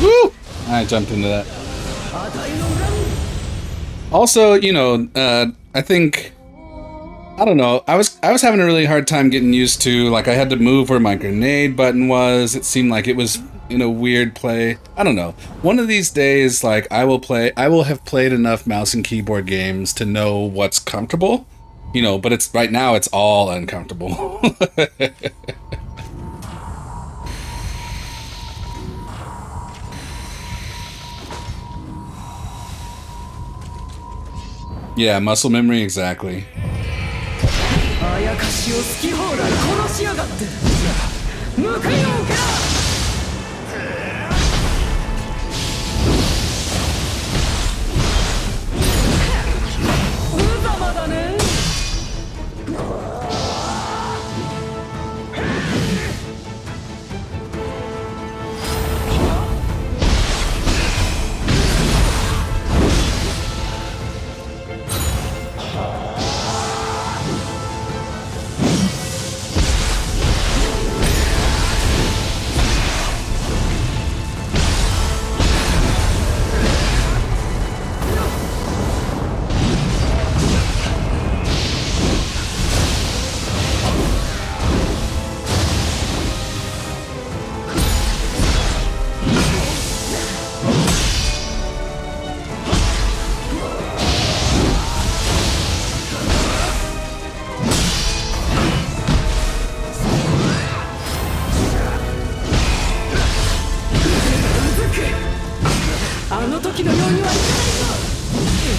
Woo! I jumped into that. Also, you know, I think, I don't know, I was having a really hard time getting used to, like, I had to move where my grenade button was. It seemed like it was in a weird play. I don't know. One of these days, like, I will have played enough mouse and keyboard games to know what's comfortable, you know, but it's, right now, it's all uncomfortable. Yeah, muscle memory, exactly.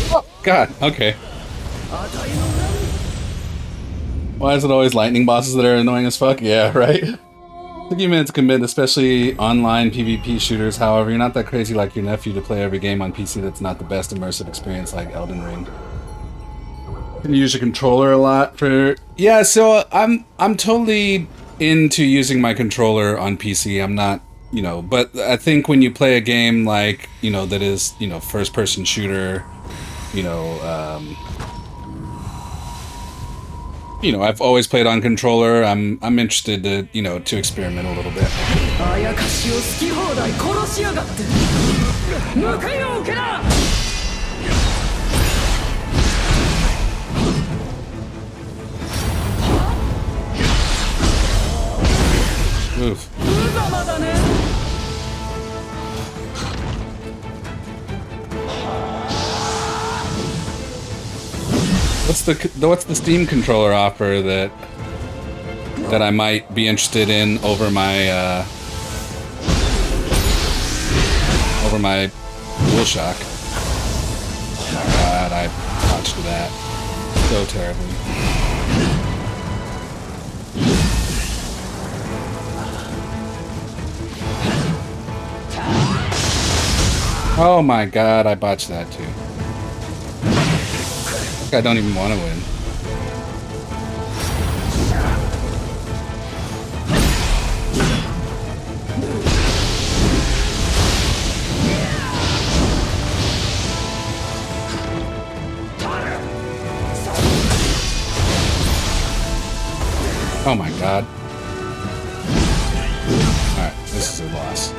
Oh, God, okay. Why is it always lightning bosses that are annoying as fuck? Yeah, right? Took you a minute to commit, especially online PvP shooters. However, you're not that crazy like your nephew to play every game on PC that's not the best immersive experience like Elden Ring. Can you use your controller a lot for... Yeah, so I'm totally into using my controller on PC. I'm not, you know, but I think when you play a game like, you know, that is, you know, first-person shooter, you know, I've always played on controller. I'm interested to, you know, to experiment a little bit. Oof. What's the Steam controller offer that I might be interested in over my DualShock? Oh my god, I botched that so terribly. Oh my god, I botched that too. I don't even want to win. Oh my god. Alright, this is a loss.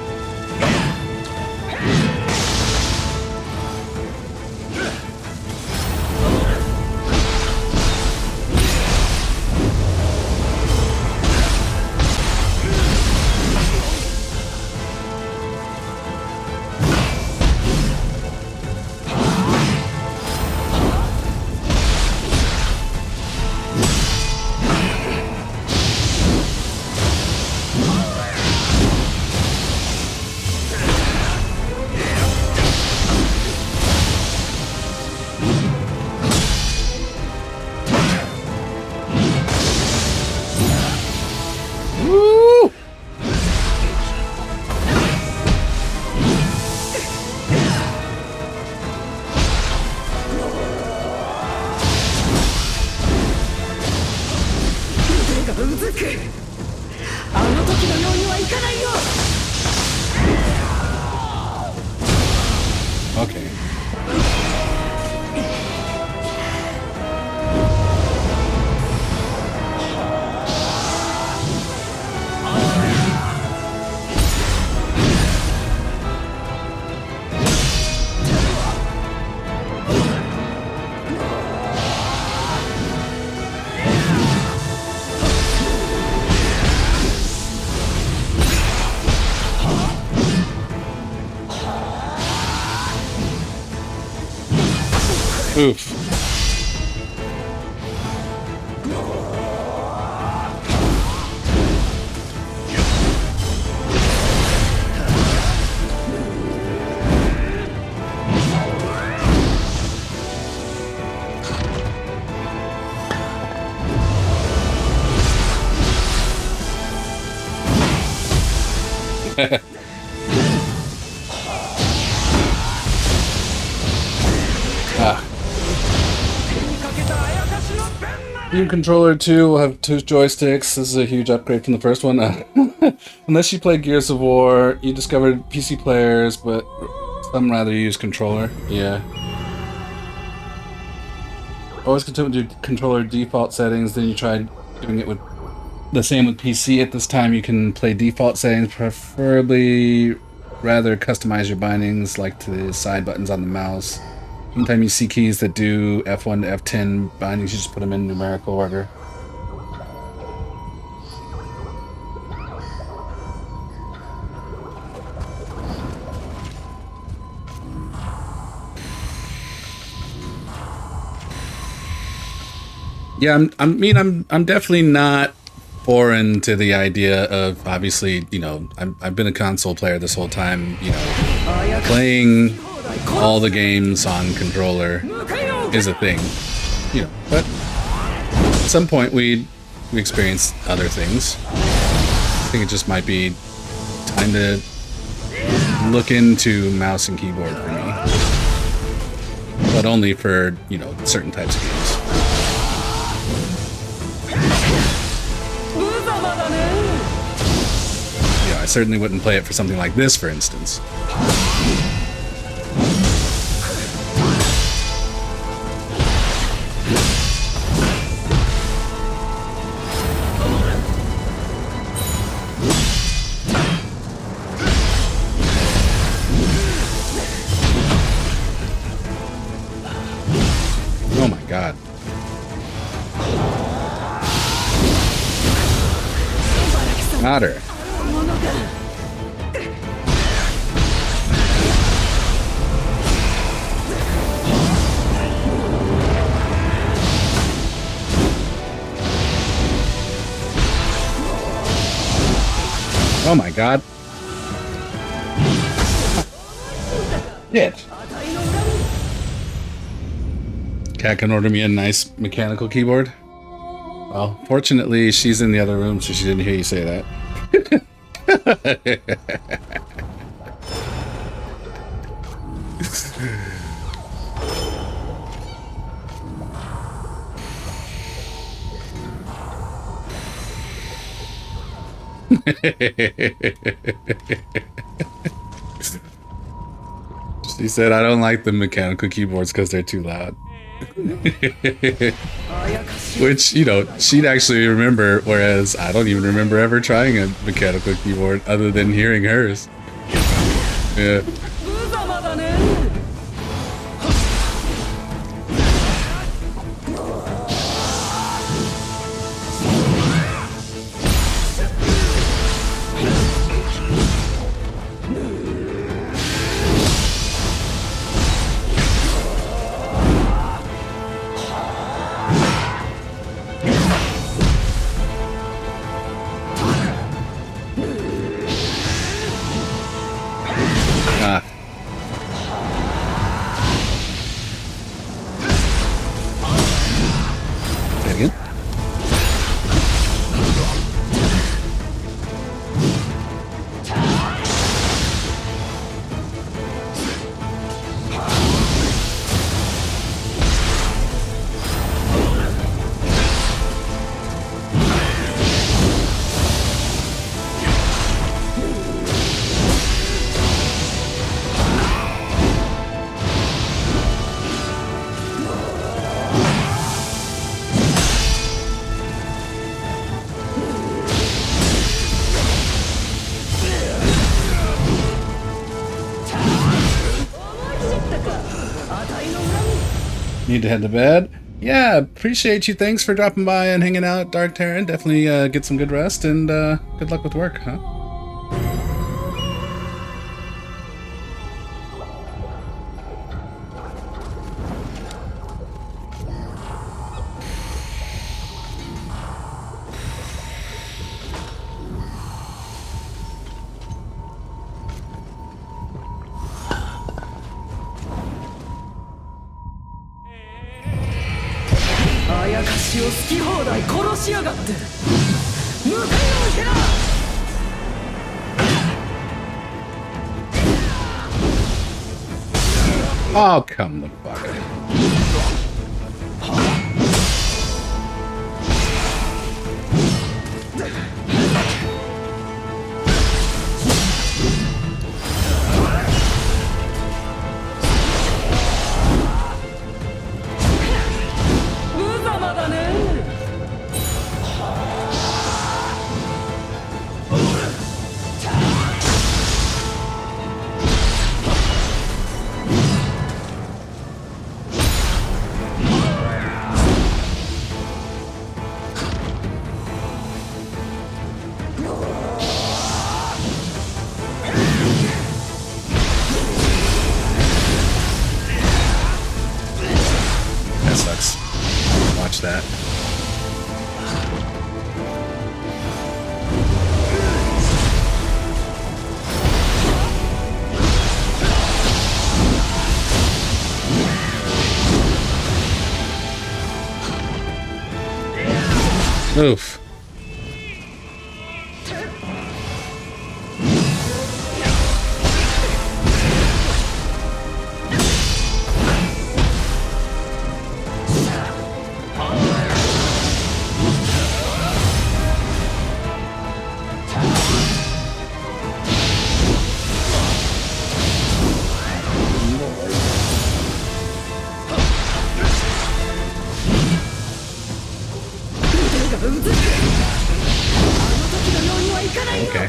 Okay. Oof. Steam controller 2 will have 2 joysticks. This is a huge upgrade from the first one. Unless you play Gears of War, you discovered PC players, but some rather use controller. Yeah. Always continue to controller default settings, then you try doing it with the same with PC. At this time, you can play default settings, preferably rather customize your bindings, like to the side buttons on the mouse. Sometimes you see keys that do F1 to F10 bindings, you just put them in numerical order. Yeah, I'm definitely not foreign to the idea of, obviously, you know, I've been a console player this whole time, you know, playing all the games on controller is a thing. you know, but at some point we experience other things. I think it just might be time to look into mouse and keyboard for me, but only for, you know, certain types of games. Yeah, I certainly wouldn't play it for something like this, for instance. Oh my god. Got her. Oh my god. Shit. Cat can order me a nice mechanical keyboard. Well, fortunately, she's in the other room, so she didn't hear you say that. She said, I don't like the mechanical keyboards because they're too loud. Which, you know, she'd actually remember, whereas I don't even remember ever trying a mechanical keyboard other than hearing hers. Yeah. Need to head to bed? Yeah, appreciate you. Thanks for dropping by and hanging out, Dark Terran. Definitely get some good rest and good luck with work, huh? Oh, come the fuck. That. Oof. Okay.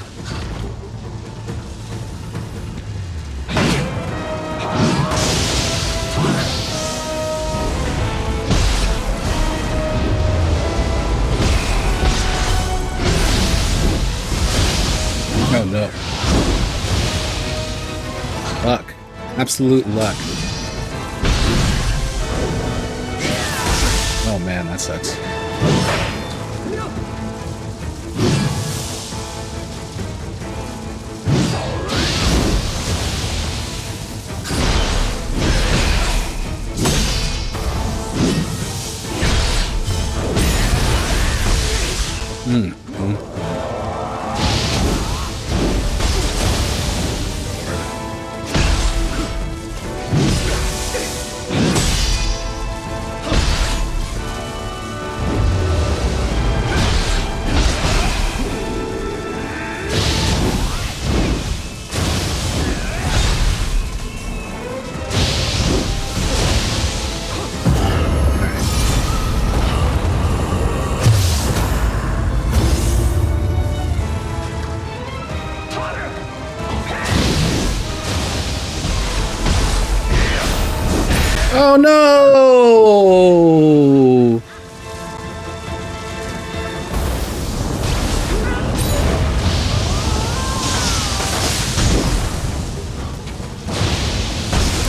Oh no. Luck. Absolute luck. Oh man, that sucks. Oh no!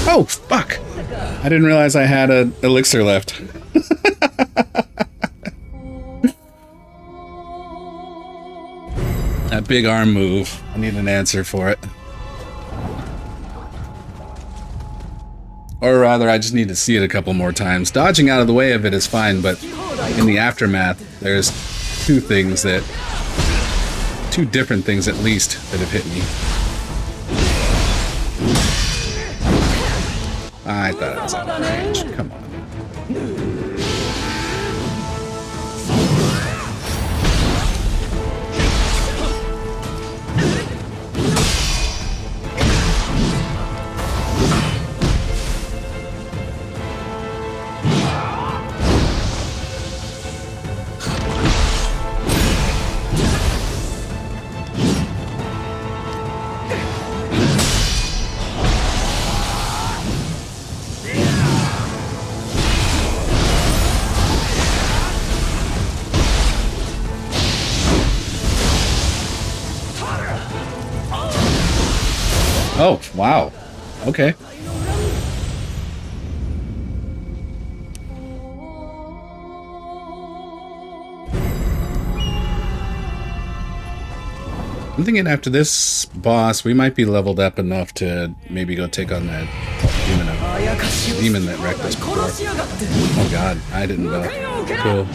Oh, fuck! I didn't realize I had an elixir left. That big arm move. I need an answer for it. Or rather, I just need to see it a couple more times. Dodging out of the way of it is fine, but in the aftermath, there's two different things at least that have hit me. I thought I was out of range. Come on. Oh, wow. Okay. I'm thinking after this boss, we might be leveled up enough to maybe go take on that demon that wrecked us before. Oh god, I didn't know. Cool.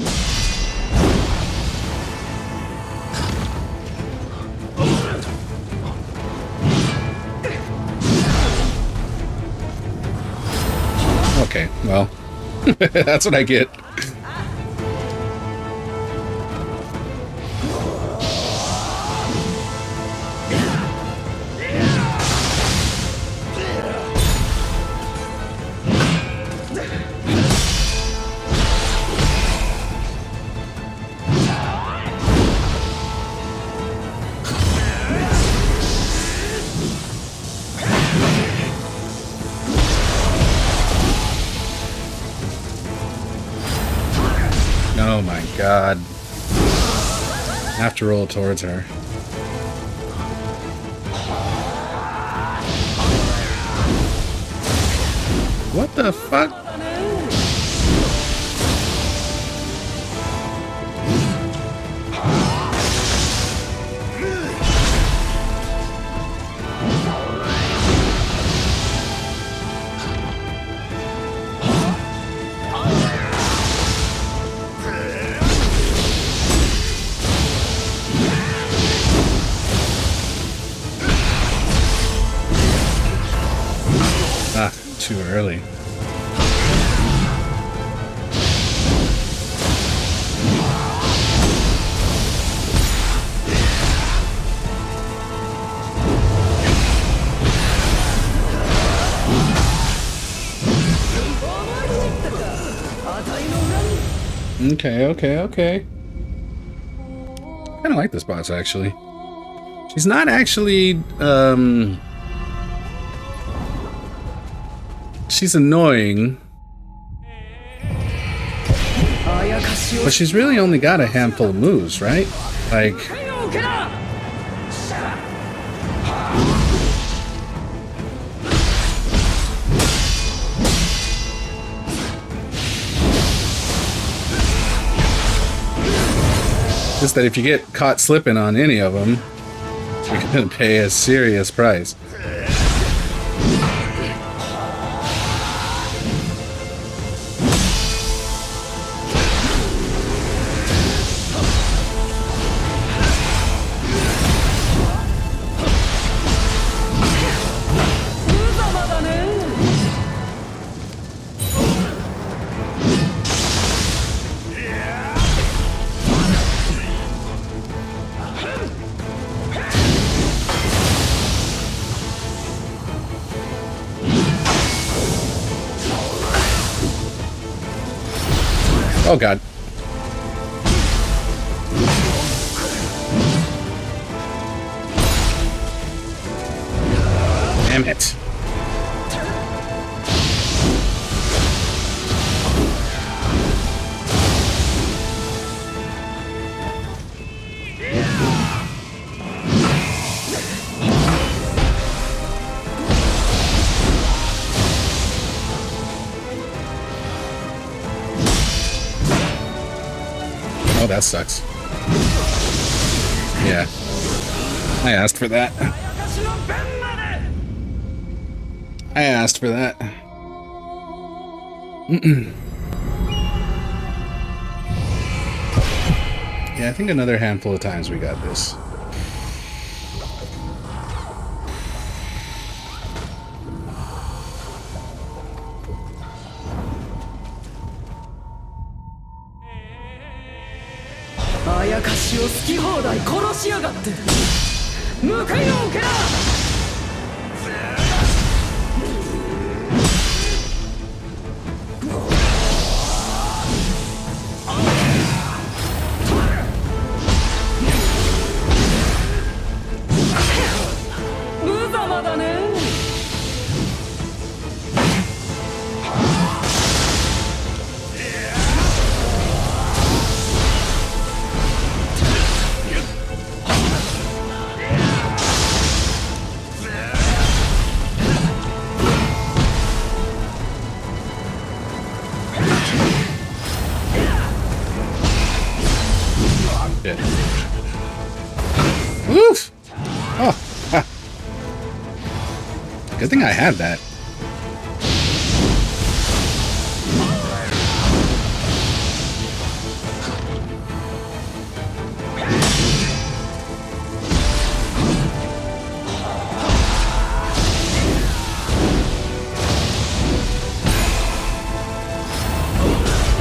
Okay, well, that's what I get. Oh my god. I have to roll towards her. What the fuck? early. Okay, okay, okay. Kind of like this boss, actually. She's not actually, she's annoying. But she's really only got a handful of moves, right? Like... Just that if you get caught slipping on any of them, you're gonna pay a serious price. Oh god. Damn it. Oh, that sucks. Yeah. I asked for that. I asked for that. Yeah, I think another handful of times we got this. Oof! Oh, ha. Good thing I had that.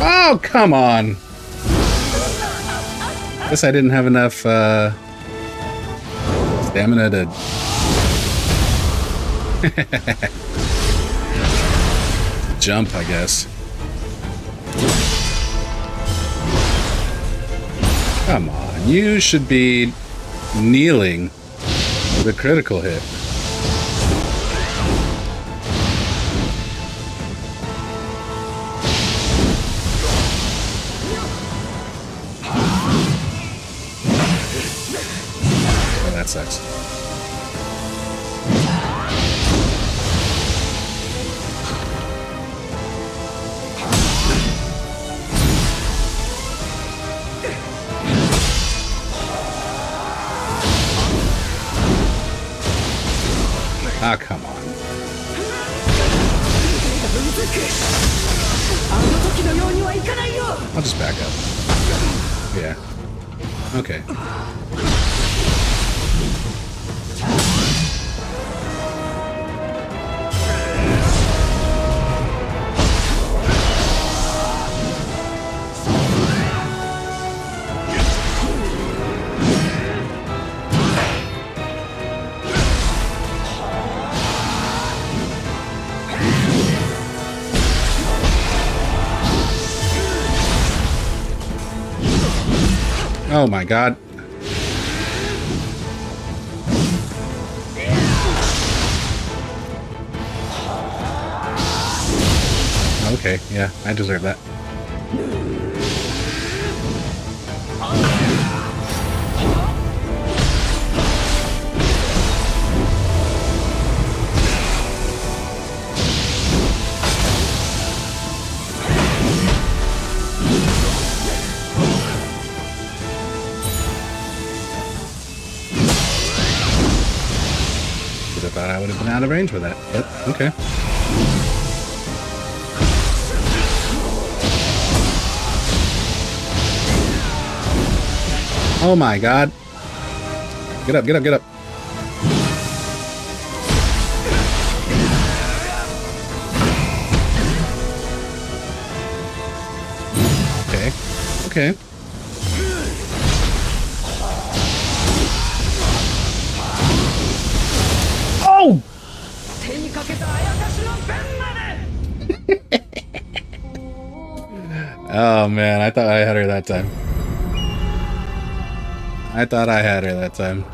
Oh, come on! Guess I didn't have enough, stamina to... jump, I guess. Come on, you should be kneeling with a critical hit. Oh, that sucks. Ah, come on. I'll just back up. Yeah. Okay. Oh my god. Okay, yeah, I deserve that. I thought I would have been out of range with that, but okay. Oh my god. Get up, get up, get up. Okay. Okay. Oh! Oh man, I thought I had her that time. I thought I had her that time.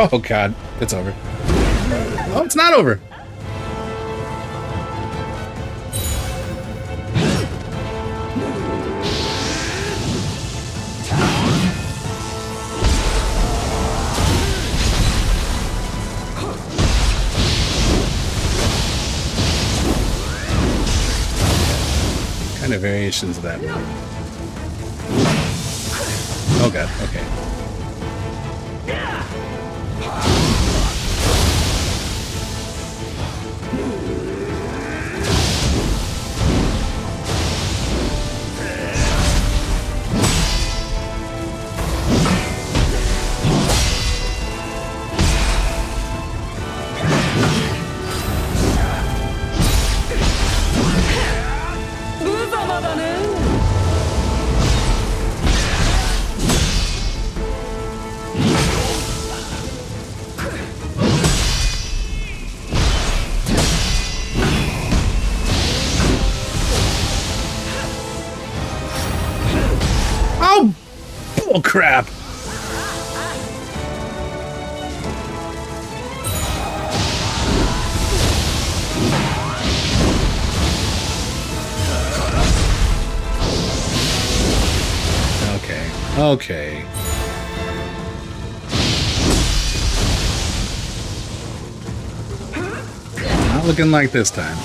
Oh god, it's over. Oh, it's not over. What kind of variations of that? Oh god, okay. Oh crap! Okay, okay. Not looking like this time.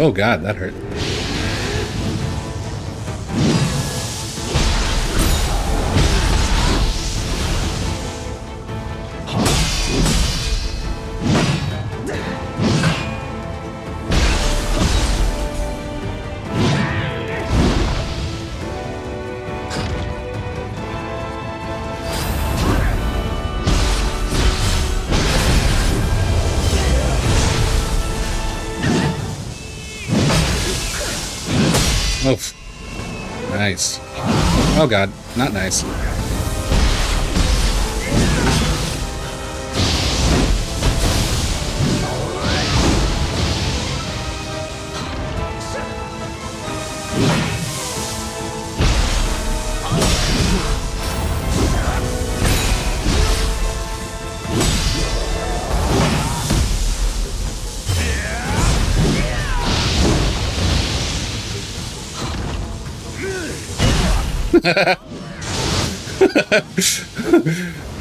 Oh god, that hurt. Oh, nice. Oh god, not nice.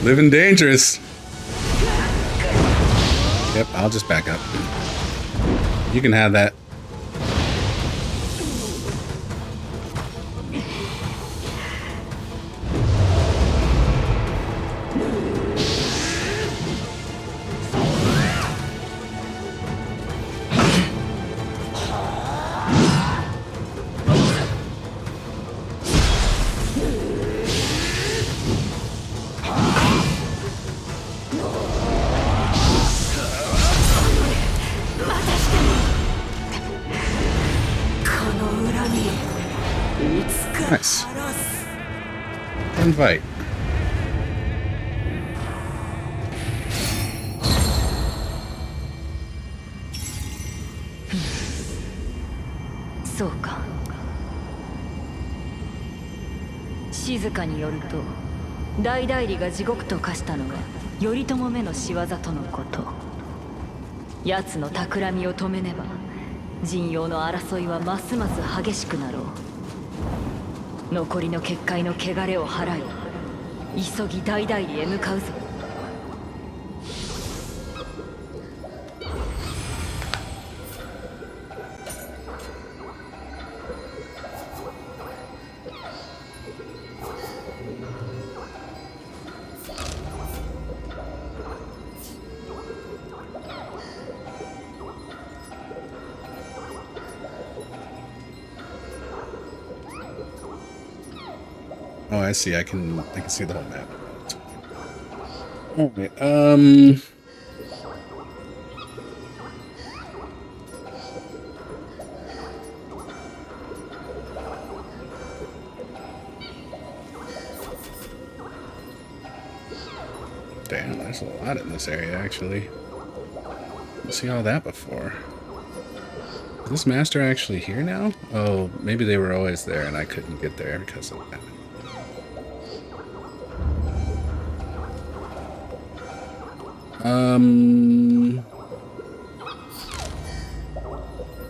Living dangerous. Yep, I'll just back up. You can have that. Nice. Invite.そうか。静かによると大代理が地獄と化したのが頼朝めの仕業とのこと。奴の企みを止めねば陣容の争いはますます激しくなろう。残りの結界の汚れを払い急ぎ大代理へ向かうぞ。Oh, I see. I can see the whole map. Alright, damn, there's a lot in this area, actually. Didn't see all that before. Is this master actually here now? Oh, maybe they were always there and I couldn't get there because of that.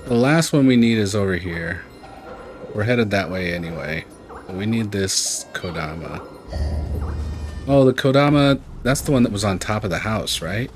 The last one we need is over here. We're headed that way anyway. But we need this Kodama. Oh, the Kodama, that's the one that was on top of the house, right?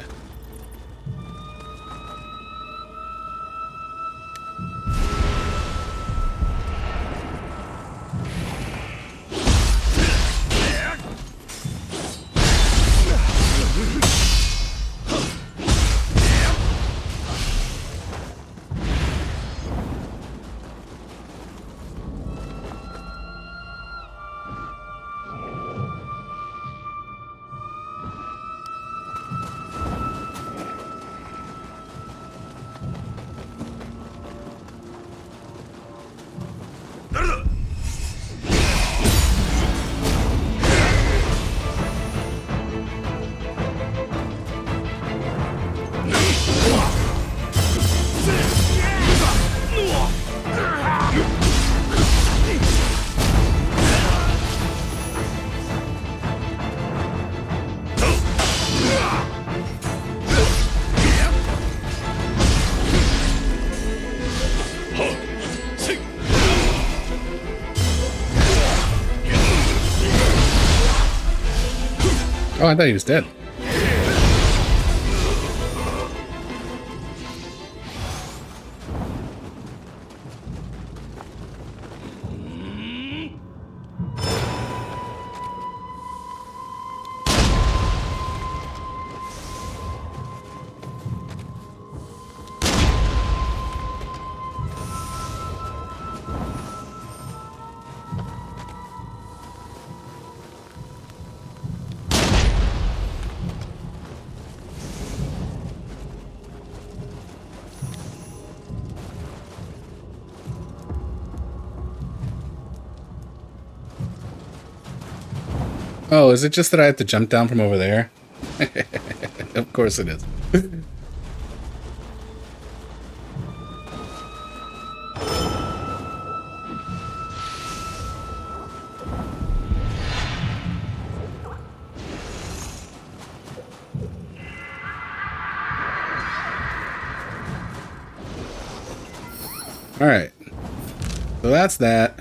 Oh, I thought he was dead. Oh, is it just that I have to jump down from over there? Of course it is. All right. So that's that.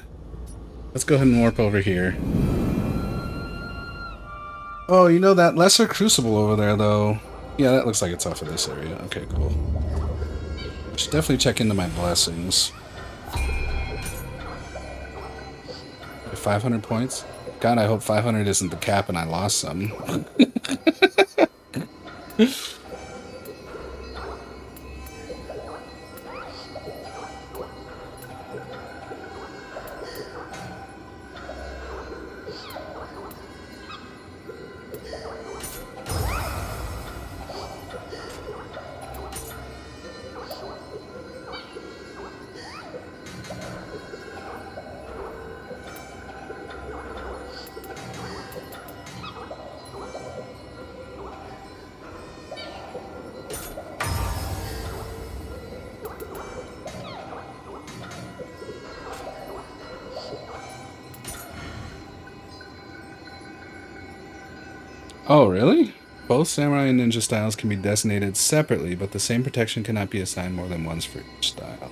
Let's go ahead and warp over here. Oh, you know that lesser crucible over there, though? Yeah, that looks like it's off of this area. Okay, cool. I should definitely check into my blessings. 500 points? God, I hope 500 isn't the cap and I lost some. Oh, really? Both samurai and ninja styles can be designated separately, but the same protection cannot be assigned more than once for each style.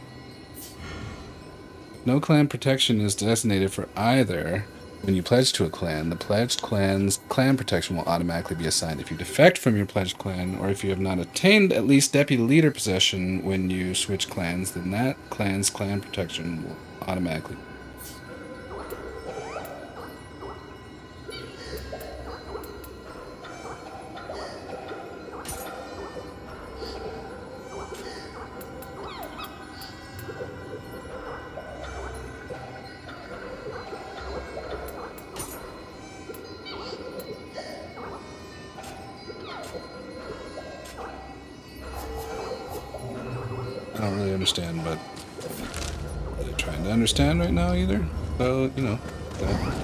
No clan protection is designated for either. When you pledge to a clan, the pledged clan's clan protection will automatically be assigned if you defect from your pledged clan, or if you have not attained at least deputy leader possession when you switch clans, then that clan's clan protection will automatically. I don't really understand, but I'm really trying to understand right now either. So, you know. That.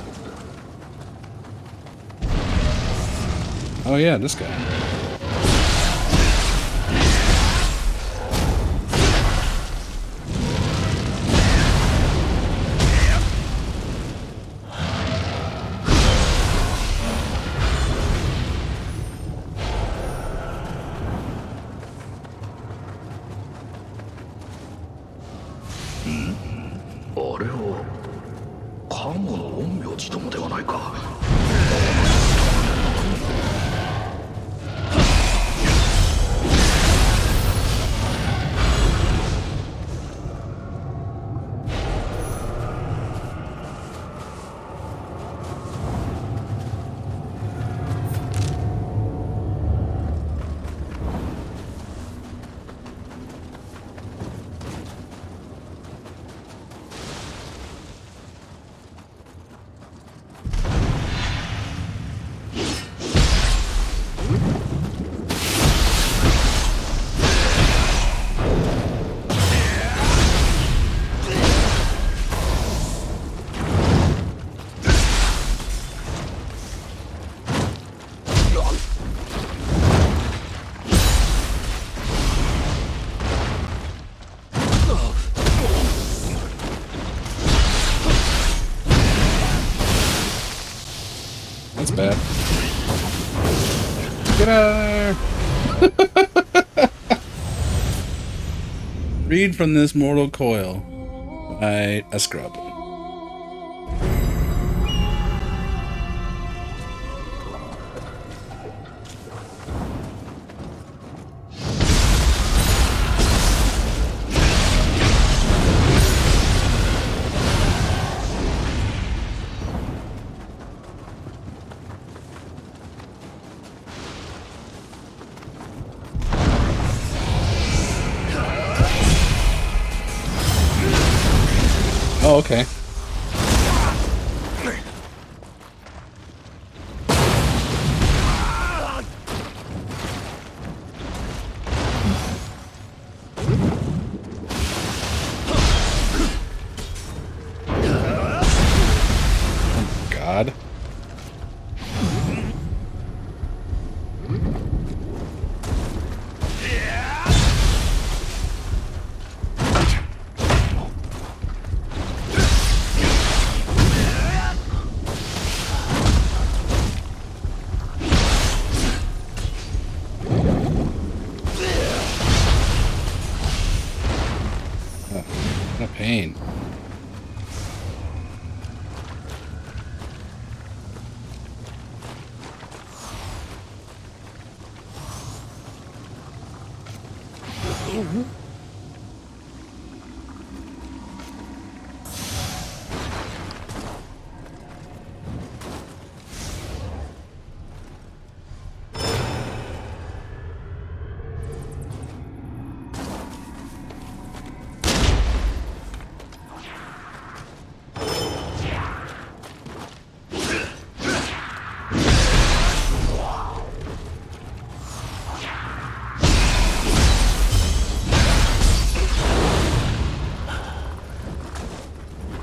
Oh yeah, this guy. That's bad. Get out of there! Read from this mortal coil by a scrub. Oh, okay. Oh, God. What a pain.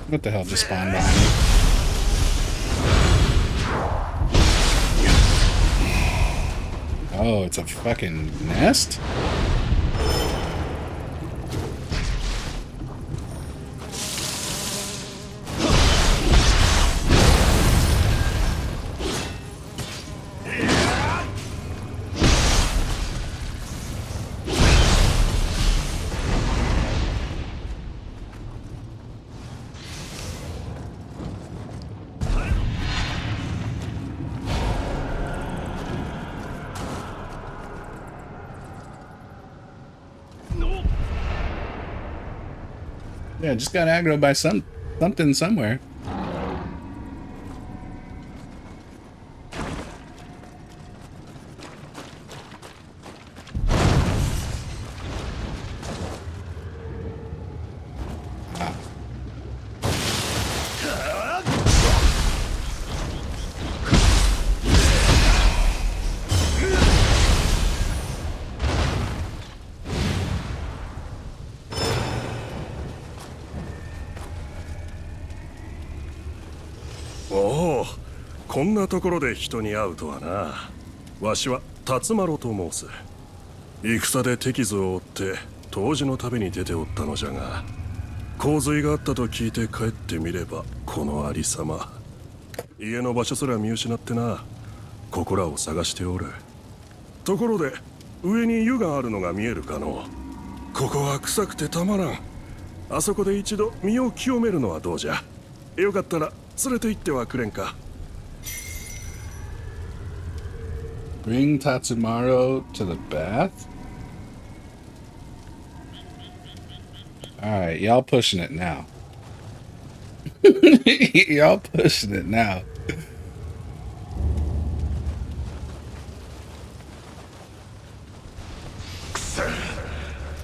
What the hell just spawned behind me? Oh, it's a fucking nest? Yeah, just got aggroed by something somewhere.おお、こんなところで人に会うとはな。わしは辰丸と申す。戦で敵図を追って湯治の旅に出ておったのじゃが、洪水があったと聞いて帰ってみればこのありさま。家の場所すら見失ってな、ここらを探しておる。ところで上に湯があるのが見えるかの。ここは臭くてたまらん。あそこで一度身を清めるのはどうじゃ。よかったら連れて行ってはくれんか。 Bring Tatsumaro to the bath? Alright, y'all pushing it now. Y'all pushing it now.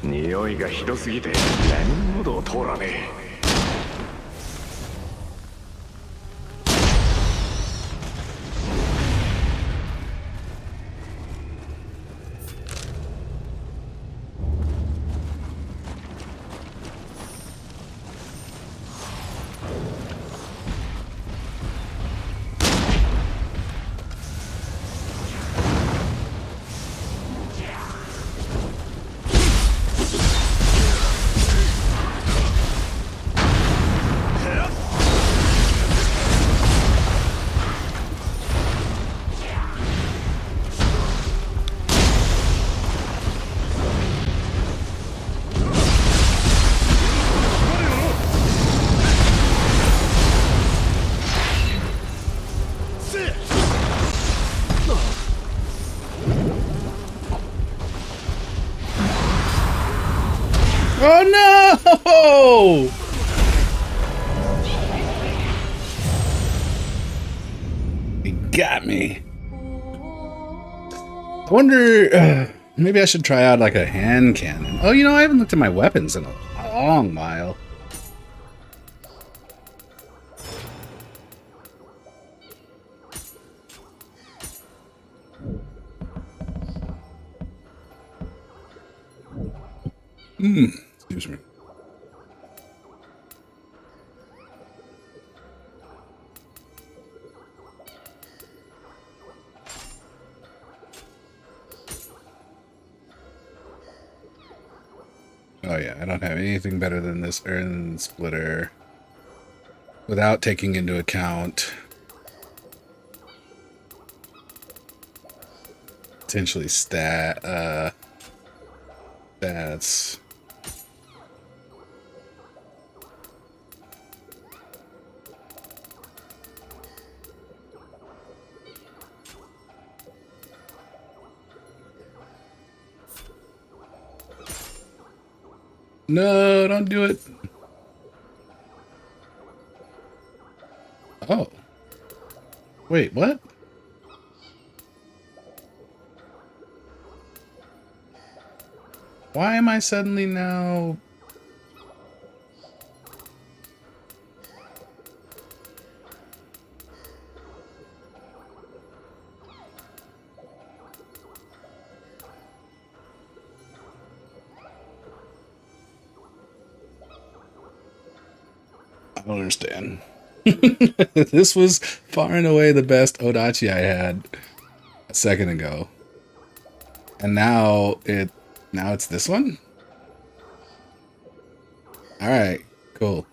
Niohがひどすぎて何も喉を通らねえ。Oh no! He got me. I wonder, maybe I should try out like a hand cannon. Oh, you know, I haven't looked at my weapons in a long while. Excuse me. Oh yeah, I don't have anything better than this urn splitter without taking into account potentially stats. No, don't do it. Oh. Wait, what? Why am I suddenly now... I don't understand. This was far and away the best Odachi I had a second ago. And now it's this one? Alright, cool.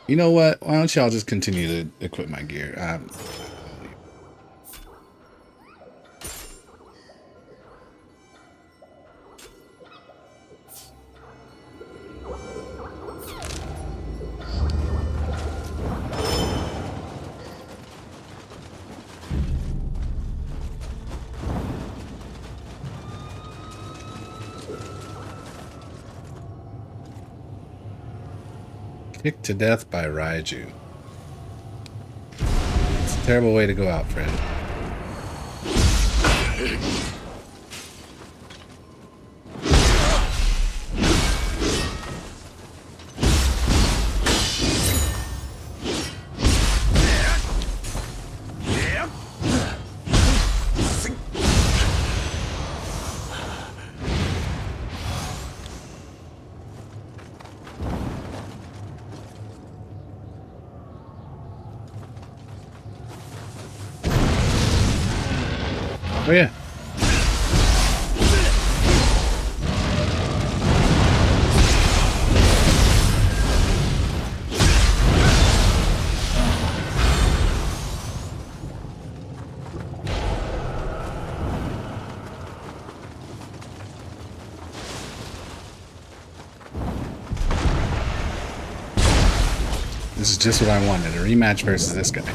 You know what? Why don't y'all just continue to equip my gear? Kicked to death by Raiju. It's a terrible way to go out, friend. Oh yeah. This is just what I wanted, a rematch versus this guy.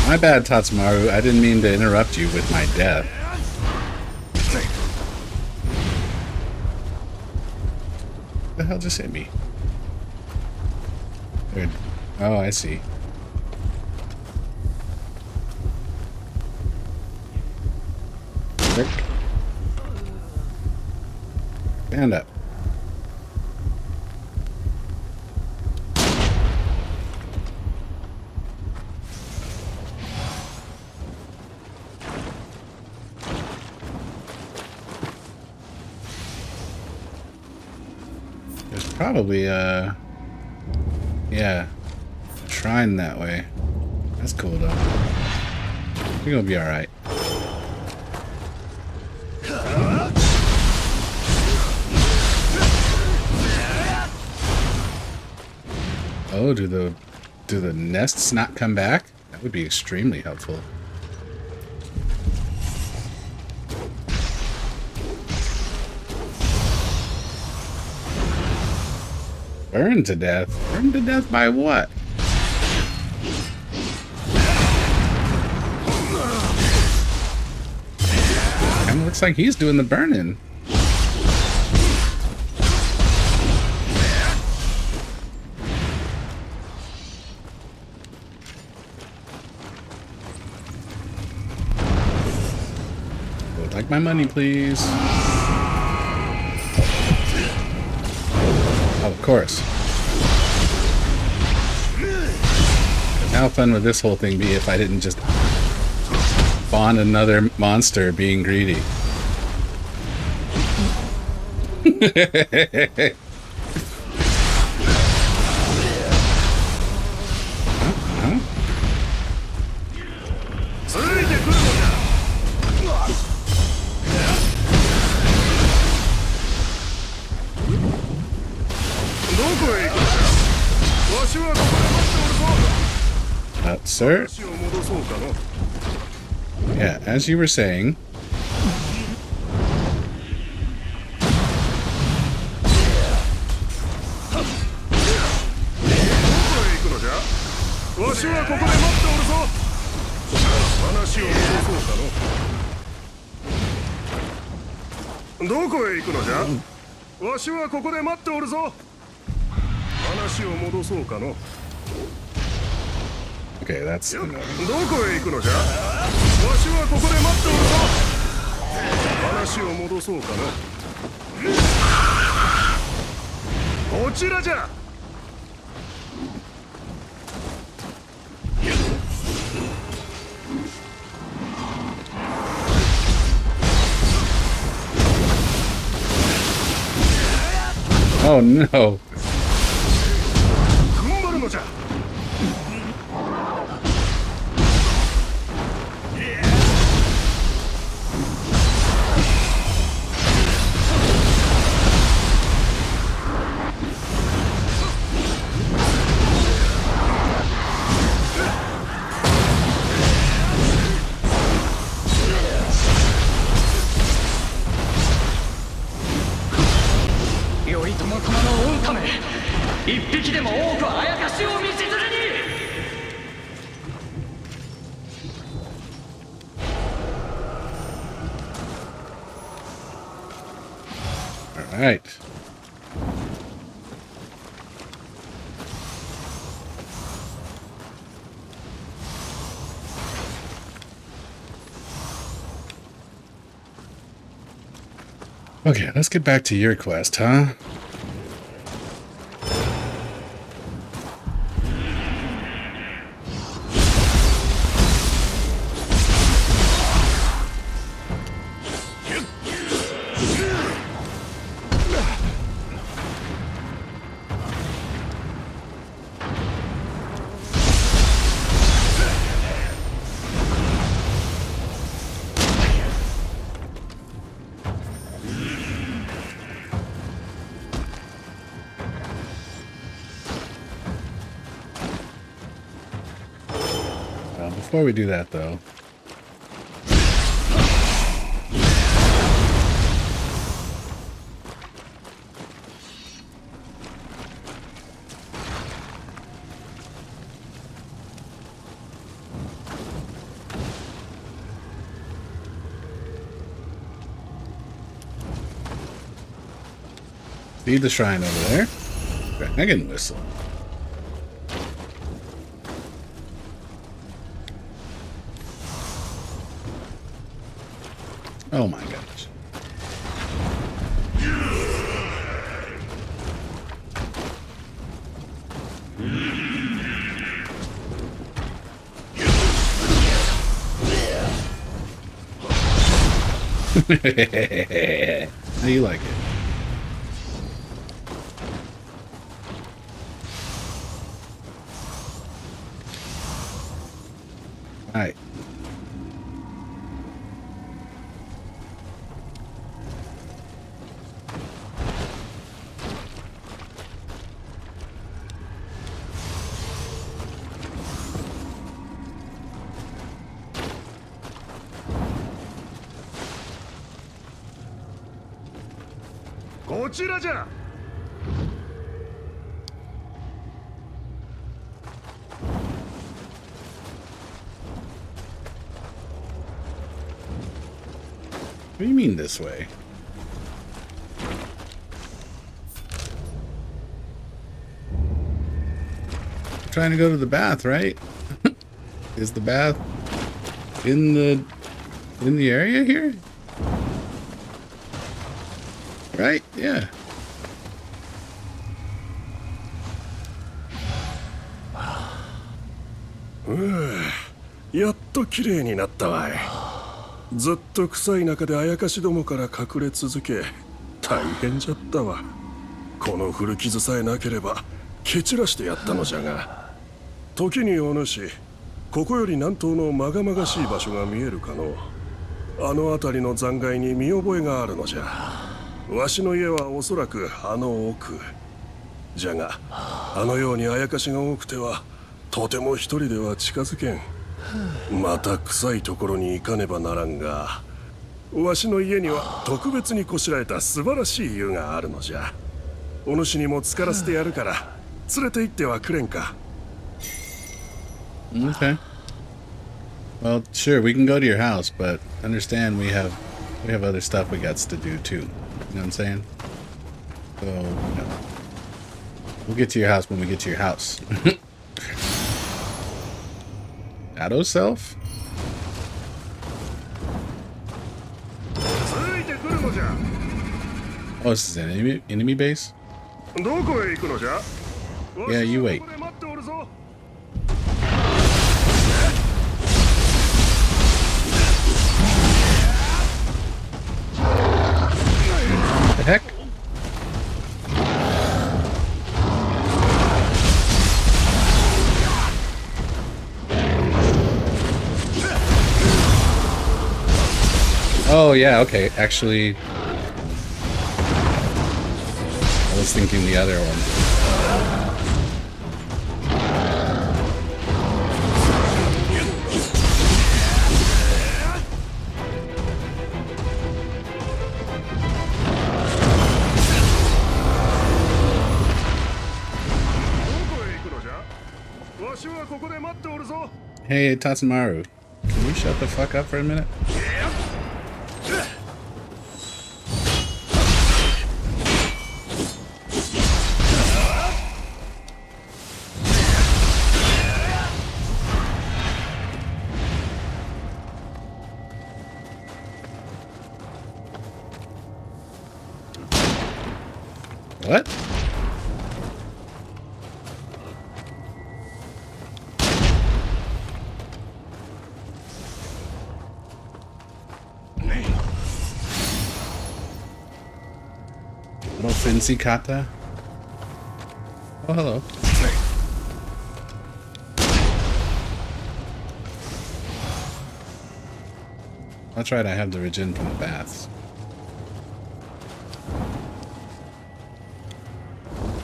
My bad, Tatsumaru. I didn't mean to interrupt you with my death. What the hell just hit me? There. Oh, I see. Quick. Stand up. Probably, yeah, shrine that way. That's cool, though. We're gonna be alright. Oh, do the nests not come back? That would be extremely helpful. Burned to death? Burned to death by what? looks like he's doing the burning. Would like my money, please. Oh, of course. How fun would this whole thing be if I didn't just spawn another monster being greedy? Sir? Yeah, as you were saying. Okay, that's annoying. Oh no. All right. Okay, let's get back to your quest, huh? Before we do that, though, feed the shrine over there. Dragon whistle. Oh my gosh. How you like it? All right. What do you mean this way? I'm trying to go to the bath, right? Is the bath in the area here? Right? Yeah.やっと綺麗になったわい。ずっと臭い中であやかしどもから隠れ続け、大変じゃったわ。この古傷さえなければ蹴散らしてやったのじゃが、時にお主、ここより南東のまがまがしい場所が見えるかの。あの辺りの残骸に見覚えがあるのじゃ。わしの家はおそらくあの奥じゃが、あのようにあやかしが多くてはとても一人では近づけん。また臭いところに行かねばならんが、わしの家には特別にこしらえた素晴らしい湯があるのじゃ。お主にも浸からせてやるから連れて行ってはくれんか。Okay. Well, sure, we can go to your house, but understand we have other stuff we got to do too. You know what I'm saying? So, you know, we'll get to your house when we get to your house. Shadow self? ついてくるのじゃ。 Oh, this is an enemy base? どこへ行くのじゃ。 Yeah, you wait. ここで待っておるぞ。 The heck? Oh, yeah, okay. Actually, I was thinking the other one. Hey, Tatsumaru, can you shut the fuck up for a minute? What? No Fancy Kata? Oh, hello. That's right, I have the regen from the baths.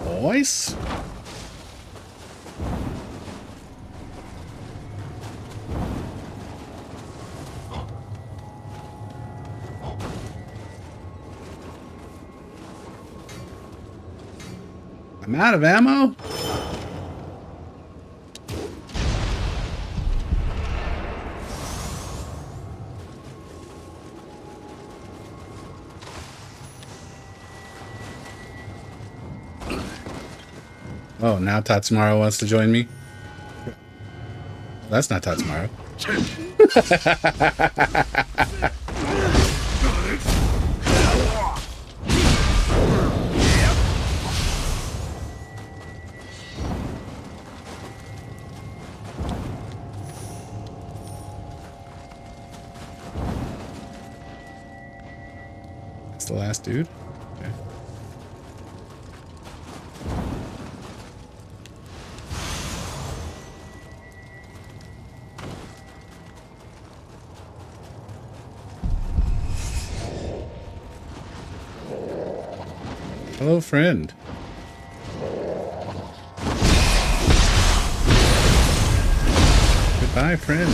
Boys? I'm out of ammo? Oh, now Tatsumaru wants to join me? That's not Tatsumaru. That's the last dude? Okay. Hello, friend. Goodbye, friend.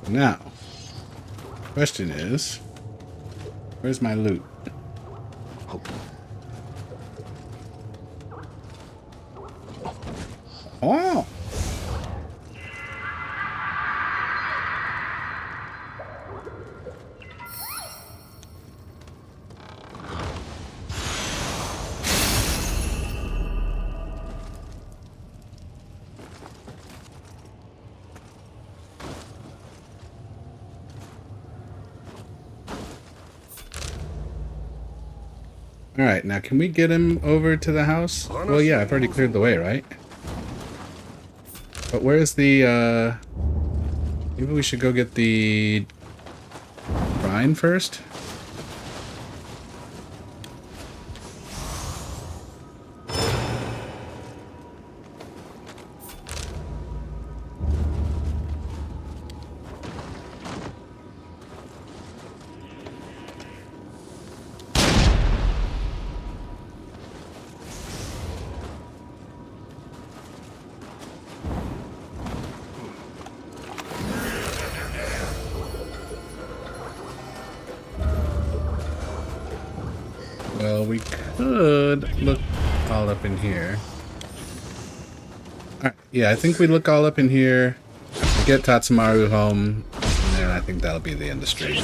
Now, Question is, where's my loot? Oh! Alright, now can we get him over to the house? Well, yeah, I've already cleared the way, right? But where's the, maybe we should go get the brine first? Well, we could look all up in here. Alright, yeah, I think we look all up in here, get Tatsumaru home, and then I think that'll be the end of stream.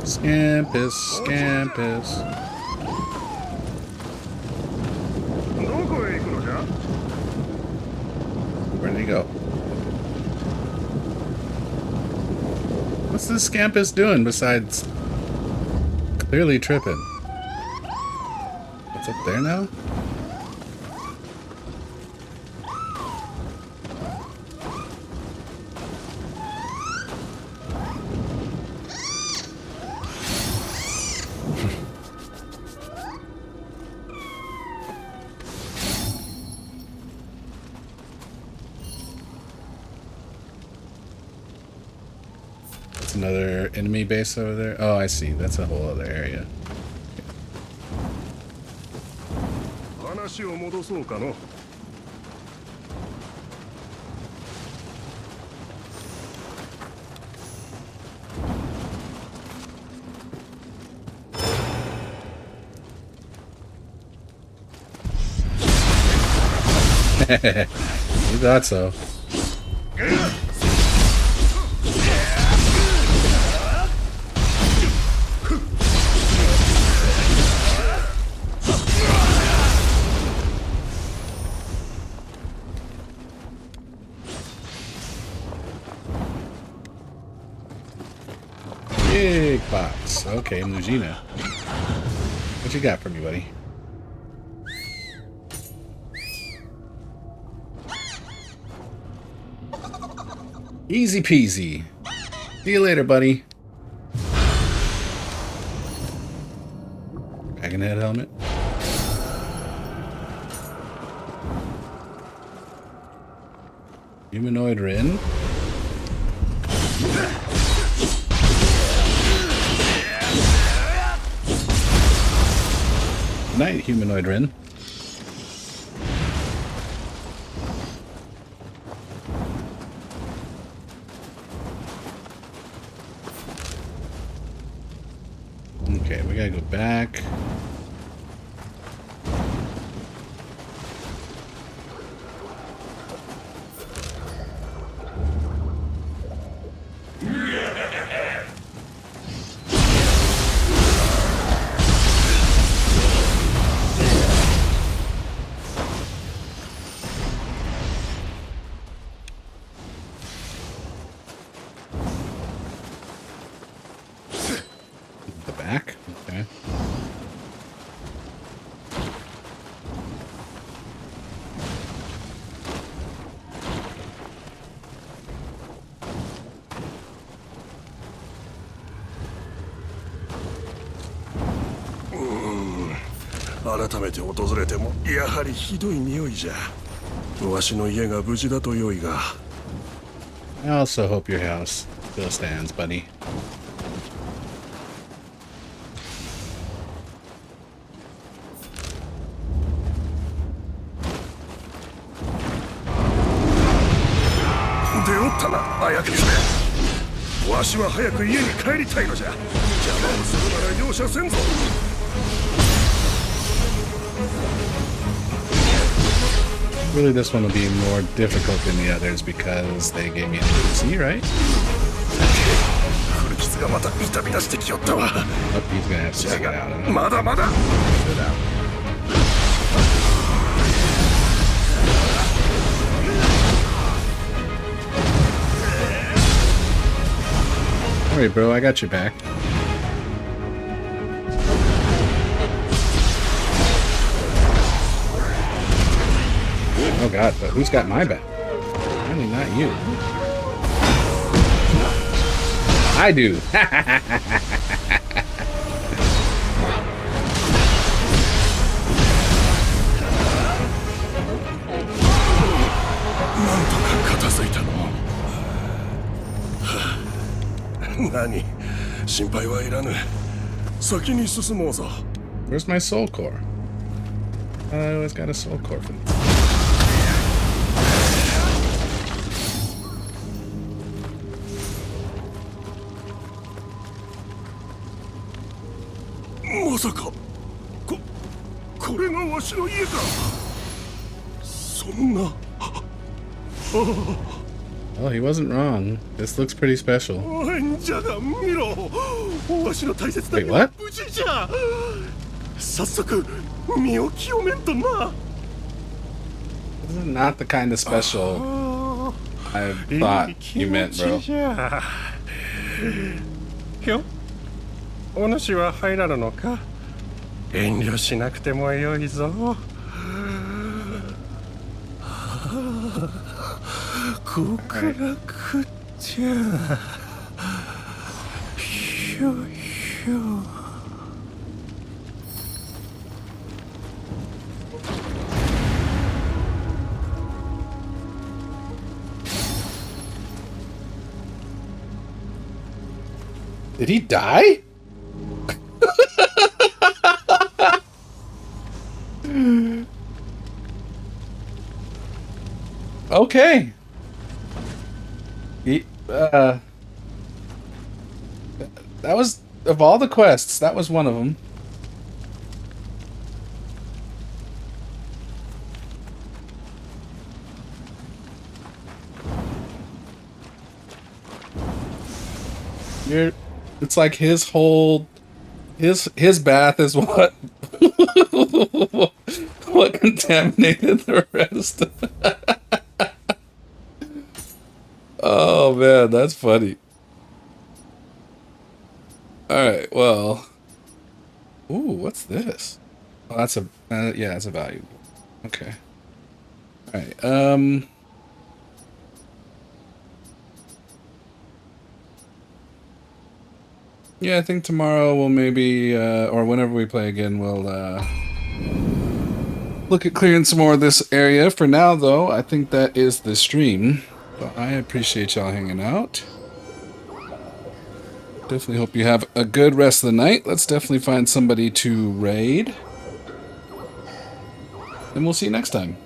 Scampus, Scampus. Where did he go? What's this Scampus doing besides clearly tripping? What's up there now? Another enemy base over there. Oh, I see. That's a whole other area. You thought so. Big box. Okay, Mujina. What you got for me, buddy? Easy peasy. See you later, buddy. Dragon head helmet. Humanoid Rin. Night, Humanoid Rin. Okay, we gotta go back. 改めて訪れてもやはりひどい匂いじゃ。わしの家が無事だと良いが。I also hope your house still stands, buddy. Really, this one will be more difficult than the others because they gave me an easy, right? Oh, he's gonna have to stick it out. Alright, bro, I got your back. Oh god, but who's got my back? Apparently not you. I do! Where's my soul core? I always got a soul core for this. Oh, he wasn't wrong. This looks pretty special. Wait, what? This is not the kind of special I thought you meant, bro. お主は入らぬのか。遠慮しなくてもよいぞ。極楽じゃ。ひょひょ。Did he die? Okay. That was, of all the quests, that was one of them. It's like his whole, his bath is what what contaminated the rest. Oh man, that's funny. Alright, well. Ooh, what's this? Oh, that's a, yeah, it's a valuable. Okay. Alright, yeah, I think tomorrow we'll maybe, or whenever we play again, we'll, look at clearing some more of this area. For now, though, I think that is the stream. So I appreciate y'all hanging out. Definitely hope you have a good rest of the night. Let's definitely find somebody to raid. And we'll see you next time.